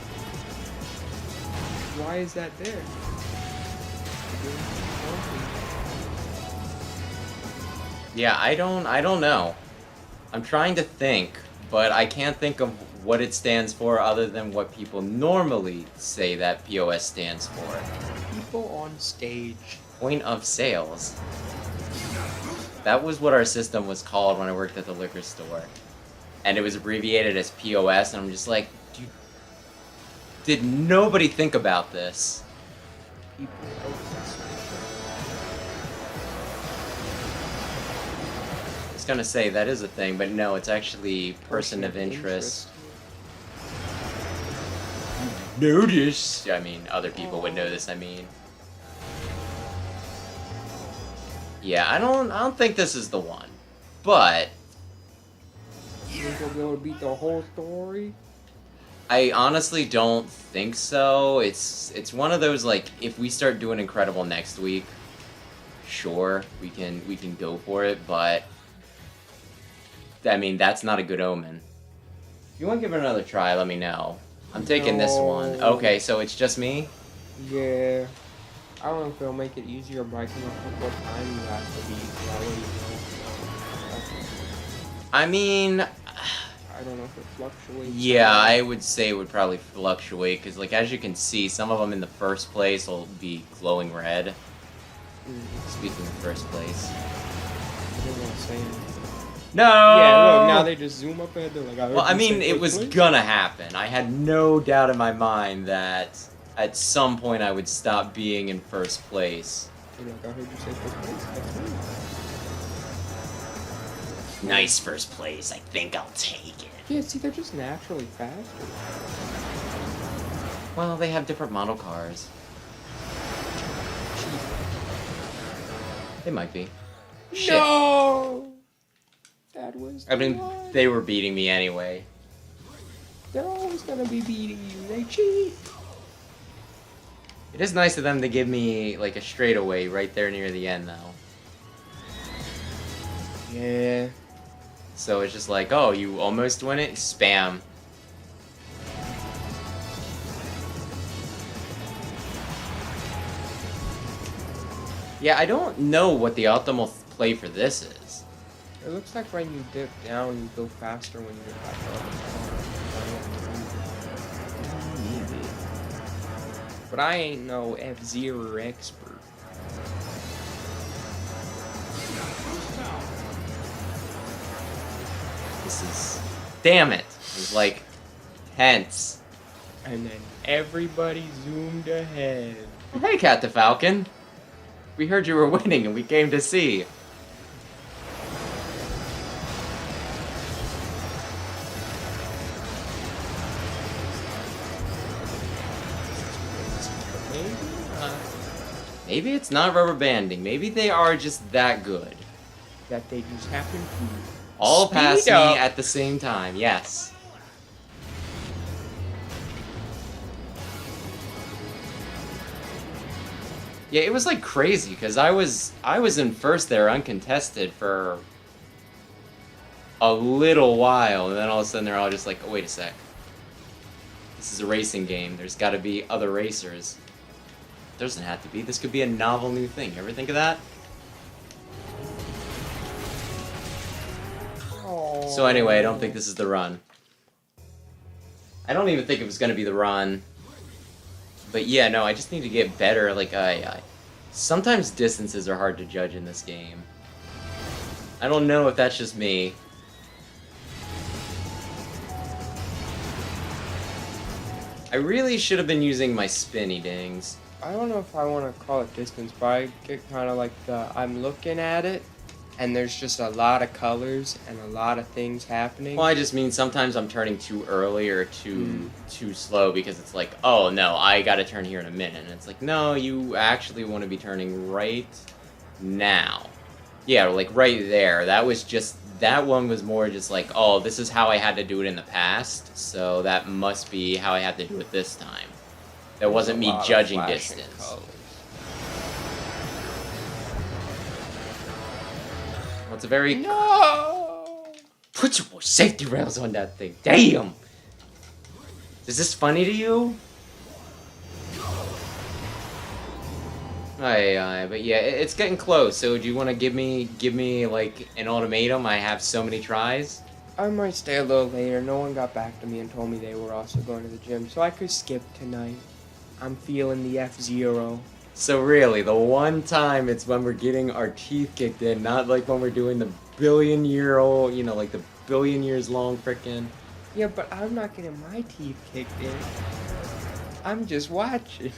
Speaker 3: Why is that there?
Speaker 2: Yeah, I don't know. I'm trying to think, but I can't think of what it stands for other than what people normally say that POS stands for.
Speaker 3: People on stage.
Speaker 2: Point of sales. That was what our system was called when I worked at the liquor store. And it was abbreviated as POS, and I'm just like, dude, did nobody think about this?
Speaker 3: People
Speaker 2: I was gonna say that is a thing, but no, it's actually person of interest. Notice. I mean, other people would know this. I mean, yeah, I don't think this is the one, but
Speaker 3: You think we'll be able to beat the whole story?
Speaker 2: I honestly don't think so. It's one of those, like, if we start doing Incredible next week, sure, we can go for it, but I mean, that's not a good omen. If you want to give it another try, let me know. I'm taking this one.
Speaker 3: No.
Speaker 2: Okay, so it's just me?
Speaker 3: Yeah. I don't know if it'll make it easier, but I can look up what time you have to beat. So I'll let you know.
Speaker 2: I mean,
Speaker 3: I don't know if it fluctuates.
Speaker 2: yeah, I would say it would probably fluctuate, because, like, as you can see, some of them in the first place will be glowing red. Speaking of first place.
Speaker 3: I didn't want to say anything.
Speaker 2: No!
Speaker 3: Yeah, look, now they just zoom up ahead. They're like,
Speaker 2: Well, I mean, it was gonna happen. I had no doubt in my mind that at some point I would stop being in first place.
Speaker 3: Like, I heard you say first place. That's right.
Speaker 2: Nice first place. I think I'll take it.
Speaker 3: Yeah, see, they're just naturally faster.
Speaker 2: Well, they have different model cars. They might be. Shit.
Speaker 3: No! That was.
Speaker 2: I mean,
Speaker 3: the one.
Speaker 2: they were beating me anyway.
Speaker 3: They're always gonna be beating you. They cheat.
Speaker 2: It is nice of them to give me, like, a straightaway right there near the end, though.
Speaker 3: Yeah.
Speaker 2: So it's just like, oh, you almost win it? Spam. Yeah, I don't know what the optimal play for this is.
Speaker 3: It looks like when you dip down, you go faster when you get back up. But I ain't no F-Zero expert.
Speaker 2: This is... Damn it! It was, like, tense.
Speaker 3: And then everybody zoomed ahead.
Speaker 2: Hey, Cat the Falcon. We heard you were winning and we came to see. Maybe it's not rubber banding. Maybe they are just that good.
Speaker 3: That they just happen to
Speaker 2: All
Speaker 3: speed
Speaker 2: pass me
Speaker 3: up.
Speaker 2: at the same time, yes. Yeah, it was like crazy because I was in first there uncontested for a little while, and then all of a sudden they're all just like, oh, wait a sec. This is a racing game. There's got to be other racers. There doesn't have to be. This could be a novel new thing. You ever think of that? So anyway, I don't think this is the run. I don't even think it was going to be the run. But yeah, no, I just need to get better. Like, sometimes distances are hard to judge in this game. I don't know if that's just me. I really should have been using my spinny dings.
Speaker 3: I don't know if I want to call it distance, but I get kind of like the I'm looking at it, and there's just a lot of colors and a lot of things happening.
Speaker 2: Well, I just mean sometimes I'm turning too early or too slow because it's like, oh no, I gotta turn here in a minute. And it's like, no, you actually want to be turning right now. Yeah, like right there. That one was more just like, oh, this is how I had to do it in the past, so that must be how I had to do it this time. That wasn't me judging distance.
Speaker 3: Colors.
Speaker 2: Well, it's a very...
Speaker 3: No!
Speaker 2: Put your more safety rails on that thing. Damn! Is this funny to you? Aye, but yeah, it's getting close. So do you want to give me like an ultimatum? I have so many tries.
Speaker 3: I might stay a little later. No one got back to me and told me they were also going to the gym, so I could skip tonight. I'm feeling the F-Zero.
Speaker 2: So really, the one time it's when we're getting our teeth kicked in, not like when we're doing the billion-year-old, you know, like the billion years long frickin'.
Speaker 3: Yeah, but I'm not getting my teeth kicked in. I'm just watching.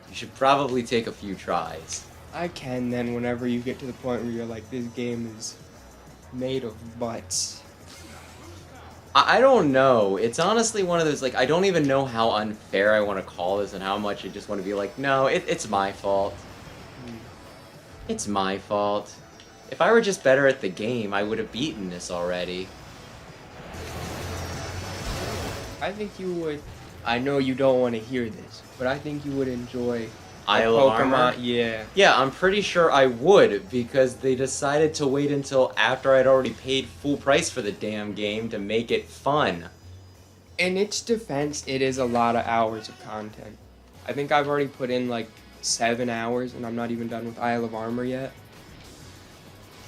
Speaker 2: You should probably take a few tries.
Speaker 3: I can then whenever you get to the point where you're like, this game is made of butts.
Speaker 2: I don't know. It's honestly one of those, like, I don't even know how unfair I want to call this and how much I just want to be like, no, it's my fault. It's my fault. If I were just better at the game, I would have beaten this already.
Speaker 3: I think you would. I know you don't want to hear this, but I think you would enjoy
Speaker 2: Isle of
Speaker 3: Pokemon.
Speaker 2: Armor?
Speaker 3: Yeah.
Speaker 2: Yeah, I'm pretty sure I would, because they decided to wait until after I'd already paid full price for the damn game to make it fun.
Speaker 3: In its defense, it is a lot of hours of content. I think I've already put in like 7 hours, and I'm not even done with Isle of Armor yet.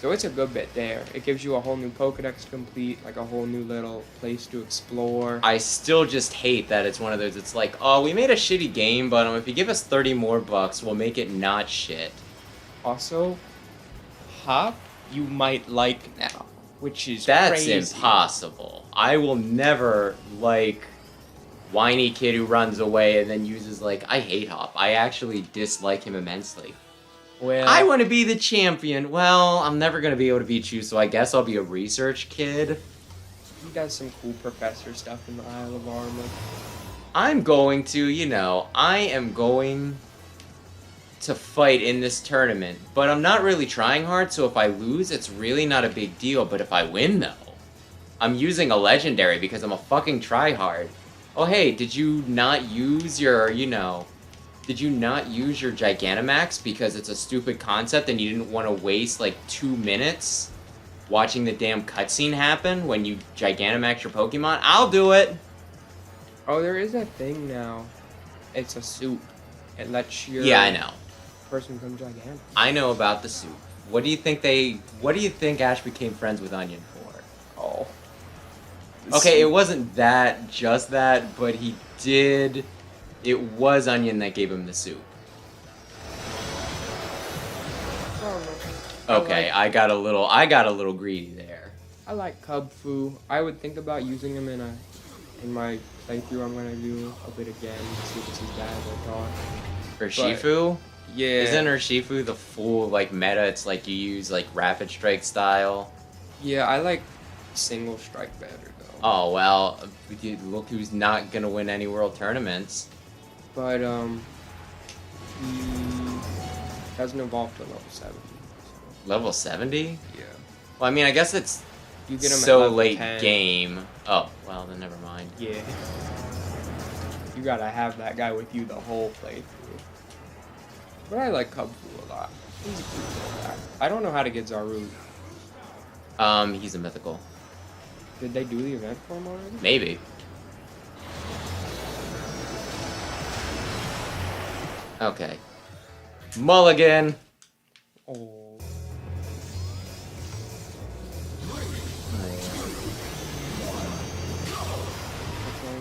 Speaker 3: So it's a good bit there. It gives you a whole new Pokedex to complete, like a whole new little place to explore.
Speaker 2: I still just hate that it's one of those, it's like, oh, we made a shitty game, but if you give us 30 more bucks, we'll make it not shit.
Speaker 3: Also, Hop, you might like now, which is
Speaker 2: That's
Speaker 3: crazy.
Speaker 2: impossible. I will never like whiny kid who runs away and then uses like, I hate Hop. I actually dislike him immensely.
Speaker 3: Well,
Speaker 2: I want to be the champion. Well, I'm never going to be able to beat you, so I guess I'll be a research kid.
Speaker 3: he does some cool professor stuff in the Isle of Armor.
Speaker 2: I'm going to, you know, I am going to fight in this tournament, but I'm not really trying hard, so if I lose, it's really not a big deal. But if I win, though, I'm using a legendary because I'm a fucking tryhard. Oh, hey, did you not use your, you know... Did you not use your Gigantamax because it's a stupid concept and you didn't want to waste like 2 minutes watching the damn cutscene happen when you Gigantamax your Pokemon? I'll do it!
Speaker 3: Oh, there is that thing now. It's a suit. It lets your
Speaker 2: Yeah, I know.
Speaker 3: person become gigantic.
Speaker 2: I know about the suit. What do you think Ash became friends with Onion for?
Speaker 3: Oh.
Speaker 2: Okay, it wasn't just that, but he did... It was Onion that gave him the soup. Okay, I got a little greedy there.
Speaker 3: I like Cub Fu. I would think about using him in my playthrough. I'm gonna do a bit again to see if it's as bad as I thought.
Speaker 2: For Shifu?
Speaker 3: Yeah.
Speaker 2: Isn't Urshifu the full like meta? It's like you use like Rapid Strike style.
Speaker 3: Yeah, I like Single Strike better though.
Speaker 2: Oh well, look who's not gonna win any world tournaments.
Speaker 3: But he doesn't evolve to level 70. So.
Speaker 2: Level 70?
Speaker 3: Yeah.
Speaker 2: Well, I mean, I guess it's
Speaker 3: You get him at
Speaker 2: so
Speaker 3: level
Speaker 2: late
Speaker 3: 10.
Speaker 2: game. Oh, well, then never mind.
Speaker 3: Yeah. You gotta have that guy with you the whole playthrough. But I like Cub Fu a lot. He's a pretty cool guy. I don't know how to get Zaru.
Speaker 2: He's a mythical.
Speaker 3: Did they do the event for him already?
Speaker 2: Maybe. Okay. Mulligan!
Speaker 3: Oh.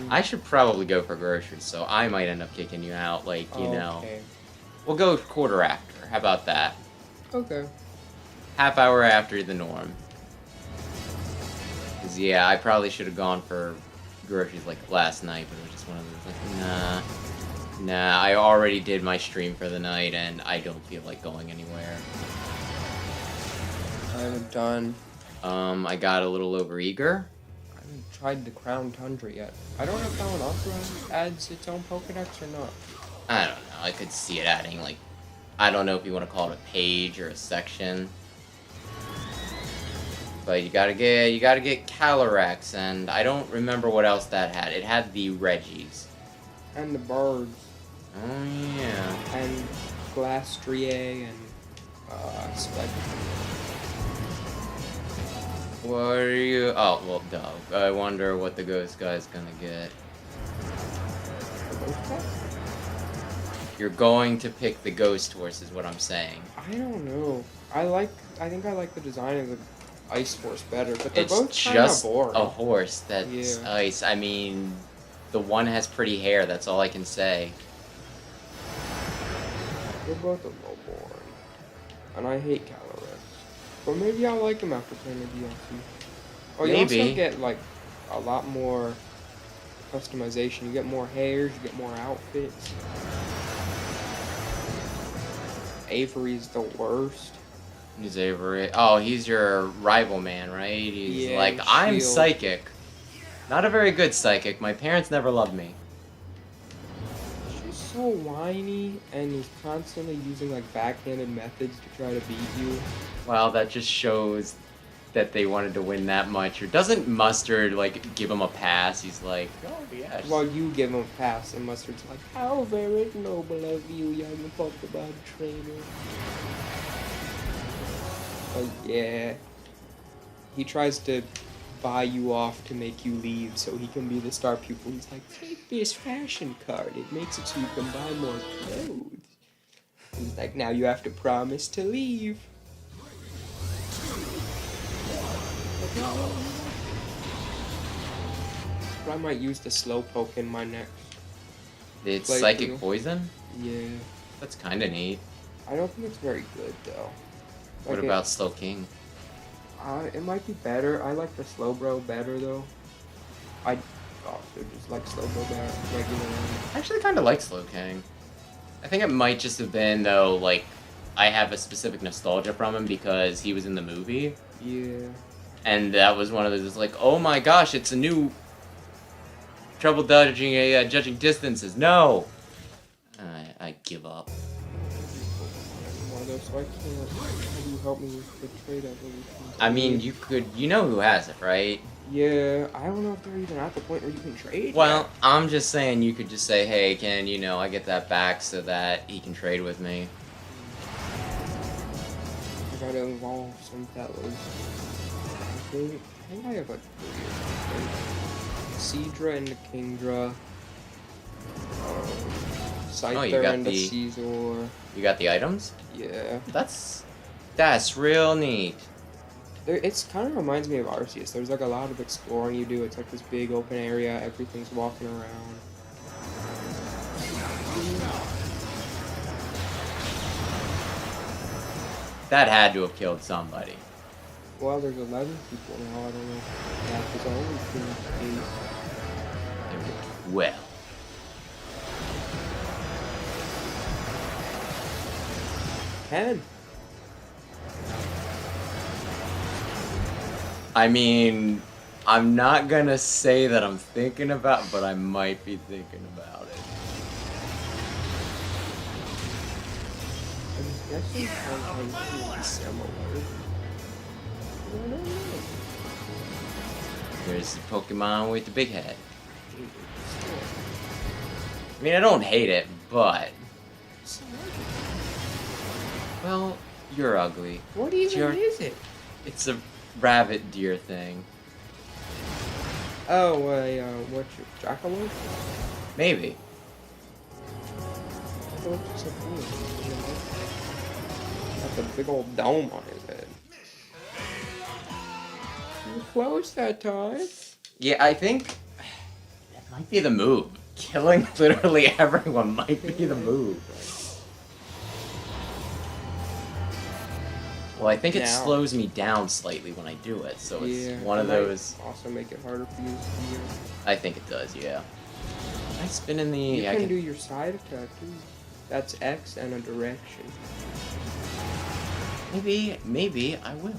Speaker 2: I should probably go for groceries, so I might end up kicking you out, like, you know.
Speaker 3: Okay.
Speaker 2: We'll go quarter after. How about that?
Speaker 3: Okay.
Speaker 2: Half hour after the norm. 'Cause, yeah, I probably should have gone for groceries, like, last night, but it was just one of those, like, nah. Nah, I already did my stream for the night, and I don't feel like going anywhere.
Speaker 3: I haven't done.
Speaker 2: I got a little over eager.
Speaker 3: I haven't tried the Crown Tundra yet. I don't know if that one also adds its own Pokedex or not.
Speaker 2: I don't know. I could see it adding, like, I don't know if you want to call it a page or a section. But you gotta get Calyrex, and I don't remember what else that had. It had the Reggies.
Speaker 3: And the birds.
Speaker 2: Oh yeah.
Speaker 3: And Glastrier and Spud.
Speaker 2: What are you? Oh well, dog. I wonder what the ghost guy's gonna get. You're going to pick the ghost horse, is what I'm saying.
Speaker 3: I don't know. I think I like the design of the Ice Horse better, but they're
Speaker 2: It's
Speaker 3: both
Speaker 2: just
Speaker 3: boring.
Speaker 2: a horse that's
Speaker 3: Yeah.
Speaker 2: ice. I mean, the one has pretty hair. That's all I can say.
Speaker 3: They're both a little boring. And I hate Calyrex. But maybe I'll like them after playing the DLC. Oh, you
Speaker 2: Maybe.
Speaker 3: also get, like, a lot more customization. You get more hairs, you get more outfits. Avery's the worst.
Speaker 2: He's Avery. Oh, he's your rival man, right? He's
Speaker 3: Yeah,
Speaker 2: like, I'm
Speaker 3: Shield.
Speaker 2: psychic. Not a very good psychic. My parents never loved me.
Speaker 3: She's so whiny, and he's constantly using, like, backhanded methods to try to beat you.
Speaker 2: Well, that just shows that they wanted to win that much. Or doesn't Mustard, like, give him a pass? He's like, oh, yes.
Speaker 3: Well, you give him a pass, and Mustard's like, how very noble of you, young Pokemon trainer. Oh, yeah. He tries to buy you off to make you leave so he can be the star pupil. He's like, take this fashion card. It makes it so you can buy more clothes. He's like, now you have to promise to leave. But I might use the Slowpoke in my next.
Speaker 2: It's
Speaker 3: Like,
Speaker 2: psychic
Speaker 3: you know.
Speaker 2: poison?
Speaker 3: Yeah.
Speaker 2: That's kind of neat.
Speaker 3: I don't think it's very good, though.
Speaker 2: What
Speaker 3: Like,
Speaker 2: about Slow King?
Speaker 3: It might be better. I like the Slowbro better, though. I also just like Slowbro better, regular.
Speaker 2: I actually kind of like Slow King. I think it might just have been, though, like, I have a specific nostalgia from him because he was in the movie.
Speaker 3: Yeah.
Speaker 2: And that was one of those, like, oh my gosh, it's a new trouble dodging judging distances. No! I give up.
Speaker 3: One of those, so I can't. How do you help me with the trade evolution?
Speaker 2: I mean, you know who has it, right?
Speaker 3: Yeah, I don't know if they're even at the point where you can trade.
Speaker 2: Well,
Speaker 3: yet.
Speaker 2: I'm just saying you could just say, hey, can, I get that back so that he can trade with me.
Speaker 3: I gotta evolve some fellas. I think I have like 3 or something. Seadra and the Kingdra. Scyther
Speaker 2: you got
Speaker 3: and the
Speaker 2: the-
Speaker 3: Caesar.
Speaker 2: You got the items?
Speaker 3: Yeah.
Speaker 2: That's real neat.
Speaker 3: It's kind of reminds me of Arceus. There's like a lot of exploring you do. It's like this big open area. Everything's walking around.
Speaker 2: That had to have killed somebody.
Speaker 3: Well, there's 11 people now. I don't know if that is always been the case.
Speaker 2: Well.
Speaker 3: Ken.
Speaker 2: I mean, I'm not gonna say that I'm thinking about, but I might be thinking about it.
Speaker 3: I'm guessing sometimes it's similar. I don't know.
Speaker 2: There's the Pokemon with the big head. I mean, I don't hate it, but... Well, you're ugly.
Speaker 3: What even
Speaker 2: your-
Speaker 3: is it?
Speaker 2: It's a rabbit deer thing.
Speaker 3: Oh, what's your Jackalope?
Speaker 2: Maybe.
Speaker 3: Jackalope's just a cool. Got the big old dome on his head. You were close that time.
Speaker 2: Yeah, I think... That might be the move. Killing literally everyone might be the move. Well, I think it
Speaker 3: Now.
Speaker 2: slows me down slightly when I do it, so it's
Speaker 3: Yeah,
Speaker 2: one of
Speaker 3: it might
Speaker 2: those...
Speaker 3: Also make it harder for you to heal.
Speaker 2: I think it does, yeah. Can I spin in the...
Speaker 3: You
Speaker 2: I
Speaker 3: can do your side attack too. That's X and a direction.
Speaker 2: Maybe I will.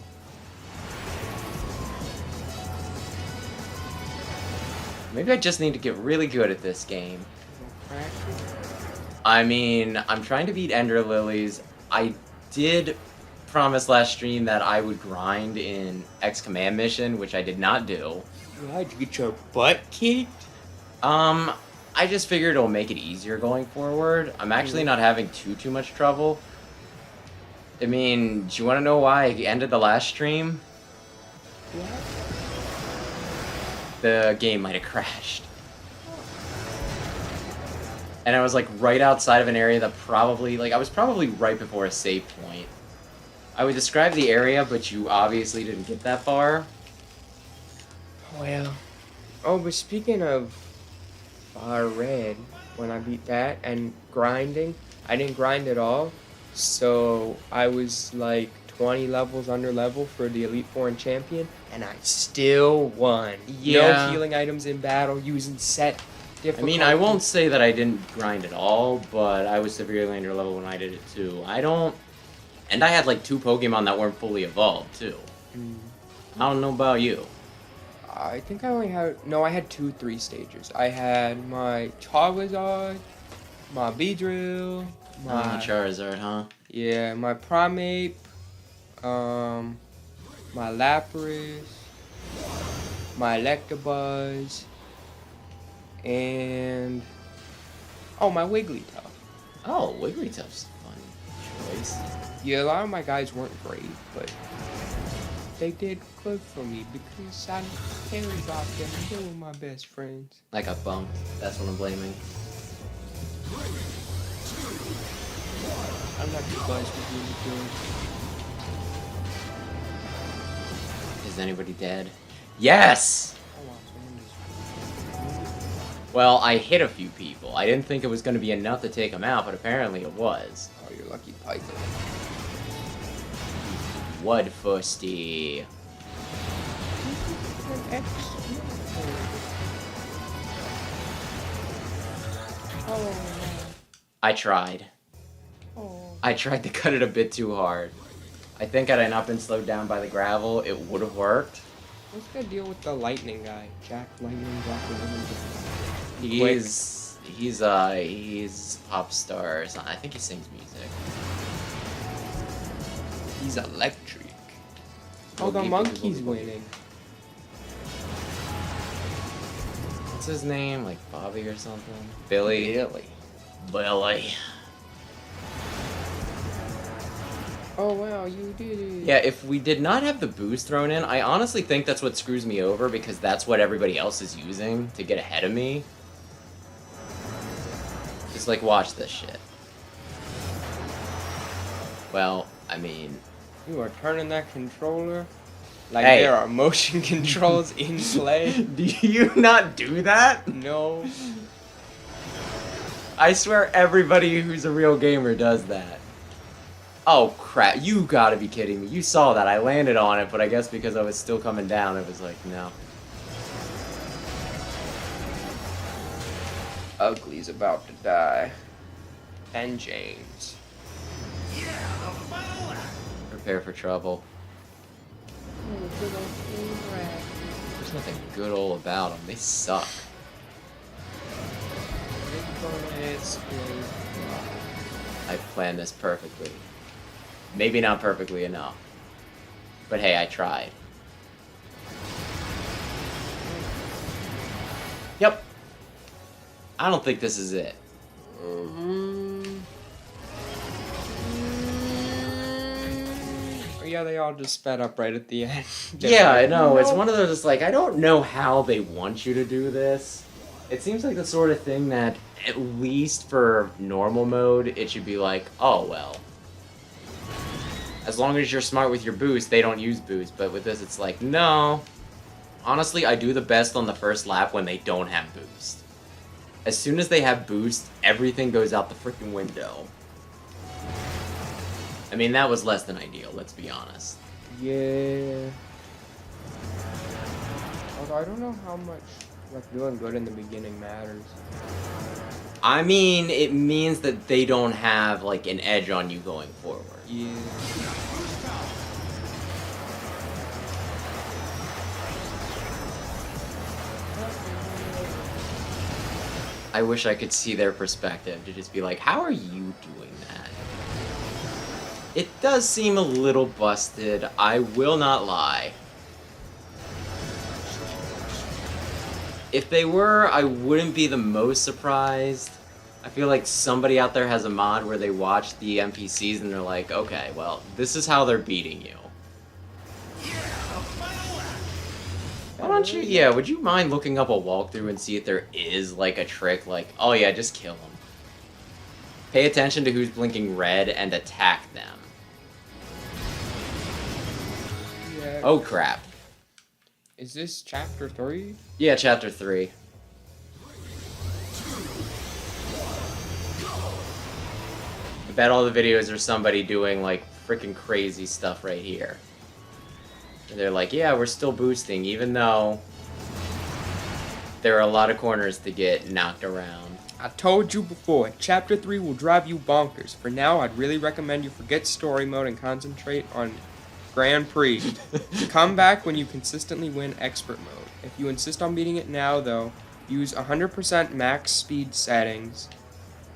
Speaker 2: Maybe I just need to get really good at this game. I mean, I'm trying to beat Ender Lilies. I did promise last stream that I would grind in X Command Mission, which I did not do.
Speaker 3: Why'd you get your butt kicked?
Speaker 2: I just figured it'll make it easier going forward. I'm actually not having too much trouble. I mean, do you want to know why I ended the last stream?
Speaker 3: What?
Speaker 2: The game might have crashed. And I was like right outside of an area that probably, like I was probably right before a save point. I would describe the area, but you obviously didn't get that far.
Speaker 3: Well. Oh, but speaking of Red, when I beat that and grinding, I didn't grind at all. So I was like 20 levels under level for the Elite Foreign Champion, and I still won.
Speaker 2: Yeah.
Speaker 3: No healing items in battle, using set
Speaker 2: I mean, I won't say that I didn't grind at all, but I was severely under level when I did it too. And I had like 2 Pokemon that weren't fully evolved too. I don't know about you.
Speaker 3: I think I only had... No, I had 3 stages. I had my Charizard, my Beedrill, my...
Speaker 2: Charizard, huh?
Speaker 3: Yeah, my Primeape, my Lapras, my Electabuzz, and... Oh, my Wigglytuff.
Speaker 2: Oh, Wigglytuff's a fun choice.
Speaker 3: Yeah, a lot of my guys weren't great, but they did good for me because I cared about them. They were my best friends.
Speaker 2: I got bumped. That's what I'm blaming.
Speaker 3: I like you guys were really good.
Speaker 2: Is anybody dead? Yes!
Speaker 3: Oh, wow, someone just...
Speaker 2: Well, I hit a few people. I didn't think it was going to be enough to take them out, but apparently it was.
Speaker 3: Oh, you're lucky, Piper.
Speaker 2: Woodfusty. I tried. I tried to cut it a bit too hard. I think had I not been slowed down by the gravel, it would have worked.
Speaker 3: What's the deal with the lightning guy? Jack Lightning, Jack Lightning.
Speaker 2: He's pop star or something. I think he sings music.
Speaker 3: He's electric. Oh, the monkey's winning.
Speaker 2: What's his name? Like Bobby or something? Billy. Billy.
Speaker 3: Oh wow, you did it.
Speaker 2: Yeah, if we did not have the boost thrown in, I honestly think that's what screws me over because that's what everybody else is using to get ahead of me. Just like watch this shit. Well, I mean...
Speaker 3: You are turning that controller like
Speaker 2: Hey.
Speaker 3: there are motion controls in play.
Speaker 2: Do you not do that?
Speaker 3: No.
Speaker 2: I swear everybody who's a real gamer does that. Oh crap, you gotta be kidding me. You saw that, I landed on it, but I guess because I was still coming down, it was like, no.
Speaker 3: Ugly's about to die. And James.
Speaker 2: Prepare for trouble. There's nothing good all about them, they suck. I planned this perfectly. Maybe not perfectly enough. But hey, I tried. Yep. I don't think this is it.
Speaker 3: Yeah, they all just sped up right at the end.
Speaker 2: Yeah, I know. It's one of those, it's like, I don't know how they want you to do this. It seems like the sort of thing that, at least for normal mode, it should be like, oh, well. As long as you're smart with your boost, they don't use boost. But with this, it's like, no. Honestly, I do the best on the first lap when they don't have boost. As soon as they have boost, everything goes out the freaking window. I mean, that was less than ideal, let's be honest.
Speaker 3: Yeah. Although I don't know how much like doing good in the beginning matters.
Speaker 2: I mean, it means that they don't have, like, an edge on you going forward.
Speaker 3: Yeah.
Speaker 2: I wish I could see their perspective to just be like, how are you doing that? It does seem a little busted, I will not lie. If they were, I wouldn't be the most surprised. I feel like somebody out there has a mod where they watch the NPCs and they're like, okay, well, this is how they're beating you. Why don't you, yeah, would you mind looking up a walkthrough and see if there is, like, a trick, like, oh yeah, just kill them. Pay attention to who's blinking red and attack them.
Speaker 3: Yeah.
Speaker 2: Oh crap.
Speaker 3: Is this chapter 3?
Speaker 2: Yeah, chapter 3. I bet all the videos are somebody doing, like, freaking crazy stuff right here. And they're like, yeah, we're still boosting, even though there are a lot of corners to get knocked around.
Speaker 3: I told you before, chapter 3 will drive you bonkers. For now, I'd really recommend you forget story mode and concentrate on Grand Prix. Come back when you consistently win expert mode. If you insist on beating it now, though, use 100% max speed settings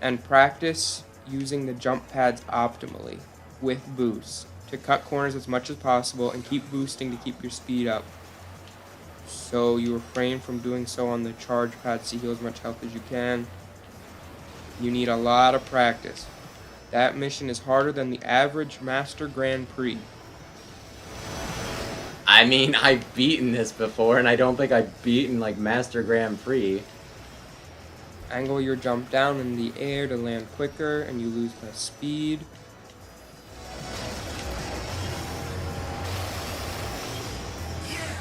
Speaker 3: and practice using the jump pads optimally with boosts to cut corners as much as possible and keep boosting to keep your speed up. So you refrain from doing so on the charge pads to heal as much health as you can. You need a lot of practice. That mission is harder than the average Master Grand Prix.
Speaker 2: I mean, I've beaten this before, and I don't think I've beaten, like, Master Grand Prix.
Speaker 3: Angle your jump down in the air to land quicker, and you lose less speed.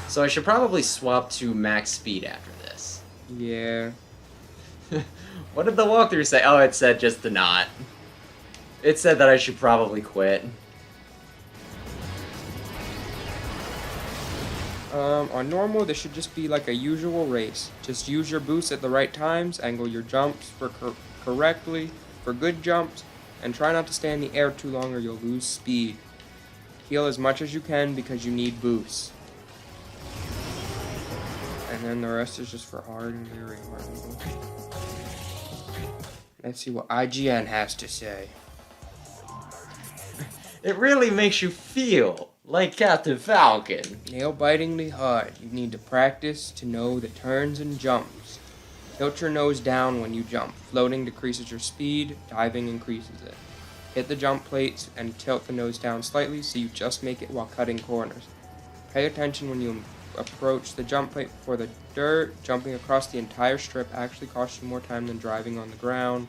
Speaker 2: So I should probably swap to max speed after this.
Speaker 3: Yeah.
Speaker 2: What did the walkthrough say? Oh, it said just to not. It said that I should probably quit.
Speaker 3: On normal, this should just be like a usual race. Just use your boosts at the right times, angle your jumps correctly for good jumps, and try not to stay in the air too long or you'll lose speed. Heal as much as you can because you need boosts. And then the rest is just for hard and very hard. Let's see what IGN has to say.
Speaker 2: It really makes you feel like Captain Falcon.
Speaker 3: Nail-bitingly hard. You need to practice to know the turns and jumps. Tilt your nose down when you jump. Floating decreases your speed, diving increases it. Hit the jump plates and tilt the nose down slightly so you just make it while cutting corners. Pay attention when you approach the jump plate for the dirt. Jumping across the entire strip actually costs you more time than driving on the ground.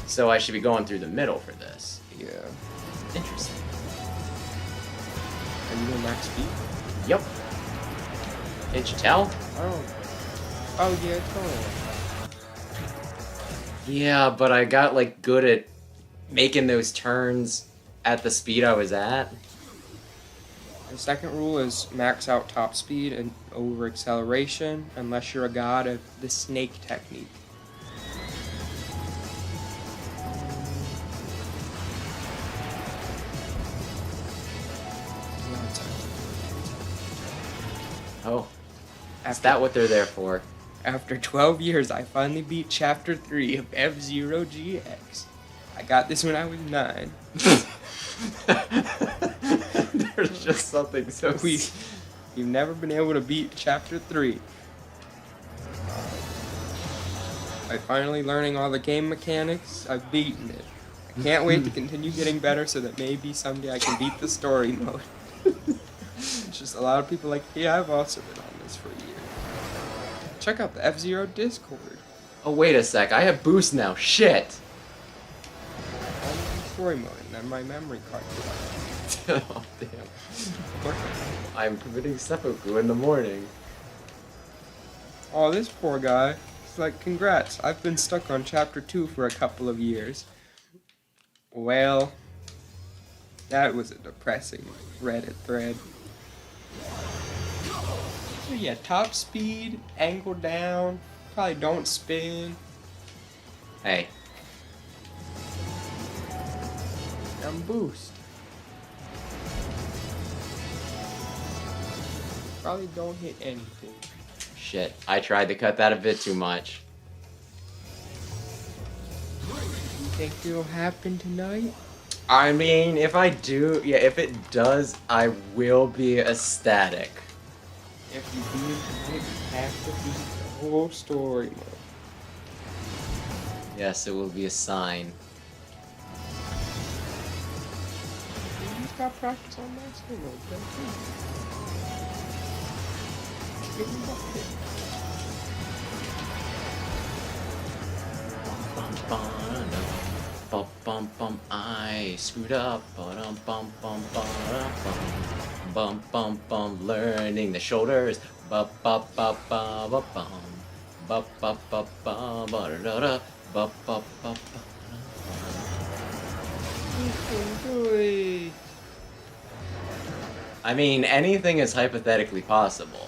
Speaker 2: So I should be going through the middle for this.
Speaker 3: Yeah.
Speaker 2: Interesting.
Speaker 3: Are you doing max speed?
Speaker 2: Yep. Can't you tell?
Speaker 3: Oh yeah, it's going.
Speaker 2: Yeah, but I got, like, good at making those turns at the speed I was at.
Speaker 3: The second rule is max out top speed and over acceleration unless you're a god of the snake technique.
Speaker 2: Oh. Is that what they're there for?
Speaker 3: After 12 years, I finally beat Chapter 3 of F-Zero GX. I got this when I was 9.
Speaker 2: There's just something so...
Speaker 3: You've never been able to beat Chapter 3. By finally learning all the game mechanics, I've beaten it. I can't wait to continue getting better so that maybe someday I can beat the story mode. It's just a lot of people like, yeah, I've also been on this for a year. Check out the F-Zero Discord.
Speaker 2: Oh, wait a sec. I have boost now. Shit.
Speaker 3: I'm in story mode, and then my memory card died.
Speaker 2: Oh, damn. I'm committing seppuku in the morning.
Speaker 3: Oh, this poor guy. It's like, congrats, I've been stuck on Chapter 2 for a couple of years. Well, that was a depressing Reddit thread. So yeah, top speed, angle down, probably don't spin.
Speaker 2: Hey.
Speaker 3: And boost. Probably don't hit anything.
Speaker 2: shit. I tried to cut that a bit too much.
Speaker 3: You think it'll happen tonight?
Speaker 2: I mean, if I do, yeah, if it does, I will be ecstatic.
Speaker 3: If you beat it tonight, you have to beat the whole story mode.
Speaker 2: Yes, it will be a sign.
Speaker 3: You just got practice on master mode, don't you? Give me that bit.
Speaker 2: Bum bum bum, I screwed up. Bum bum bum bum bum bum, learning the shoulders. Ba ba ba ba ba bum. Ba ba ba ba ba da da. Ba ba ba ba. I mean, anything is hypothetically possible.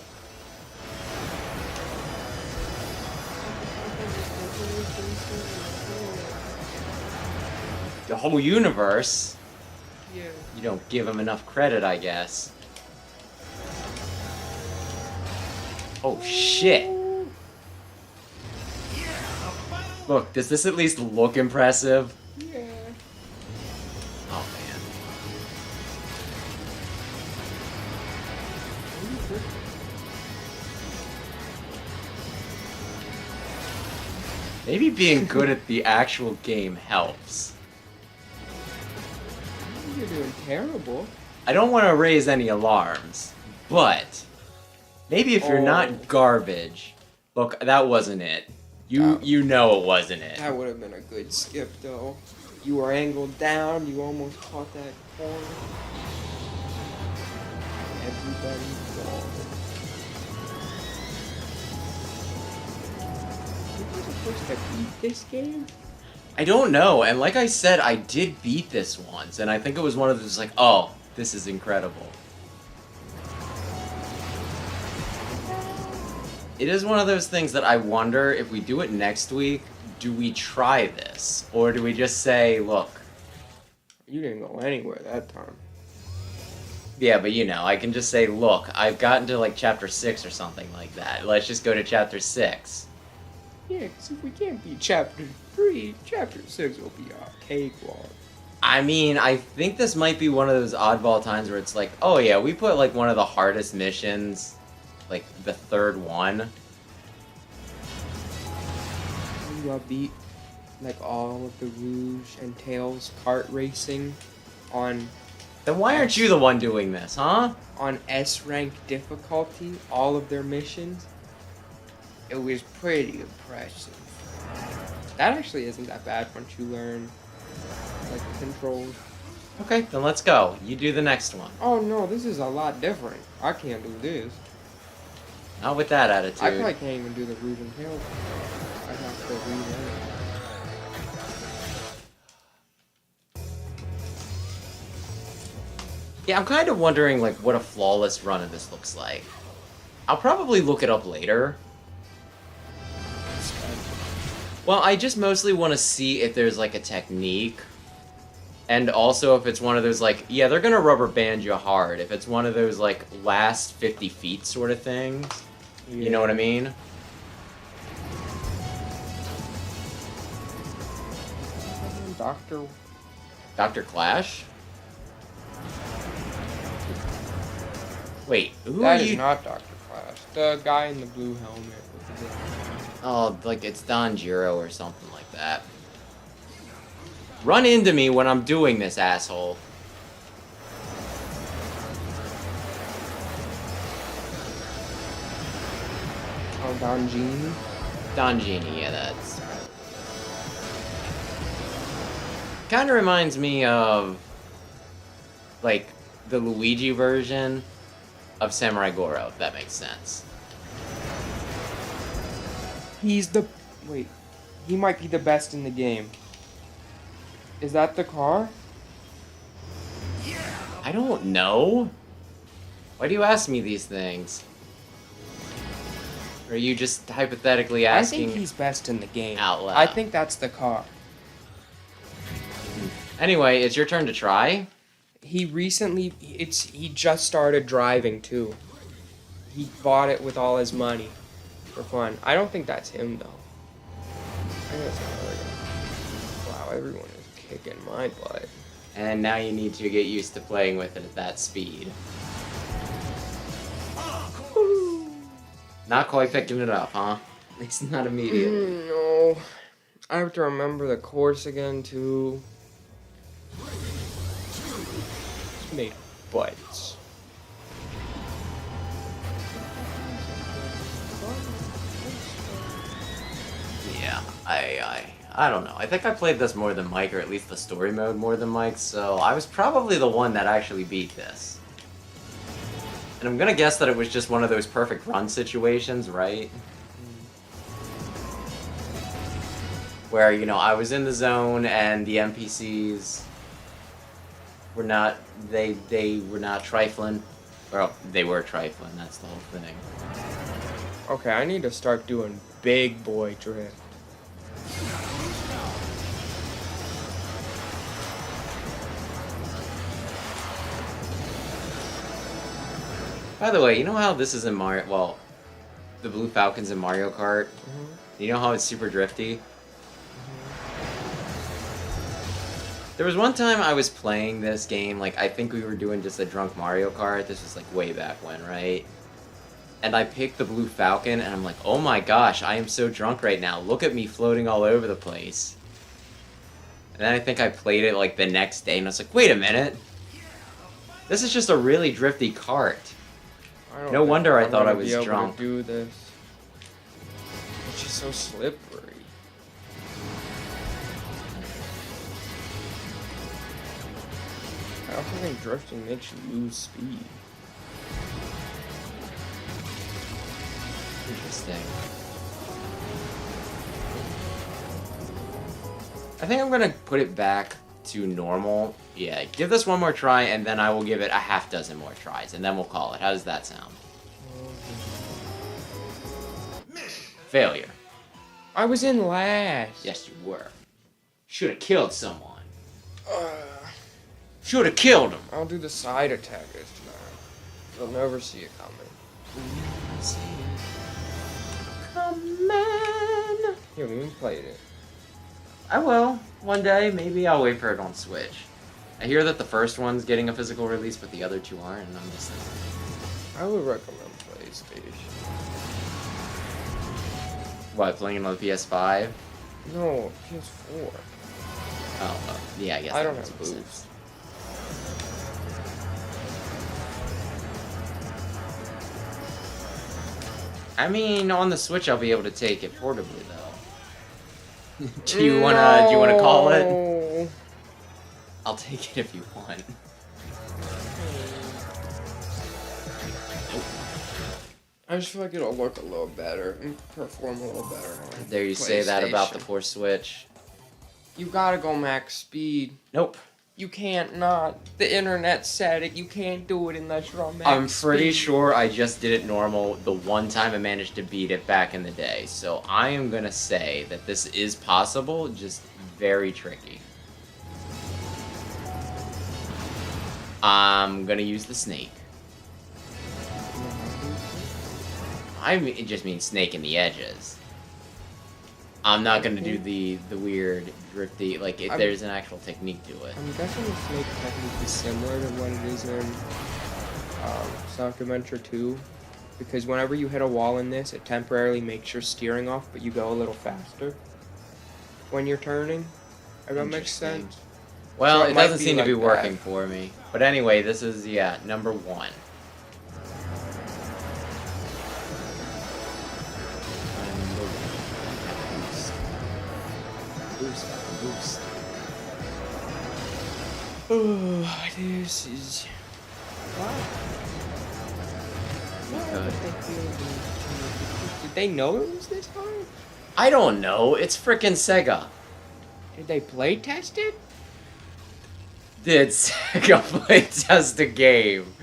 Speaker 2: The whole universe?
Speaker 3: Yeah.
Speaker 2: You don't give him enough credit, I guess. Oh shit! Look, does this at least look impressive?
Speaker 3: Yeah.
Speaker 2: Oh man. Maybe being good at the actual game helps.
Speaker 3: You're doing terrible.
Speaker 2: I don't want to raise any alarms, but maybe if you're not garbage. Look, that wasn't it. You know it wasn't it.
Speaker 3: That would have been a good skip, though. You were angled down. You almost caught that corner. Everybody's gone. You were supposed to beat this game?
Speaker 2: I don't know, and like I said, I did beat this once, and I think it was one of those like, oh, this is incredible. It is one of those things that I wonder if we do it next week, do we try this? Or do we just say, look...
Speaker 3: You didn't go anywhere that time.
Speaker 2: Yeah, but you know, I can just say, look, I've gotten to like chapter 6 or something like that. Let's just go to chapter 6.
Speaker 3: Yeah, because if we can't beat chapter 3, chapter 6 will be a cakewalk.
Speaker 2: I mean, I think this might be one of those oddball times where it's like, oh yeah, we put like one of the hardest missions, like the third one.
Speaker 3: You beat like all of the Rouge and Tails kart racing on...
Speaker 2: Then why aren't you the one doing this, huh?
Speaker 3: On S rank difficulty, all of their missions. It was pretty impressive. That actually isn't that bad once you learn like the controls.
Speaker 2: Okay, then let's go. You do the next one.
Speaker 3: Oh no, this is a lot different. I can't do this.
Speaker 2: Not with that attitude.
Speaker 3: I probably can't even do the Rouge and Tails. I'd have to relearn it.
Speaker 2: Yeah, I'm kind of wondering like what a flawless run of this looks like. I'll probably look it up later. Well, I just mostly want to see if there's like a technique. And also if it's one of those like, yeah, they're gonna rubber band you hard. If it's one of those like last 50 feet sort of things. Yeah. You know what I mean? Dr. Clash? Wait, who
Speaker 3: That
Speaker 2: are
Speaker 3: is
Speaker 2: you?
Speaker 3: not Dr. Clash. The guy in the blue helmet with the big...
Speaker 2: Oh, like it's Danjiro or something like that. Run into me when I'm doing this, asshole.
Speaker 3: Oh, Donjini?
Speaker 2: Donjini, yeah, that's... Kind of reminds me of, like, the Luigi version of Samurai Goro, if that makes sense.
Speaker 3: He's the... Wait. He might be the best in the game. Is that the car?
Speaker 2: I don't know. Why do you ask me these things? Or are you just hypothetically asking?
Speaker 3: I think he's best in the game.
Speaker 2: Out loud.
Speaker 3: I think that's the car.
Speaker 2: Anyway, it's your turn to try.
Speaker 3: He recently... He just started driving, too. He bought it with all his money. for fun. I don't think that's him though. I think that's another guy. Wow, everyone is kicking my butt.
Speaker 2: And now you need to get used to playing with it at that speed. Not quite picking it up, huh? At least not immediately.
Speaker 3: No. I have to remember the course again too. Made butts.
Speaker 2: Yeah, I don't know. I think I played this more than Mike, or at least the story mode more than Mike, so I was probably the one that actually beat this. And I'm gonna guess that it was just one of those perfect run situations, right? Where, you know, I was in the zone and the NPCs were not, they were not trifling. Well, they were trifling, that's the whole thing.
Speaker 3: Okay, I need to start doing big boy drift.
Speaker 2: By the way, you know how this is in Mario, well, the Blue Falcon's in Mario Kart? You know how it's super drifty? There was one time I was playing this game, like, I think we were doing just a drunk Mario Kart. This was, like, way back when, right? And I picked the Blue Falcon, and I'm like, oh my gosh, I am so drunk right now. Look at me floating all over the place. And then I think I played it, like, the next day, and I was like, wait a minute. This is just a really drifty cart. No wonder I thought I was drunk.
Speaker 3: Do this. It's just so slippery. I also think drifting makes you lose speed.
Speaker 2: Interesting. I think I'm gonna put it back to normal. Yeah, give this one more try, and then I will give it a half dozen more tries, and then we'll call it. How does that sound? Failure.
Speaker 3: I was in last.
Speaker 2: Yes, you were. Should have killed someone. Should have killed him.
Speaker 3: I'll do the side attack this time. They'll never see it coming.
Speaker 2: Come on.
Speaker 3: Here, we haven't played it.
Speaker 2: I will. One day, maybe I'll wait for it on Switch. I hear that the first one's getting a physical release, but the other two aren't, and I'm just like...
Speaker 3: I would recommend PlayStation.
Speaker 2: What, playing it on the PS5?
Speaker 3: No, PS4.
Speaker 2: Oh, yeah, I guess
Speaker 3: I
Speaker 2: that
Speaker 3: don't
Speaker 2: makes
Speaker 3: have
Speaker 2: more
Speaker 3: boost.
Speaker 2: sense. I mean, on the Switch, I'll be able to take it portably, though. Do you wanna call it? I'll take it if you want.
Speaker 3: I just feel like it'll look a little better and perform a little better. On
Speaker 2: There you say that about the
Speaker 3: PlayStation.
Speaker 2: 4 Switch.
Speaker 3: You gotta go max speed.
Speaker 2: Nope.
Speaker 3: You can't not. The internet said it. You can't do it unless you're on max
Speaker 2: I'm pretty
Speaker 3: speed.
Speaker 2: sure I just did it normal the one time I managed to beat it back in the day. So I am gonna say that this is possible, just very tricky. I'm gonna use the snake. It just means snake in the edges. I'm not gonna do the weird drifty, like, there's an actual technique to it.
Speaker 3: I'm guessing the snake technique is similar to what it is in Sonic Adventure 2. Because whenever you hit a wall in this, it temporarily makes your steering off, but you go a little faster when you're turning. If that makes
Speaker 2: Interesting.
Speaker 3: sense.
Speaker 2: Well,
Speaker 3: So it
Speaker 2: it
Speaker 3: might
Speaker 2: doesn't
Speaker 3: be
Speaker 2: seem to
Speaker 3: like
Speaker 2: be
Speaker 3: that.
Speaker 2: working for me. But anyway, this is, yeah, number 1. Boost.
Speaker 3: Oh, this is... Did they know it was this hard?
Speaker 2: I don't know. It's frickin' Sega.
Speaker 3: Did they play test it?
Speaker 2: Did Sega playtest the game?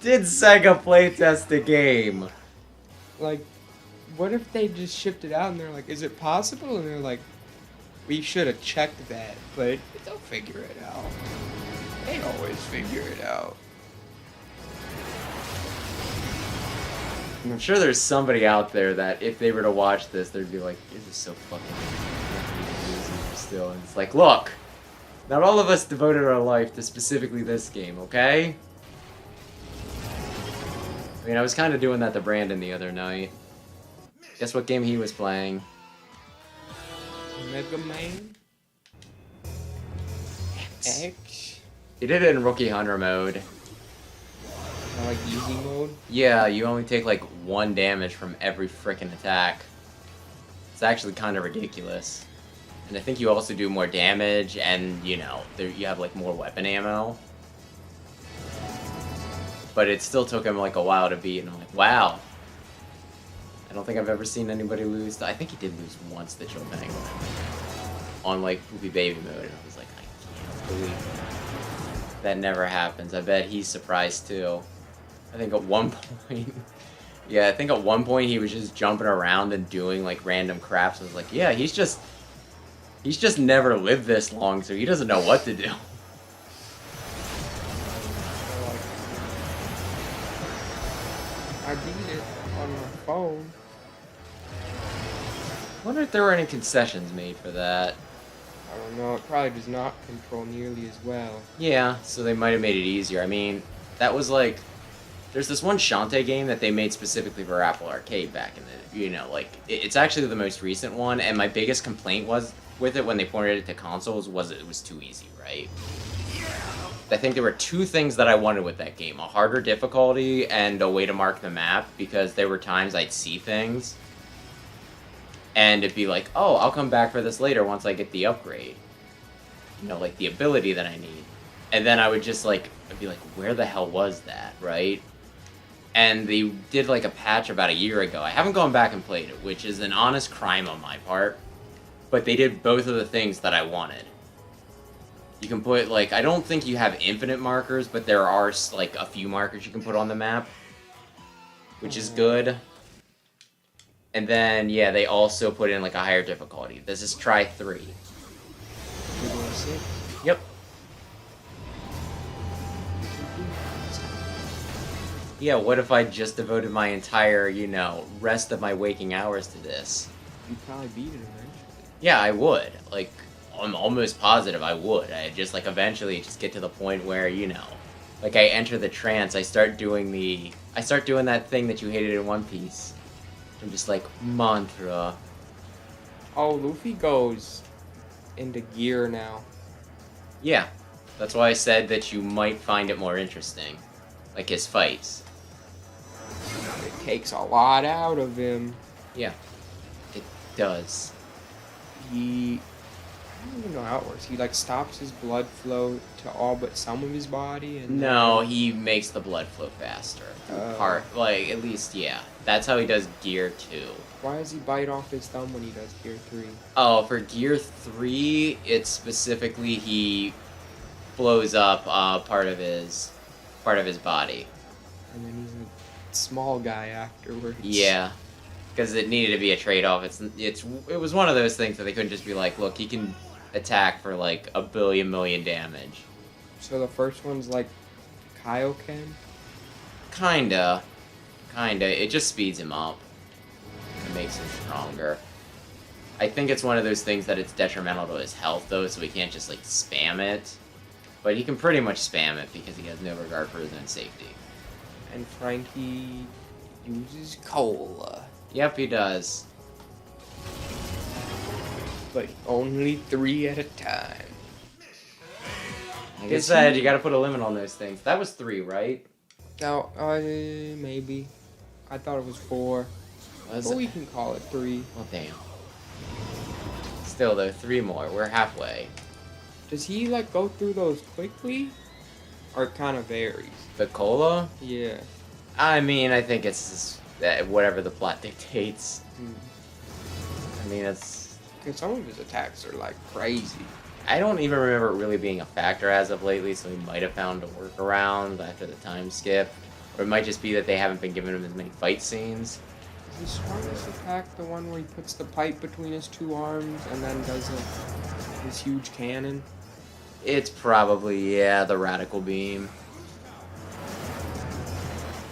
Speaker 2: Did Sega playtest the game?
Speaker 3: Like, what if they just shipped it out and they're like, is it possible? And they're like, we should have checked that, but they'll figure it out. They always figure it out.
Speaker 2: I'm sure there's somebody out there that if they were to watch this, they'd be like, "This is so fucking easy still." And it's like, look, not all of us devoted our life to specifically this game, okay? I mean, I was kind of doing that to Brandon the other night. Guess what game he was playing?
Speaker 3: Mega Man X.
Speaker 2: He did it in Rookie Hunter mode.
Speaker 3: Like easy mode.
Speaker 2: Yeah, you only take like 1 damage from every frickin' attack. It's actually kind of ridiculous. And I think you also do more damage, and you know, you have like more weapon ammo. But it still took him like a while to beat, and I'm like, wow. I don't think I've ever seen anybody lose. I think he did lose once the Chill Penguin on like Poopy Baby mode, and I was like, I can't believe that never happens. I bet he's surprised too. I think at one point, yeah, I think at one point he was just jumping around and doing like random craps. I was like, yeah, he's just never lived this long, so he doesn't know what to do.
Speaker 3: I beat it on my phone.
Speaker 2: I wonder if there were any concessions made for that.
Speaker 3: I don't know. It probably does not control nearly as well.
Speaker 2: Yeah, so they might have made it easier. I mean, that was like, there's this one Shantae game that they made specifically for Apple Arcade back in the, you know, like, it's actually the most recent one, and my biggest complaint was with it when they ported it to consoles was it was too easy, right? I think there were 2 things that I wanted with that game, a harder difficulty and a way to mark the map, because there were times I'd see things, and it'd be like, oh, I'll come back for this later once I get the upgrade. You know, like the ability that I need. And then I would just like, I'd be like, where the hell was that, right? And they did like a patch about a year ago. I haven't gone back and played it, which is an honest crime on my part. But they did both of the things that I wanted. You can put, like, I don't think you have infinite markers, but there are, like, a few markers you can put on the map. Which is good. And then, yeah, they also put in, like, a higher difficulty. This is try 3. Yep. Yeah, what if I just devoted my entire, you know, rest of my waking hours to this?
Speaker 3: You'd probably beat it eventually.
Speaker 2: Yeah, I would. Like, I'm almost positive I would. I just, like, eventually just get to the point where, you know, like, I enter the trance, I start doing that thing that you hated in One Piece. I'm just like, mantra.
Speaker 3: Oh, Luffy goes into gear now.
Speaker 2: Yeah, that's why I said that you might find it more interesting. Like his fights.
Speaker 3: It takes a lot out of him.
Speaker 2: Yeah, it does.
Speaker 3: I don't even know how it works. He like stops his blood flow to all but some of his body, and
Speaker 2: No, he makes the blood flow faster. Like, at least, yeah. That's how he does Gear 2.
Speaker 3: Why does he bite off his thumb when he does Gear 3?
Speaker 2: Oh, for Gear 3, it's specifically he blows up part of his body.
Speaker 3: And then he's a small guy afterwards.
Speaker 2: Yeah, because it needed to be a trade-off. It was one of those things that they couldn't just be like, look, he can attack for like 1 billion damage.
Speaker 3: So the first one's like Kaioken?
Speaker 2: Kinda. It just speeds him up. It makes him stronger. I think it's one of those things that it's detrimental to his health, though, so he can't just, like, spam it. But he can pretty much spam it because he has no regard for his own safety.
Speaker 3: And Frankie uses cola.
Speaker 2: Yep, he does.
Speaker 3: But only 3 at a time.
Speaker 2: Like I said, you gotta put a limit on those things. That was 3, right?
Speaker 3: No, maybe. I thought it was 4. But we can call it 3.
Speaker 2: Well, damn. Still, though, 3 more. We're halfway.
Speaker 3: Does he, like, go through those quickly? Or it kind of varies?
Speaker 2: The cola?
Speaker 3: Yeah.
Speaker 2: I mean, I think it's just, whatever the plot dictates. I mean, it's...
Speaker 3: Because some of his attacks are, like, crazy.
Speaker 2: I don't even remember it really being a factor as of lately, so he might have found a workaround after the time skip. Or it might just be that they haven't been giving him as many fight scenes.
Speaker 3: Is his strongest attack the one where he puts the pipe between his 2 arms and then does this huge cannon?
Speaker 2: It's probably, yeah, the Radical Beam.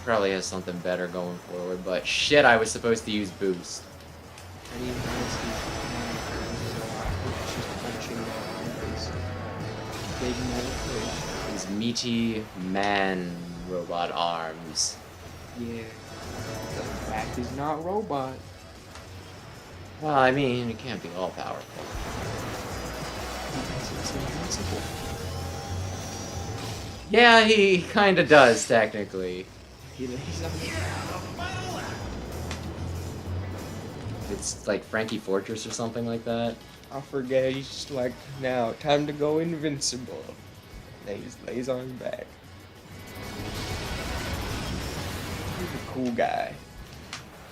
Speaker 2: probably has something better going forward, but shit, I was supposed to use boost.
Speaker 3: I didn't even see so I was just punching that big metal fish.
Speaker 2: These meaty man robot arms.
Speaker 3: Yeah. The fact is not robot.
Speaker 2: Well, I mean, it can't be all powerful.
Speaker 3: Because it's invincible.
Speaker 2: Yeah, he kinda does, technically.
Speaker 3: He lays on the
Speaker 2: It's like Frankie Fortress or something like that.
Speaker 3: I forget, he's just like, now, time to go invincible. Then he just lays on his back. He's a cool guy.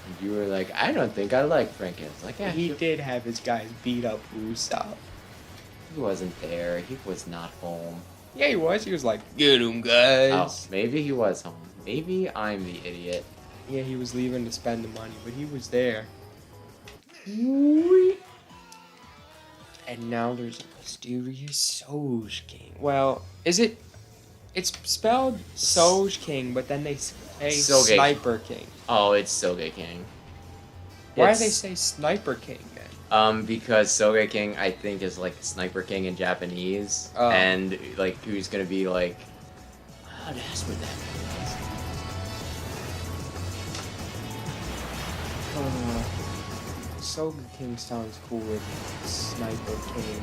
Speaker 2: And you were like, I don't think I like Frankie. It's like, yeah,
Speaker 3: He did have his guys beat up Usopp.
Speaker 2: he wasn't there. He was not home.
Speaker 3: Yeah, he was. He was like, get him, guys.
Speaker 2: Oh, maybe he was home. Maybe I'm the idiot.
Speaker 3: Yeah, he was leaving to spend the money, but he was there. And now there's a mysterious Soj King. Well, is it? It's spelled Soj King, but then they say
Speaker 2: Soge.
Speaker 3: Sniper King.
Speaker 2: Oh, it's Soge King.
Speaker 3: Why do
Speaker 2: It's-
Speaker 3: they say Sniper King then?
Speaker 2: Because Soge King, I think, is like Sniper King in Japanese.
Speaker 3: Oh.
Speaker 2: And, like, who's gonna be like, oh, that's what that means.
Speaker 3: Soga King sounds cool with Sniper King.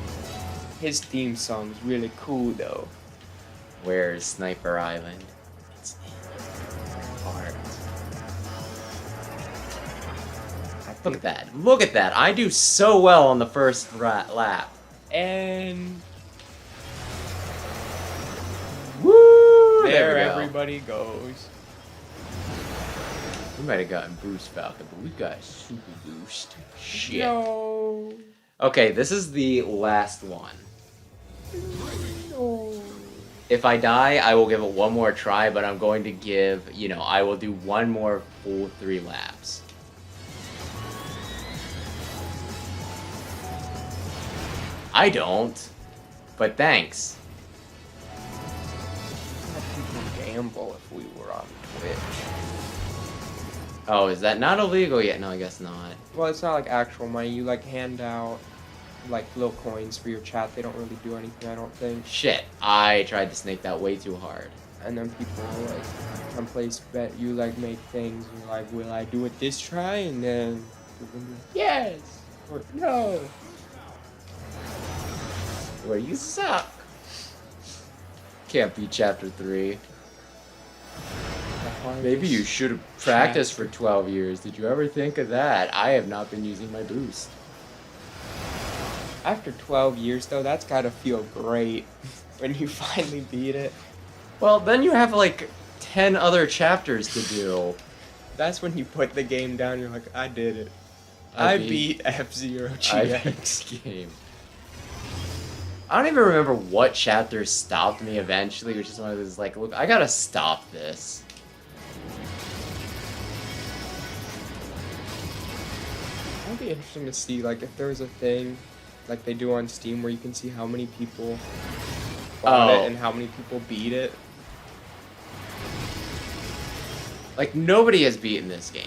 Speaker 3: His theme song's really cool though.
Speaker 2: Where's Sniper Island? It's in your heart. Look at that. Look at that. I do so well on the first lap.
Speaker 3: And
Speaker 2: Woo!
Speaker 3: there
Speaker 2: we go.
Speaker 3: everybody goes.
Speaker 2: We might have gotten Boost Falcon, but we got Super Boost. Shit.
Speaker 3: No.
Speaker 2: Okay, this is the last one.
Speaker 3: No.
Speaker 2: If I die, I will give it one more try, but I'm going to give, I will do one more full 3 laps. I don't, but thanks.
Speaker 3: People gamble if we were on Twitch.
Speaker 2: Oh, is that not illegal yet? No, I guess not.
Speaker 3: Well, it's not like actual money. You like hand out like little coins for your chat. They don't really do anything, I don't think.
Speaker 2: Shit, I tried to snake that way too hard.
Speaker 3: And then people like come place bet. You like make things. And you're like, will I do it this try? And then people be like, yes or no.
Speaker 2: Where you suck. Can't beat chapter 3. Maybe you should have practiced for 12 years. Did you ever think of that? I have not been using my boost.
Speaker 3: After 12 years, though, that's gotta feel great when you finally beat it.
Speaker 2: Well, then you have like 10 other chapters to do.
Speaker 3: That's when you put the game down. You're like, I did it. I beat F-Zero
Speaker 2: I
Speaker 3: GX.
Speaker 2: beat this game. I don't even remember what chapter stopped me eventually, which is one of those like, look, I gotta stop this.
Speaker 3: It'd be interesting to see, like, if there's a thing like they do on Steam where you can see how many people bought
Speaker 2: Oh.
Speaker 3: it and how many people beat it.
Speaker 2: Like, nobody has beaten this game.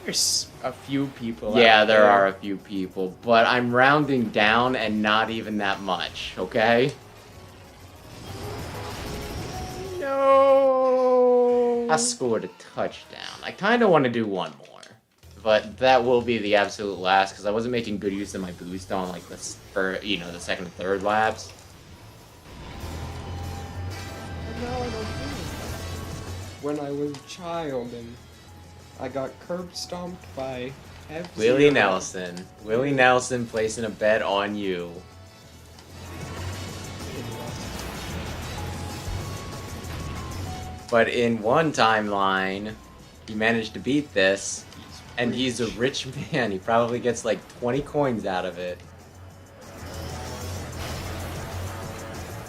Speaker 3: There's a few people.
Speaker 2: Yeah,
Speaker 3: out
Speaker 2: there are a few people, but I'm rounding down and not even that much, okay?
Speaker 3: No.
Speaker 2: I scored a touchdown. I kind of want to do one more, but that will be the absolute last because I wasn't making good use of my boost on like the the second and third laps.
Speaker 3: No, I don't do it. When I was a child and I got curb stomped by F-Zero.
Speaker 2: Willie Nelson. Willie Nelson placing a bet on you. But in one timeline, he managed to beat this, and he's a rich man. He probably gets like 20 coins out of it.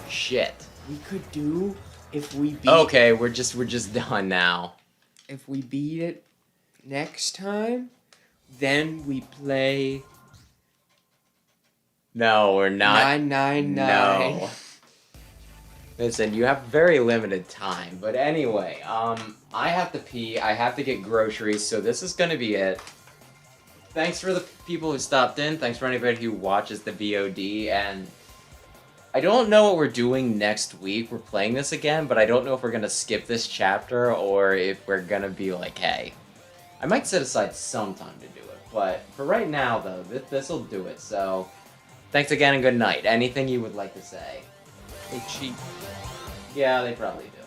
Speaker 2: Shit.
Speaker 3: We could do if we beat.
Speaker 2: Okay, we're just done now.
Speaker 3: If we beat it next time, then we play
Speaker 2: No, we're not.
Speaker 3: 999.
Speaker 2: No. Listen, you have very limited time, but anyway, I have to pee, I have to get groceries, so this is gonna be it. Thanks for the people who stopped in, thanks for anybody who watches the VOD, and I don't know what we're doing next week. We're playing this again, but I don't know if we're gonna skip this chapter or if we're gonna be like, hey. I might set aside some time to do it, but for right now, though, this'll do it, so thanks again and good night. Anything you would like to say?
Speaker 3: They cheat.
Speaker 2: Yeah, they probably do.